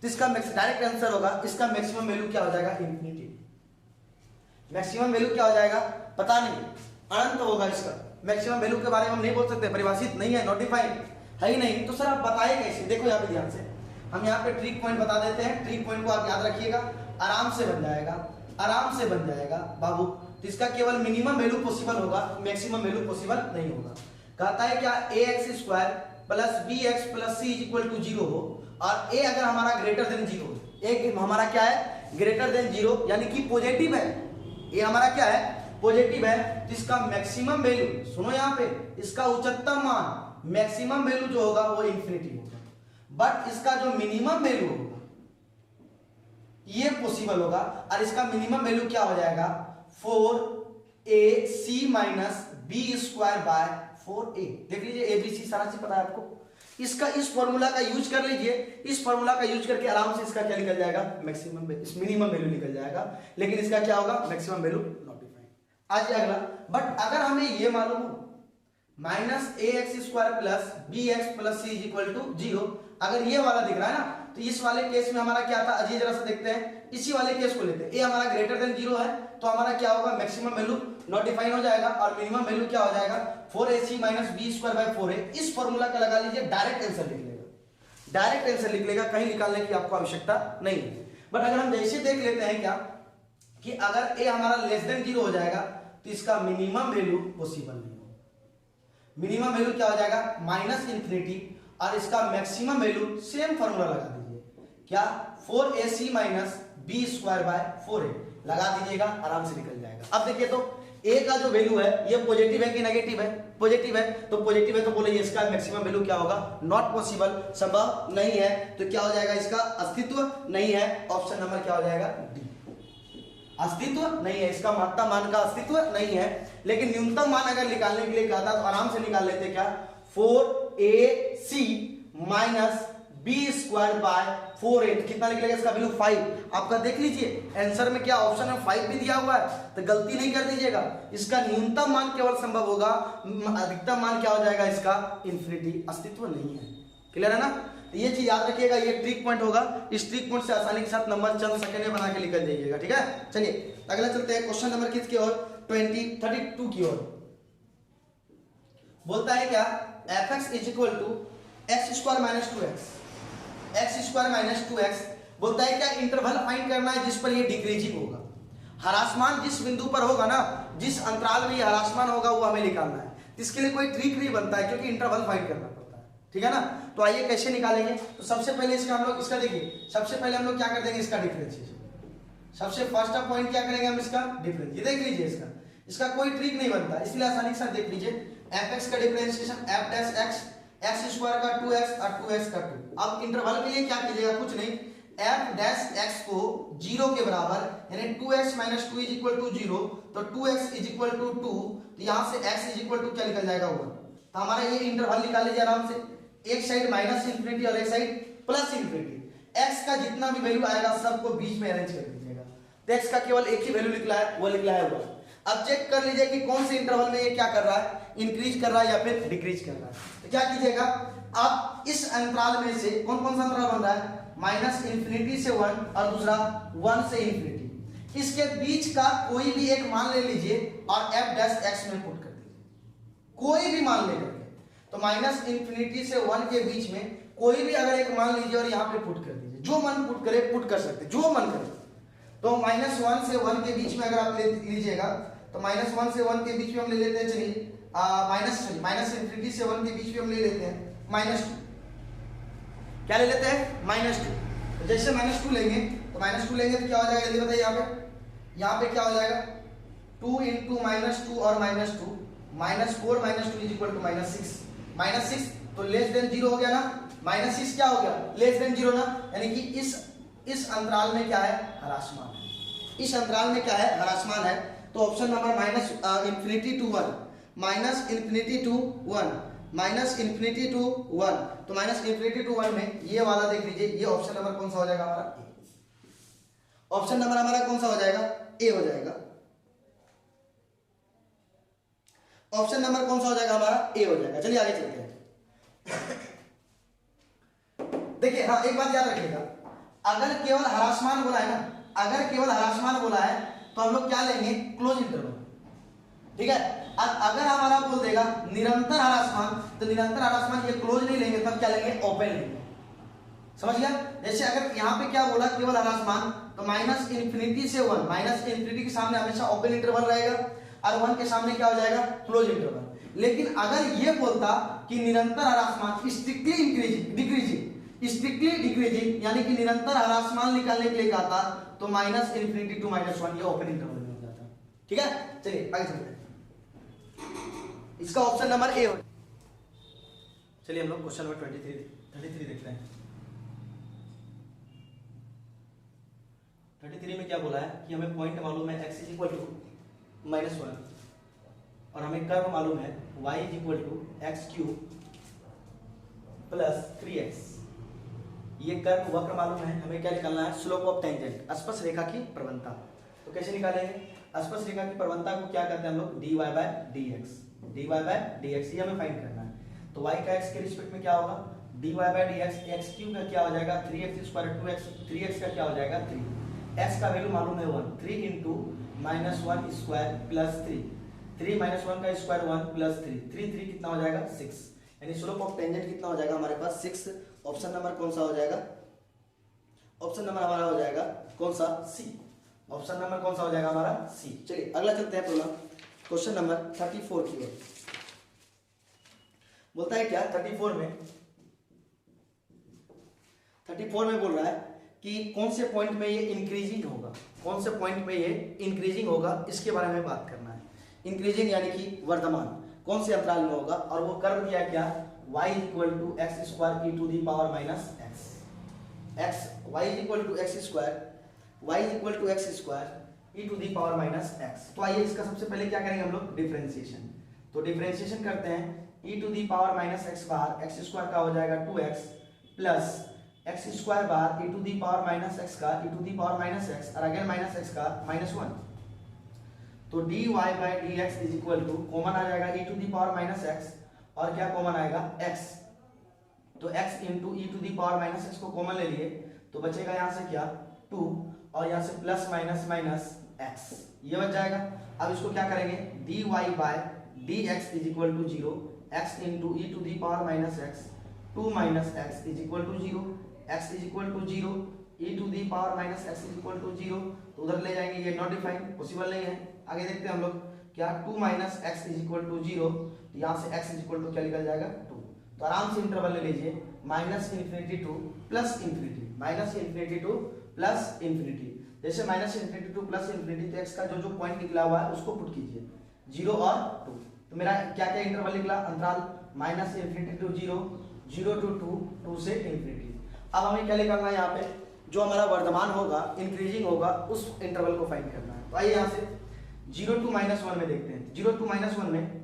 तो इसका डायरेक्ट आंसर होगा, इसका मैक्सिमम वैल्यू क्या हो जाएगा इंफिनिटी। मैक्सिमम वैल्यू क्या हो जाएगा पता नहीं, अनंत होगा। इसका मैक्सिमम वैल्यू के बारे में हम नहीं बोल सकते, परिभाषित नहीं है, नोटिफाइड है ही नहीं। तो सर आप बताए कैसे, देखो यहाँ पे ध्यान से, हम यहाँ पे ट्रिक पॉइंट बता देते हैं, ट्रिक पॉइंट को आप याद रखिएगा, आराम से बन जाएगा, आराम से बन जाएगा बाबू। तो इसका केवल मिनिमम वैल्यू पॉसिबल होगा, मैक्सिमम वैल्यू पॉसिबल नहीं होगा। कहता है क्या ax square plus bx plus c is equal to 0 हो और a अगर हमारा ग्रेटर देन 0, एक हमारा क्या है ग्रेटर देन 0 यानी कि पॉजिटिव है, ये हमारा क्या है पॉजिटिव है। तो इसका मैक्सिमम वैल्यू सुनो यहाँ पे, इसका उच्चतम मान मैक्सिमम वैल्यू जो होगा वो इंफिनिटी होगा, बट इसका जो मिनिमम वैल्यू होगा ये पॉसिबल होगा और इसका मिनिमम वैल्यू क्या हो जाएगा 4ac minus B square by 4a। देख लीजिए एबीसी सारा चीज पता है आपको, इसका इस फॉर्मूला का यूज कर लीजिए, इस फॉर्मूला का यूज करके आराम से इसका क्या निकल जाएगा मैक्सिमम, इस मिनिमम वैल्यू निकल जाएगा, लेकिन इसका क्या होगा मैक्सिमम वैल्यू नॉट डिफाइंड। आज अगला, बट अगर हमें ये मालूम हो minus ax square plus bx plus c is equal to 0, अगर ये वाला दिख रहा है ना तो इस वाले केस में हमारा क्या था अजीब, जरा सा देखते हैं, इसी वाले केस को लेते हैं। ए हमारा ग्रेटर देन 0 है तो हमारा क्या होगा, मैक्सिमम वैल्यू नॉट डिफाइन हो जाएगा और मिनिमम वैल्यू क्या हो जाएगा 4ac minus B square by 4a। इस फॉर्मूला का लगा लीजिए, डायरेक्ट आंसर लिख लेगा, डायरेक्ट आंसर लिख लेगा, कहीं निकालने की आपको आवश्यकता नहीं है। बट अगर हम जैसे देख लेते हैं क्या कि अगर ए हमारा लेस देन 0 हो जाएगा तो इसका मिनिमम वैल्यू पॉसिबल नहीं होगा। मिनिमम वैल्यू क्या हो जाएगा माइनस इंफिनिटी और इसका मैक्सिमम वैल्यू सेम फॉर्मूला लगा दीजिए, क्या 4ac minus B square by 4a लगा दीजिएगा, आराम से निकल जाएगा। अब देखिए तो a का जो वैल्यू है ये पॉजिटिव है कि नेगेटिव है, पॉजिटिव है, तो पॉजिटिव है तो बोले इसका मैक्सिमम वैल्यू क्या होगा, नॉट पॉसिबल, संभव नहीं है, तो क्या हो जाएगा इसका अस्तित्व नहीं है। ऑप्शन नंबर क्या हो जाएगा डी, अस्तित्व नहीं है, इसका महत्तम मान का अस्तित्व नहीं है। लेकिन न्यूनतम मान अगर निकालने के लिए कहता तो आराम से निकाल लेते, क्या 4ac minus B square by 4a, कितना निकलेगा इसका वैल्यू 5। आपका देख लीजिए आंसर में क्या ऑप्शन में 5 भी दिया हुआ है, तो गलती नहीं कर दीजिएगा। इसका न्यूनतम मान केवल संभव होगा, अधिकतम मान क्या हो जाएगा इसका इंफिनिटी, अस्तित्व नहीं है। क्लियर है ना, तो ये चीज याद रखिएगा, ये ट्रिक पॉइंट होगा, इस ट्रिक पॉइंट से आसानी के साथ नंबर चंद सेकंड में बना के निकल जाइएगा। ठीक है, चलिए अगला चलते हैं क्वेश्चन नंबर किसकी ओर, 32 की ओर। बोलता है क्या fx is equal to x square minus 2x, x square minus 2x। बोलता है क्या इंटरवल फाइंड करना है जिस पर ये डिक्रीजिंग होगा, ह्रासमान जिस बिंदु पर होगा ना, जिस अंतराल में ये ह्रासमान होगा वो हमें निकालना है। इसके लिए कोई ट्रिक नहीं बनता है क्योंकि इंटरवल फाइंड करना पड़ता है। ठीक है ना, तो आइए कैसे निकालेंगे। तो सबसे पहले इसका हम लोग, इसका देखिए सबसे पहले हम लोग क्या कर देंगे, इसका डिफरेंशिएशन। सबसे फर्स्ट ऑफ पॉइंट क्या करेंगे हम, इसका डिफरेंस। ये देख लीजिए इसका कोई ट्रिक नहीं बनता, इसलिए आसानी के साथ देख लीजिए fx का differentiation f dash x, x square का 2x और 2x का 2। अब इंटरवल के लिए क्या कीजिएगा, कुछ नहीं, f डैश x को 0 के बराबर यानी 2x minus 2 is equal to 0, तो 2x इज इक्वल टू 2, तो यहां से x इज इक्वल टू क्या निकल जाएगा 1। तो हमारा ये इंटरवल निकाल लीजिए आराम से, एक साइड माइनस इंफिनिटी और एक साइड प्लस इंफिनिटी। x का जितना भी वैल्यू आएगा सबको बीच में अरेंज कर दीजिएगा, तो x का केवल एक ही वैल्यू निकला है, वो निकला है 1। अब चेक कर लीजिए कि कौन से इंटरवल में ये क्या कर रहा है, इंक्रीज कर रहा है या फिर डिक्रीज कर रहा है। तो क्या कीजिएगा, आप इस अंतराल में से कौन कौन सा अंतराल बन रहा है, माइनस इंफिनिटी से 1 और दूसरा 1 से इंफिनिटी, इसके बीच का कोई भी एक मान ले लीजिए और f डैश x में पुट कर दीजिए, कोई भी मान लेकर के। तो माइनस इंफिनिटी से 1 के बीच में कोई भी अगर एक मान लीजिए और यहाँ पे पुट कर दीजिए, जो मन पुट करे पुट कर सकते, जो मन करे। तो माइनस 1 से 1 के बीच में अगर आप ले लीजिएगा तो माइनस 1 से 1 के बीच में हम ले लेते हैं, चलिए माइनस इंफिनिटी से 1 के बीच में हम ले लेते हैं -2, क्या ले लेते हैं -2। तो जैसे -2 लेंगे तो -2 लेंगे तो क्या हो जाएगा जल्दी बताइए, यहाँ पे क्या हो जाएगा 2 इंटू -2 और -2, -4 -2 इज इक्वल टू -6 तो लेस देन 0 हो गया ना, -6 क्या हो गया लेस देन 0 ना, यानी कि इस अंतराल में क्या है ह्रासमान है, इस अंतराल में क्या है ह्रासमान है। तो option number minus infinity to 1, minus infinity to 1, minus infinity to 1, तो माइनस इंफिनिटी टू 1 में ये वाला देख लीजिए, ये ऑप्शन नंबर कौन सा हो जाएगा हमारा ए। ऑप्शन नंबर हमारा कौन सा हो जाएगा ए हो जाएगा, ऑप्शन नंबर कौन सा हो जाएगा हमारा ए हो जाएगा। चलिए आगे चलते हैं। देखिए हाँ एक बात याद रखिएगा, अगर केवल ह्रासमान बोला है ना, अगर केवल ह्रासमान बोला है तो हम लोग क्या लेंगे क्लोज इंटरवल, ठीक है। अगर हमारा बोल देगा निरंतर ह्रासमान तो निरंतर ह्रासमान ये क्लोज नहीं लेंगे, तब क्या लेंगे ओपन लेंगे, समझ गया। जैसे अगर यहाँ पे क्या बोला केवल ह्रासमान तो माइनस इंफिनिटी से 1, माइनस इंफिनिटी के सामने हमेशा ओपन इंटरवल रहेगा और 1 के सामने क्या हो जाएगा क्लोज इंटरवल। लेकिन अगर ये बोलता कि निरंतर ह्रासमान strictly increasing decreasing, strictly decreasing यानी कि निरंतर ह्रासमान निकालने के लिए कहा था तो माइनस इंफिनिटी टू -1 ये ओपन इंटरवल में हो जाता है, ठीक है। चलिए आगे चलते हैं, इसका ऑप्शन नंबर ए हो। चलिए हम लोग क्वेश्चन नंबर 33 देखते हैं। 33 में क्या बोला है कि हमें पॉइंट मालूम है x इज इक्वल टू -1 और हमें कर्व मालूम है y is equal to x³ plus 3x। ये कर्व वक्र मालूम है, हमें क्या निकालना है स्लोप ऑफ टेंजेंट, स्पर्श रेखा की प्रवणता। तो कैसे निकालेंगे, स्पर्श रेखा की प्रवणता को क्या कहते हैं हम लोग dy बाय dx, ये हमें फाइंड करना है। तो y का x के रिस्पेक्ट में क्या होगा dy by d x, x Q का क्या हो जाएगा 3x स्क्वायर 2x, 3x का क्या हो जाएगा 3, x का वैल्यू मालूम है 1, 3 into minus 1 square plus 3, 3 minus 1 का स्क्वायर 1 प्लस 3, 3 3 कितना हो जाएगा 6, यानी स्लोप ऑफ टेंजेंट कितना हो जाएगा हमारे पास 6। ऑप्शन नंबर कौन सा हो जाएगा, ऑप्शन नंबर हमारा हो जाएगा कौन सा सी, ऑप्शन नंबर कौन सा हो जाएगा हमारा सी। चलिए अगला चलते हैं प्रॉब्लम क्वेश्चन नंबर 34 की ओर। बोलता है क्या 34 में बोल रहा है कि कौन से पॉइंट में ये इंक्रीजिंग होगा, कौन से पॉइंट में ये इंक्रीजिंग होगा इसके बारे में बात करना है। इंक्रीजिंग यानी कि वर्धमान कौन से अंतराल में होगा, और वो कर दिया क्या y equal to x square e to the power minus x, x y equal to x square e to the power minus x. तो आइए इसका सबसे पहले क्या करेंगे हम लोग डिफरेंशिएशन, तो डिफरेंशिएशन करते हैं e to the power minus x बार एक्स स्क्वायर का हो जाएगा 2x प्लस एक्स स्क्वायर बार e to the power minus x का e to the power minus x और अगेन माइनस एक्स का -1। तो dy by d x is equal to common आ जाएगा e to the power minus x और क्या common आएगा x, तो x into e to the power minus x को कॉमन ले लिए तो बचेगा यहाँ से क्या 2 और यहाँ से प्लस माइनस माइनस x ये बच जाएगा। अब इसको क्या करेंगे dy by d x is equal to 0, x into e to the power minus x 2 minus x is equal to 0, x is equal to 0, e to the power minus x is equal to 0, तो उधर ले जाएंगे, ये not defined possible नहीं है। आगे देखते हैं हम लोग क्या 2 minus x is equal to 0, तो यहाँ से x इज इक्वल टू क्या निकल जाएगा 2, तो आराम से इंटरवल ले लीजिए minus infinity to plus infinity, minus infinity to plus infinity. जैसे minus infinity to plus infinity, तो x का जो पॉइंट निकला हुआ है उसको पुट कीजिए 0 और 2, तो मेरा क्या क्या इंटरवल निकला अंतराल माइनस इन्फिनिटी टू 0, 0 टू 2, 2 से इन्फिनिटी। अब हमें क्या निकालना है यहाँ पे जो हमारा वर्धमान होगा इंक्रीजिंग होगा उस इंटरवल को फाइंड करना है। तो आइए यहाँ से 0 टू -1 में देखते हैं। 0 टू -1 में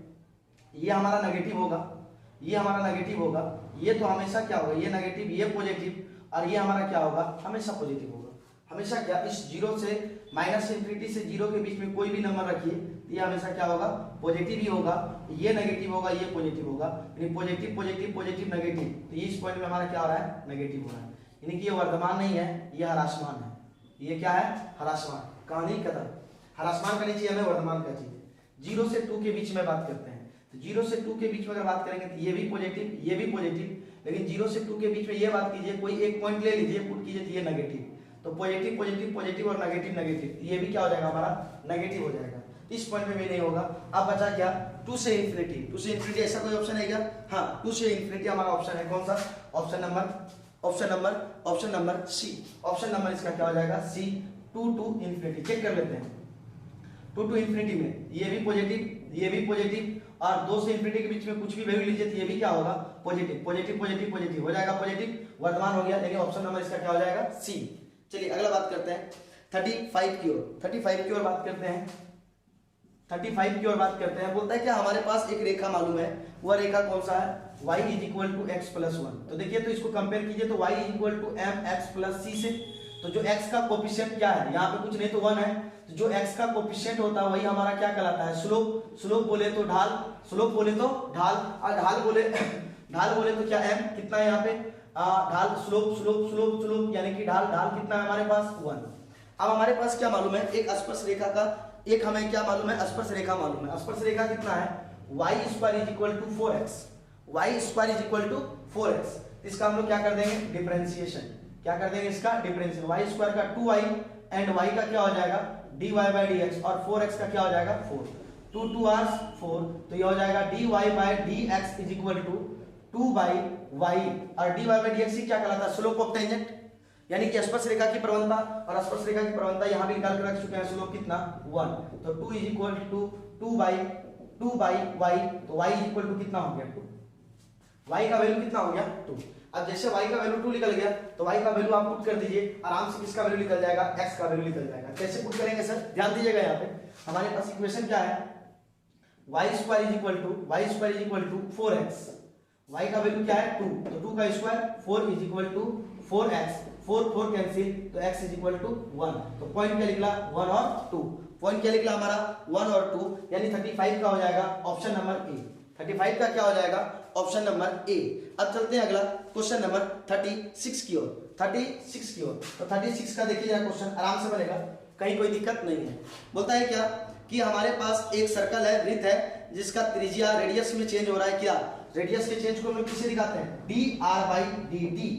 ये हमारा नेगेटिव होगा, ये हमारा नेगेटिव होगा, ये तो हमेशा क्या होगा ये नेगेटिव ये पॉजिटिव, और ये हमारा क्या होगा हमेशा पॉजिटिव होगा। हमेशा क्या इस 0 से माइनस इन्फिनिटी से 0 के बीच में कोई भी नंबर रखिए ये हमेशा क्या होगा पॉजिटिव ही होगा, ये नेगेटिव होगा ये पॉजिटिव होगा, यानी पॉजिटिव पॉजिटिव पॉजिटिव नेगेटिव, तो ये इस पॉइंट में हमारा क्या हो रहा है नेगेटिव हो रहा है, यानी कि ये वर्धमान नहीं है ये ह्रासमान है। ये क्या है ह्रासमान, कहानी खत्म। ह्रासमान करनी चाहिए हमें, वर्धमान का चाहिए। 0 से 2 के बीच में बात करते हैं, तो 0 से 2 के बीच में अगर बात करेंगे तो ये भी पॉजिटिव ये भी पॉजिटिव, लेकिन 0 से 2 के बीच में ये बात कीजिए कोई एक पॉइंट ले लीजिए पुट कीजिए तो ये नेगेटिव, तो पॉजिटिव पॉजिटिव पॉजिटिव और नेगेटिव नेगेटिव, ये भी क्या हो जाएगा हमारा नेगेटिव हो जाएगा। इस पॉइंट में भी नहीं होगा। अब बचा क्या 2 से इन्फिनिटी, 2 से इन्फिनिटी ऐसा कोई ऑप्शन है क्या? हाँ 2 से इन्फिनिटी हमारा ऑप्शन है, कौन सा option number C. Option number इसका क्या हो जाएगा सी। 2 टू इन्फिनिटी चेक कर लेते हैं। 2 टू इन्फिनिटी में ये भी पॉजिटिव और 2 से इन्फिनिटी के बीच में कुछ भी वैल्यू लीजिए तो ये भी क्या होगा पॉजिटिव पॉजिटिव पॉजिटिव पॉजिटिव हो जाएगा, पॉजिटिव वर्धमान हो गया, यानी ऑप्शन नंबर इसका क्या हो जाएगा सी। चलिए अगला बात करते हैं 35 की ओर। 35 की ओर बात करते हैं। 35 की ओर बात करते हैं। बोलता है क्या हमारे पास एक रेखा मालूम है, वह रेखा कौन सा है y is equal to x plus 1। तो देखिए तो इसको कंपेयर कीजिए तो y is equal to m x plus c से, तो जो x का कोफिशिएंट क्या है यहाँ पे कुछ नहीं तो 1 है, तो जो x का कोफिशिएंट होता है वही हमारा क्या कहलाता है स्लोप। स्लोप बोले तो ढाल, स्लोप बोले तो ढाल, और ढाल बोले तो क्या m कितना है यहाँ पे ढाल स्लोप स्लोप स्लोप स्लोप यानी कि ढाल ढाल कितना है हमारे पास 1। अब हमारे पास क्या मालूम है एक स्पर्श रेखा का, एक हमें क्या मालूम है स्पर्श रेखा मालूम है। स्पर्श रेखा कितना है y square is equal to 4x, y square is equal to 4x। इसका हम लोग क्या कर देंगे डिफरेंशिएशन, क्या कर देंगे इसका डिफरेंशिएशन। y स्क्वायर का 2y एंड y का क्या हो जाएगा dy बाई dx और 4x का क्या हो जाएगा 4, 2 2 r 4, तो ये हो जाएगा dy by dx is equal to 2 by y, और dy बाई dx ही क्या कहलाता है स्लोप ऑफ टेंजेंट, यानी कि स्पर्श रेखा की प्रवणता, और स्पर्श रेखा की प्रवणता यहाँ भी निकाल कर रख चुके हैं स्लोप कितना 1, तो 2 is equal to 2 by y, तो y इज इक्वल टू कितना हो गया 2, y का वैल्यू कितना हो गया 2। अब जैसे y का वैल्यू 2 निकल गया तो y का वैल्यू आप पुट कर दीजिए, आराम से किसका वैल्यू निकल जाएगा x का वैल्यू निकल जाएगा। कैसे पुट करेंगे सर ध्यान दीजिएगा, यहाँ पे हमारे पास इक्वेशन क्या है y square is equal to 4x, y का वैल्यू क्या है 2, तो 2 का square 4 is equal to 4x, 4 4 cancel तो x इज इक्वल टू 1, तो पॉइंट क्या निकला 1 और 2, पॉइंट क्या निकला हमारा 1 और 2, यानी 35 का हो जाएगा ऑप्शन नंबर ए। 35 का क्या हो जाएगा ऑप्शन नंबर ए। अब चलते हैं अगला क्वेश्चन नंबर 36 की ओर। 36 की ओर, तो 36 का देखिए जरा क्वेश्चन आराम से बनेगा, कहीं कोई दिक्कत नहीं है। बोलता है क्या कि हमारे पास एक सर्कल है, वृत्त है, जिसका त्रिज्या रेडियस में चेंज हो रहा है। क्या रेडियस के चेंज को हम लोग किसे दिखाते हैं? D R by D T.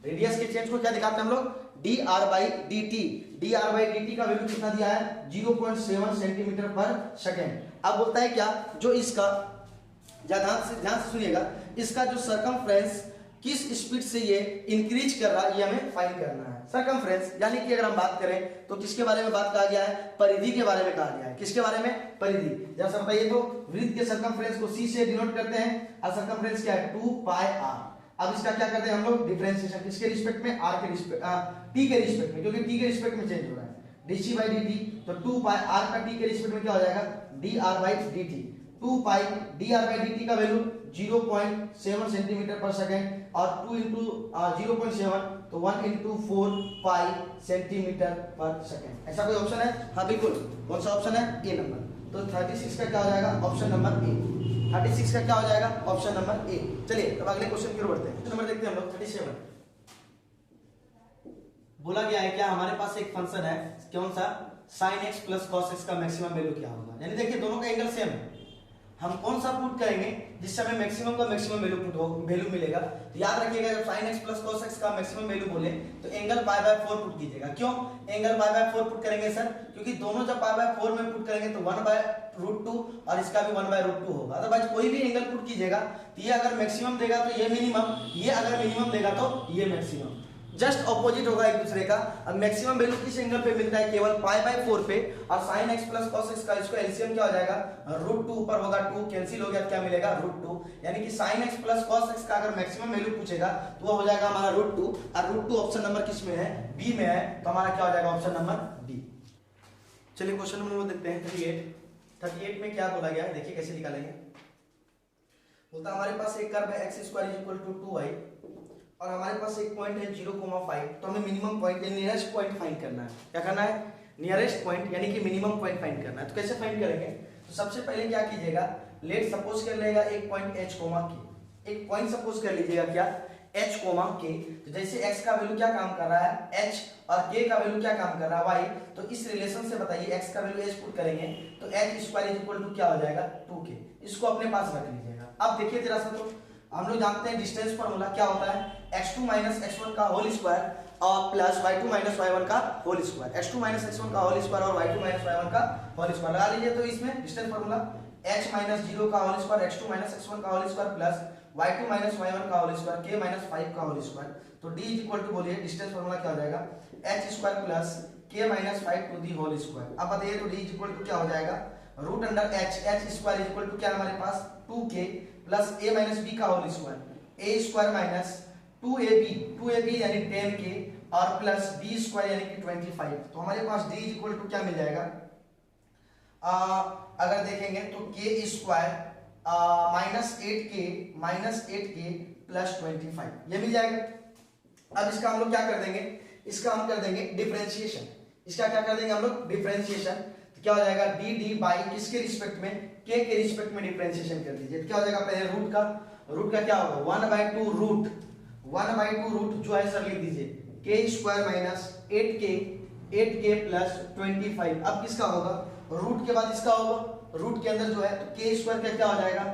Radius के चेंज को क्या दिखाते हैं हम लोग? D R by D T. D R by D T का वैल्यू कितना दिया है? 0.7 सेंटीमीटर पर सेकेंड। अब बोलता है क्या, जो इसका ध्यान से सुनिएगा, इसका जो सरकमफ्रेंस किस स्पीड से ये इंक्रीज कर रहा है, ये हमें फाइंड करना है। सरकमफ्रेंस यानी कि अगर हम बात करें तो किसके बारे में बात कहा गया है? परिधि के बारे में कहा गया है। किसके बारे में? परिधि। जैसा बताइए तो वृत्त के सरकमफ्रेंस को सी से डिनोट करते हैं और सरकमफ्रेंस क्या है? 2 पाई आर। अब इसका क्या करते हैं हम लोग? डिफरेंशिएशन किसके रिस्पेक्ट में? आर के रिस्पेक्ट, टी के रिस्पेक्ट में, क्योंकि टी के रिस्पेक्ट में चेंज हो रहा है। डी बाई डी टी, तो 2 पाई आर का टी के रिस्पेक्ट में क्या हो जाएगा? D R by D T. 2 pi D R by D T का वैल्यू 0.7 सेंटीमीटर पर सेकेंड और 2 इंटू 0.7 तो 1 इंटू 4 पाई सेंटीमीटर पर सेकेंड। ऐसा कोई ऑप्शन है? हाँ बिल्कुल। कौन सा ऑप्शन है? ए नंबर। तो 36 का क्या हो जाएगा? Option number A. 36 का क्या हो जाएगा? Option number A. चलिए अब अगले क्वेश्चन की ओर बढ़ते हैं। क्वेश्चन नंबर देखते हैं हम लोग 37। बोला गया है क्या, हमारे पास एक फंक्शन है, कौन सा? sin x plus cos x का मैक्सिमम वैल्यू क्या होगा। यानी देखिए दोनों का एंगल सेम है, हम कौन सा पुट करेंगे जिससे हमें मैक्सिमम का मैक्सिमम वैल्यू मिलेगा। तो याद रखिएगा जब sin x plus cos x का मैक्सिमम वैल्यू बोले तो एंगल पाई बाय 4 पुट कीजिएगा। क्यों एंगल पाई बाय 4 पुट करेंगे सर? क्योंकि दोनों जब पाई बाय 4 में पुट करेंगे तो 1 बाय रूट 2 और इसका भी 1 बाय रूट 2 होगा। अदरवाइज कोई भी एंगल पुट कीजिएगा तो ये अगर मैक्सिमम देगा तो ये मिनिमम, ये अगर मिनिमम देगा तो ये मैक्सिमम, जस्ट ऑपोजिट होगा एक दूसरे का। अब मैक्सिमम वैल्यू किस एंगल पे मिलता है? केवल पाई बाय 4 पे। और sin x plus cos x का इसको एलसीएम क्या हो जाएगा? रूट 2 ऊपर होगा 2 कैंसिल हो गया, क्या मिलेगा? रूट 2। यानी कि sin x plus cos x का अगर मैक्सिमम वैल्यू पूछेगा तो वो हो जाएगा हमारा रूट 2, और रूट 2 ऑप्शन नंबर किस में है? बी में है, तो हमारा क्या हो जाएगा? Option number D. चलिए क्वेश्चन नंबर देखते हैं 38 में क्या बोला गया है, देखिए कैसे निकालेंगे। बोलता हमारे पास एक कर्व है x square equal to 2y और हमारे पास एक पॉइंट है 0,5, तो हमें मिनिमम पॉइंट या नियरेस्ट पॉइंट फाइंड करना है। क्या करना है? नियरेस्ट पॉइंट यानी कि मिनिमम पॉइंट फाइंड करना है। तो कैसे फाइंड करेंगे? तो सबसे पहले क्या कीजिएगा, लेट सपोज कर लेगा एक पॉइंट h कोमा के, एक पॉइंट सपोज कर लीजिएगा क्या? h कोमा के। तो जैसे x का वैल्यू क्या काम कर रहा है? h, और k का वैल्यू क्या काम कर रहा है? y। तो इस रिलेशन से बताइए x का वैल्यू h पुट करेंगे तो h स्क्वायर इक्वल टू क्या हो जाएगा? 2k। इसको अपने पास रख लीजिएगा। अब देखिए जरा सा, तो हम लोग जानते हैं डिस्टेंस फार्मूला क्या होता है? x2 माइनस x1 का होल स्क्वायर और प्लस y2 माइनस y1 का whole square. x2 minus x1 का होल स्क्वायर और y2 माइनस y1 का होल स्क्वायर लगा लीजिए। तो इसमें डिस्टेंस फार्मूला h माइनस 0 का whole square, x2 minus x1 का whole square plus y2 minus y1 का होल स्क्वायर, k माइनस 5 का होल स्क्वायर। तो d इक्वल टू बोलिए डिस्टेंस फार्मूला क्या हो जाएगा? h square plus k minus 5 to the whole square. अब बताइए तो d इक्वल टू क्या हो जाएगा? Root under h square equal to क्या हमारे पास? 2k plus a minus b का whole square, a square minus 2ab यानी 10k और प्लस b स्क्वायर यानी कि 25। तो हमारे पास d इक्वल टू क्या मिल जाएगा? अगर देखेंगे तो k square minus 8k plus 25 ये मिल जाएगा। अब इसका हम लोग क्या कर देंगे? इसका हम कर देंगे डिफरेंशिएशन। इसका क्या कर देंगे हम लोग? डिफरेंशिएशन। तो क्या हो जाएगा? डी बाई किसके रिस्पेक्ट में? k के रिस्पेक्ट में डिफरेंशिएशन कर दीजिए। तो क्या हो जाएगा? पहले रूट का क्या होगा? 1/2 रूट जो है सर लिख दीजिए k square minus 8k plus 25। अब किसका होगा? रूट के बाद इसका होगा, रूट के अंदर जो है तो k स्क्वायर का क्या हो जाएगा?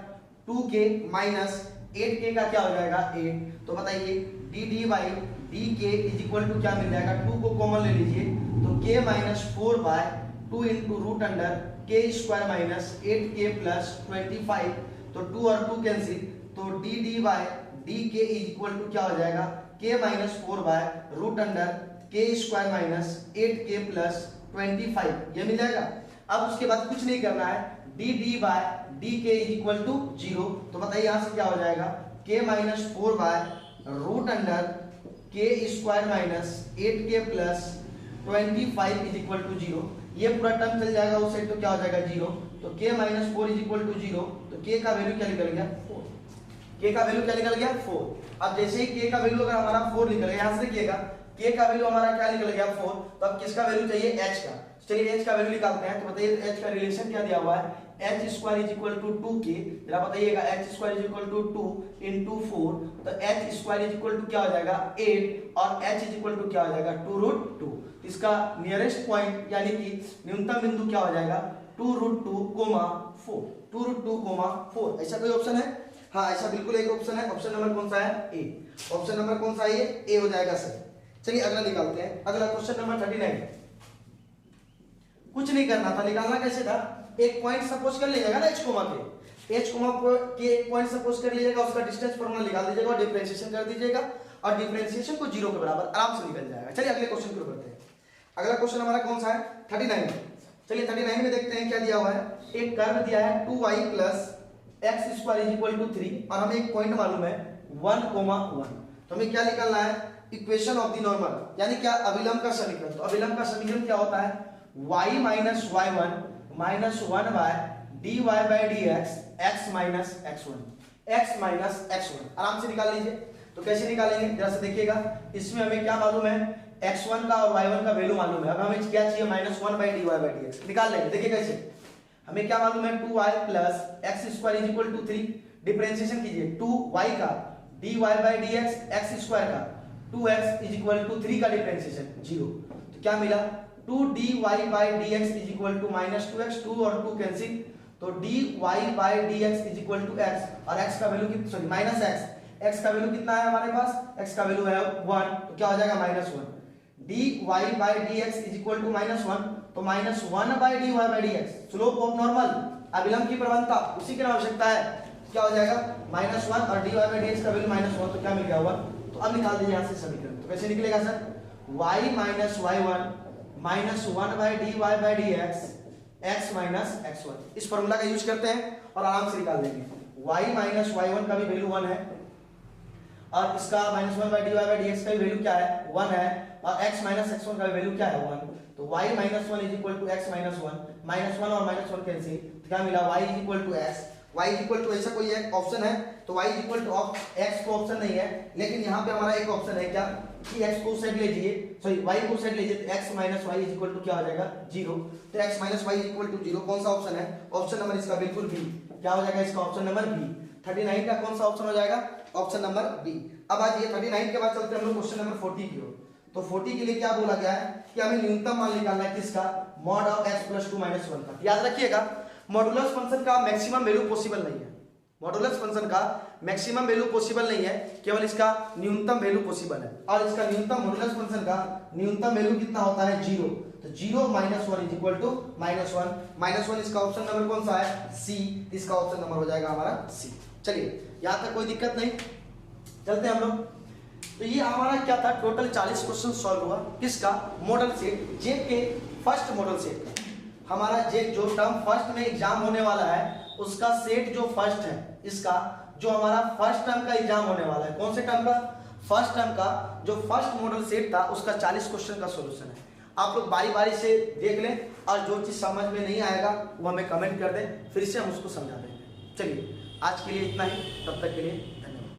2k माइनस 8k का क्या हो जाएगा? 8। तो बताइए D by d k is equal to क्या मिल जाएगा? 2 को कॉमन ले लीजिए तो k minus 4/2 into root under k square minus 8k plus 25। तो 2 और 2 कैंसिल, तो d by d k is equal to क्या हो जाएगा? k माइनस 4/रूट under k square minus 8k plus 25 ये मिल जाएगा। अब उसके बाद कुछ नहीं करना है, d by d k is equal to 0। तो बताइए यहाँ से क्या हो जाएगा? k माइनस 4/रूट under k square minus 8k plus 25 is equal to 0। ये पूरा टर्म चल जाएगा उस साइड तो क्या हो जाएगा? 0। तो k minus 4 is equal to 0। तो k का वैल्यू क्या निकल गया? 4। k का वैल्यू क्या निकल गया? 4। अब जैसे ही k का वैल्यू अगर हमारा 4 निकल गया, यहाँ से देखिएगा k का वैल्यू हमारा क्या निकल गया? 4। तो अब किसका वैल्यू चाहिए? h का। चलिए h का वैल्यू निकालते हैं। तो बताइए h का रिलेशन क्या दिया हुआ है? H square is equal to 2k, जरा बताइएगा h square is equal to 2 into 4, तो h square is equal to क्या हो जाएगा 8 और एच इज इक्वल टू क्या हो जाएगा 2√2। इसका नियरेस्ट पॉइंट यानी कि न्यूनतम बिंदु क्या हो जाएगा 2√2, 4 ऐसा कोई ऑप्शन है? हाँ ऐसा बिल्कुल एक ऑप्शन है। ऑप्शन नंबर कौन सा है? ए। ऑप्शन नंबर कौन सा है? ये ए हो जाएगा सर। चलिए अगला निकालते हैं। अगला क्वेश्चन नंबर 39। कुछ नहीं करना था, निकालना कैसे था, एक पॉइंट सपोज कर लीजिएगा ना, एच कोमा के एक पॉइंट सपोज कर लीजिएगा, उसका डिस्टेंस फॉर्मूला निकाल दीजिएगा और डिफरेंशिएशन कर दीजिएगा और डिफरेंशिएशन को 0 के बराबर आराम से निकल जाएगा। चलिए अगले क्वेश्चन को करते हैं। अगला क्वेश्चन हमारा कौन सा है? 39। चलिए 39 में देखते हैं क्या दिया हुआ है। एक कर्व दिया है 2y plus x square is equal to 3 और हमें एक पॉइंट मालूम है 1,1। तो हमें क्या निकालना है? इक्वेशन ऑफ द नॉर्मल, यानी क्या अभिलंब का समीकरण। तो अभिलंब का समीकरण क्या होता है? y minus y1 minus 1y dy by dx x minus x1 आराम से निकाल लीजिए। तो कैसे निकालेंगे जरा से देखिएगा। इसमें हमें क्या मालूम है? x1 का और y1 का वैल्यू मालूम है। अब हमें क्या चाहिए? -1 बाई dy बाई dx निकाल लेंगे। देखिए कैसे, हमें क्या मालूम है? 2y plus x square is equal to 3, differentiation कीजिए 2y का dy by dx x square का 2x इज इक्वल टू 3 का डिफरेंशिएशन 0। तो क्या मिला? 2dy by dx is equal to -2x, 2 और 2 कैंसिल, तो dy by dx is equal to x और x का वैल्यू कितना, सॉरी माइनस x का वैल्यू कितना है हमारे पास? x का वैल्यू है 1, तो क्या हो जाएगा -1। dy by dx is equal to -1, तो -1 by dy by dx, slope of normal, अभिलंब की प्रवणता, उसी की आवश्यकता है। क्या हो जाएगा? -1 और dy बाई dx का वैल्यू -1, तो क्या मिल गया 1। तो अब निकाल दीजिए यहाँ से समीकरण। तो कैसे निकलेगा sir? y minus y1 minus 1 by dy by dx x minus x1, इस फॉर्मूला का यूज करते हैं और आराम से निकाल देंगे। y माइनस y1 का भी वैल्यू 1 है और इसका -1 बाई dy बाई dx का भी वैल्यू क्या है? 1 है और x माइनस x1 का भी वैल्यू क्या है? 1। तो y minus 1 is equal to x minus 1, -1 और -1 कैंसिल, तो क्या मिला? y is equal to x। y is equal to ऐसा कोई एक ऑप्शन है तो y is equal to x को ऑप्शन नहीं है, लेकिन यहाँ पे हमारा एक ऑप्शन है क्या कि x को साइड लीजिए, सॉरी y को साइड लीजिए, तो x minus y is equal to क्या हो जाएगा? 0। तो x minus y is equal to 0 कौन सा ऑप्शन है? ऑप्शन नंबर इसका बिल्कुल बी। क्या हो जाएगा इसका? Option number B. 39 का कौन सा ऑप्शन हो जाएगा? Option number B. अब आज ये 39 के बाद चलते हैं हम लोग क्वेश्चन नंबर 40 की ओर। तो 40 के लिए क्या बोला गया है कि हमें न्यूनतम मान निकालना है किसका? Mod of x plus 2 minus 1 का। याद रखिएगा मॉडुलस फंक्शन का मैक्सिमम वैल्यू पॉसिबल नहीं है, मॉडुलस फंक्शन का मैक्सिमम वैल्यू पॉसिबल नहीं है, केवल इसका न्यूनतम वैल्यू पॉसिबल है। और इसका न्यूनतम मॉडुलस फंक्शन का न्यूनतम वैल्यू कितना होता है? 0। तो 0 माइनस 1 इज इक्वल टू -1 इसका ऑप्शन नंबर कौन सा है? सी। इसका ऑप्शन नंबर हो जाएगा हमारा सी। चलिए यहां तक कोई दिक्कत नहीं, चलते हैं हम लोग। तो ये हमारा क्या था? टोटल 40 क्वेश्चन सॉल्व हुआ। किसका? मॉडल सेट, जेक के फर्स्ट मॉडल सेट। हमारा जेक जो टर्म फर्स्ट में एग्जाम होने वाला है उसका सेट जो फर्स्ट है, इसका जो हमारा फर्स्ट टर्म का एग्जाम होने वाला है, कौन से टर्म का? फर्स्ट टर्म का जो फर्स्ट मॉडल सेट था उसका 40 क्वेश्चन का सॉल्यूशन है। आप लोग बारी बारी से देख लें और जो चीज समझ में नहीं आएगा वो हमें कमेंट कर दें, फिर से हम उसको समझा देंगे। चलिए आज के लिए इतना ही, तब तक के लिए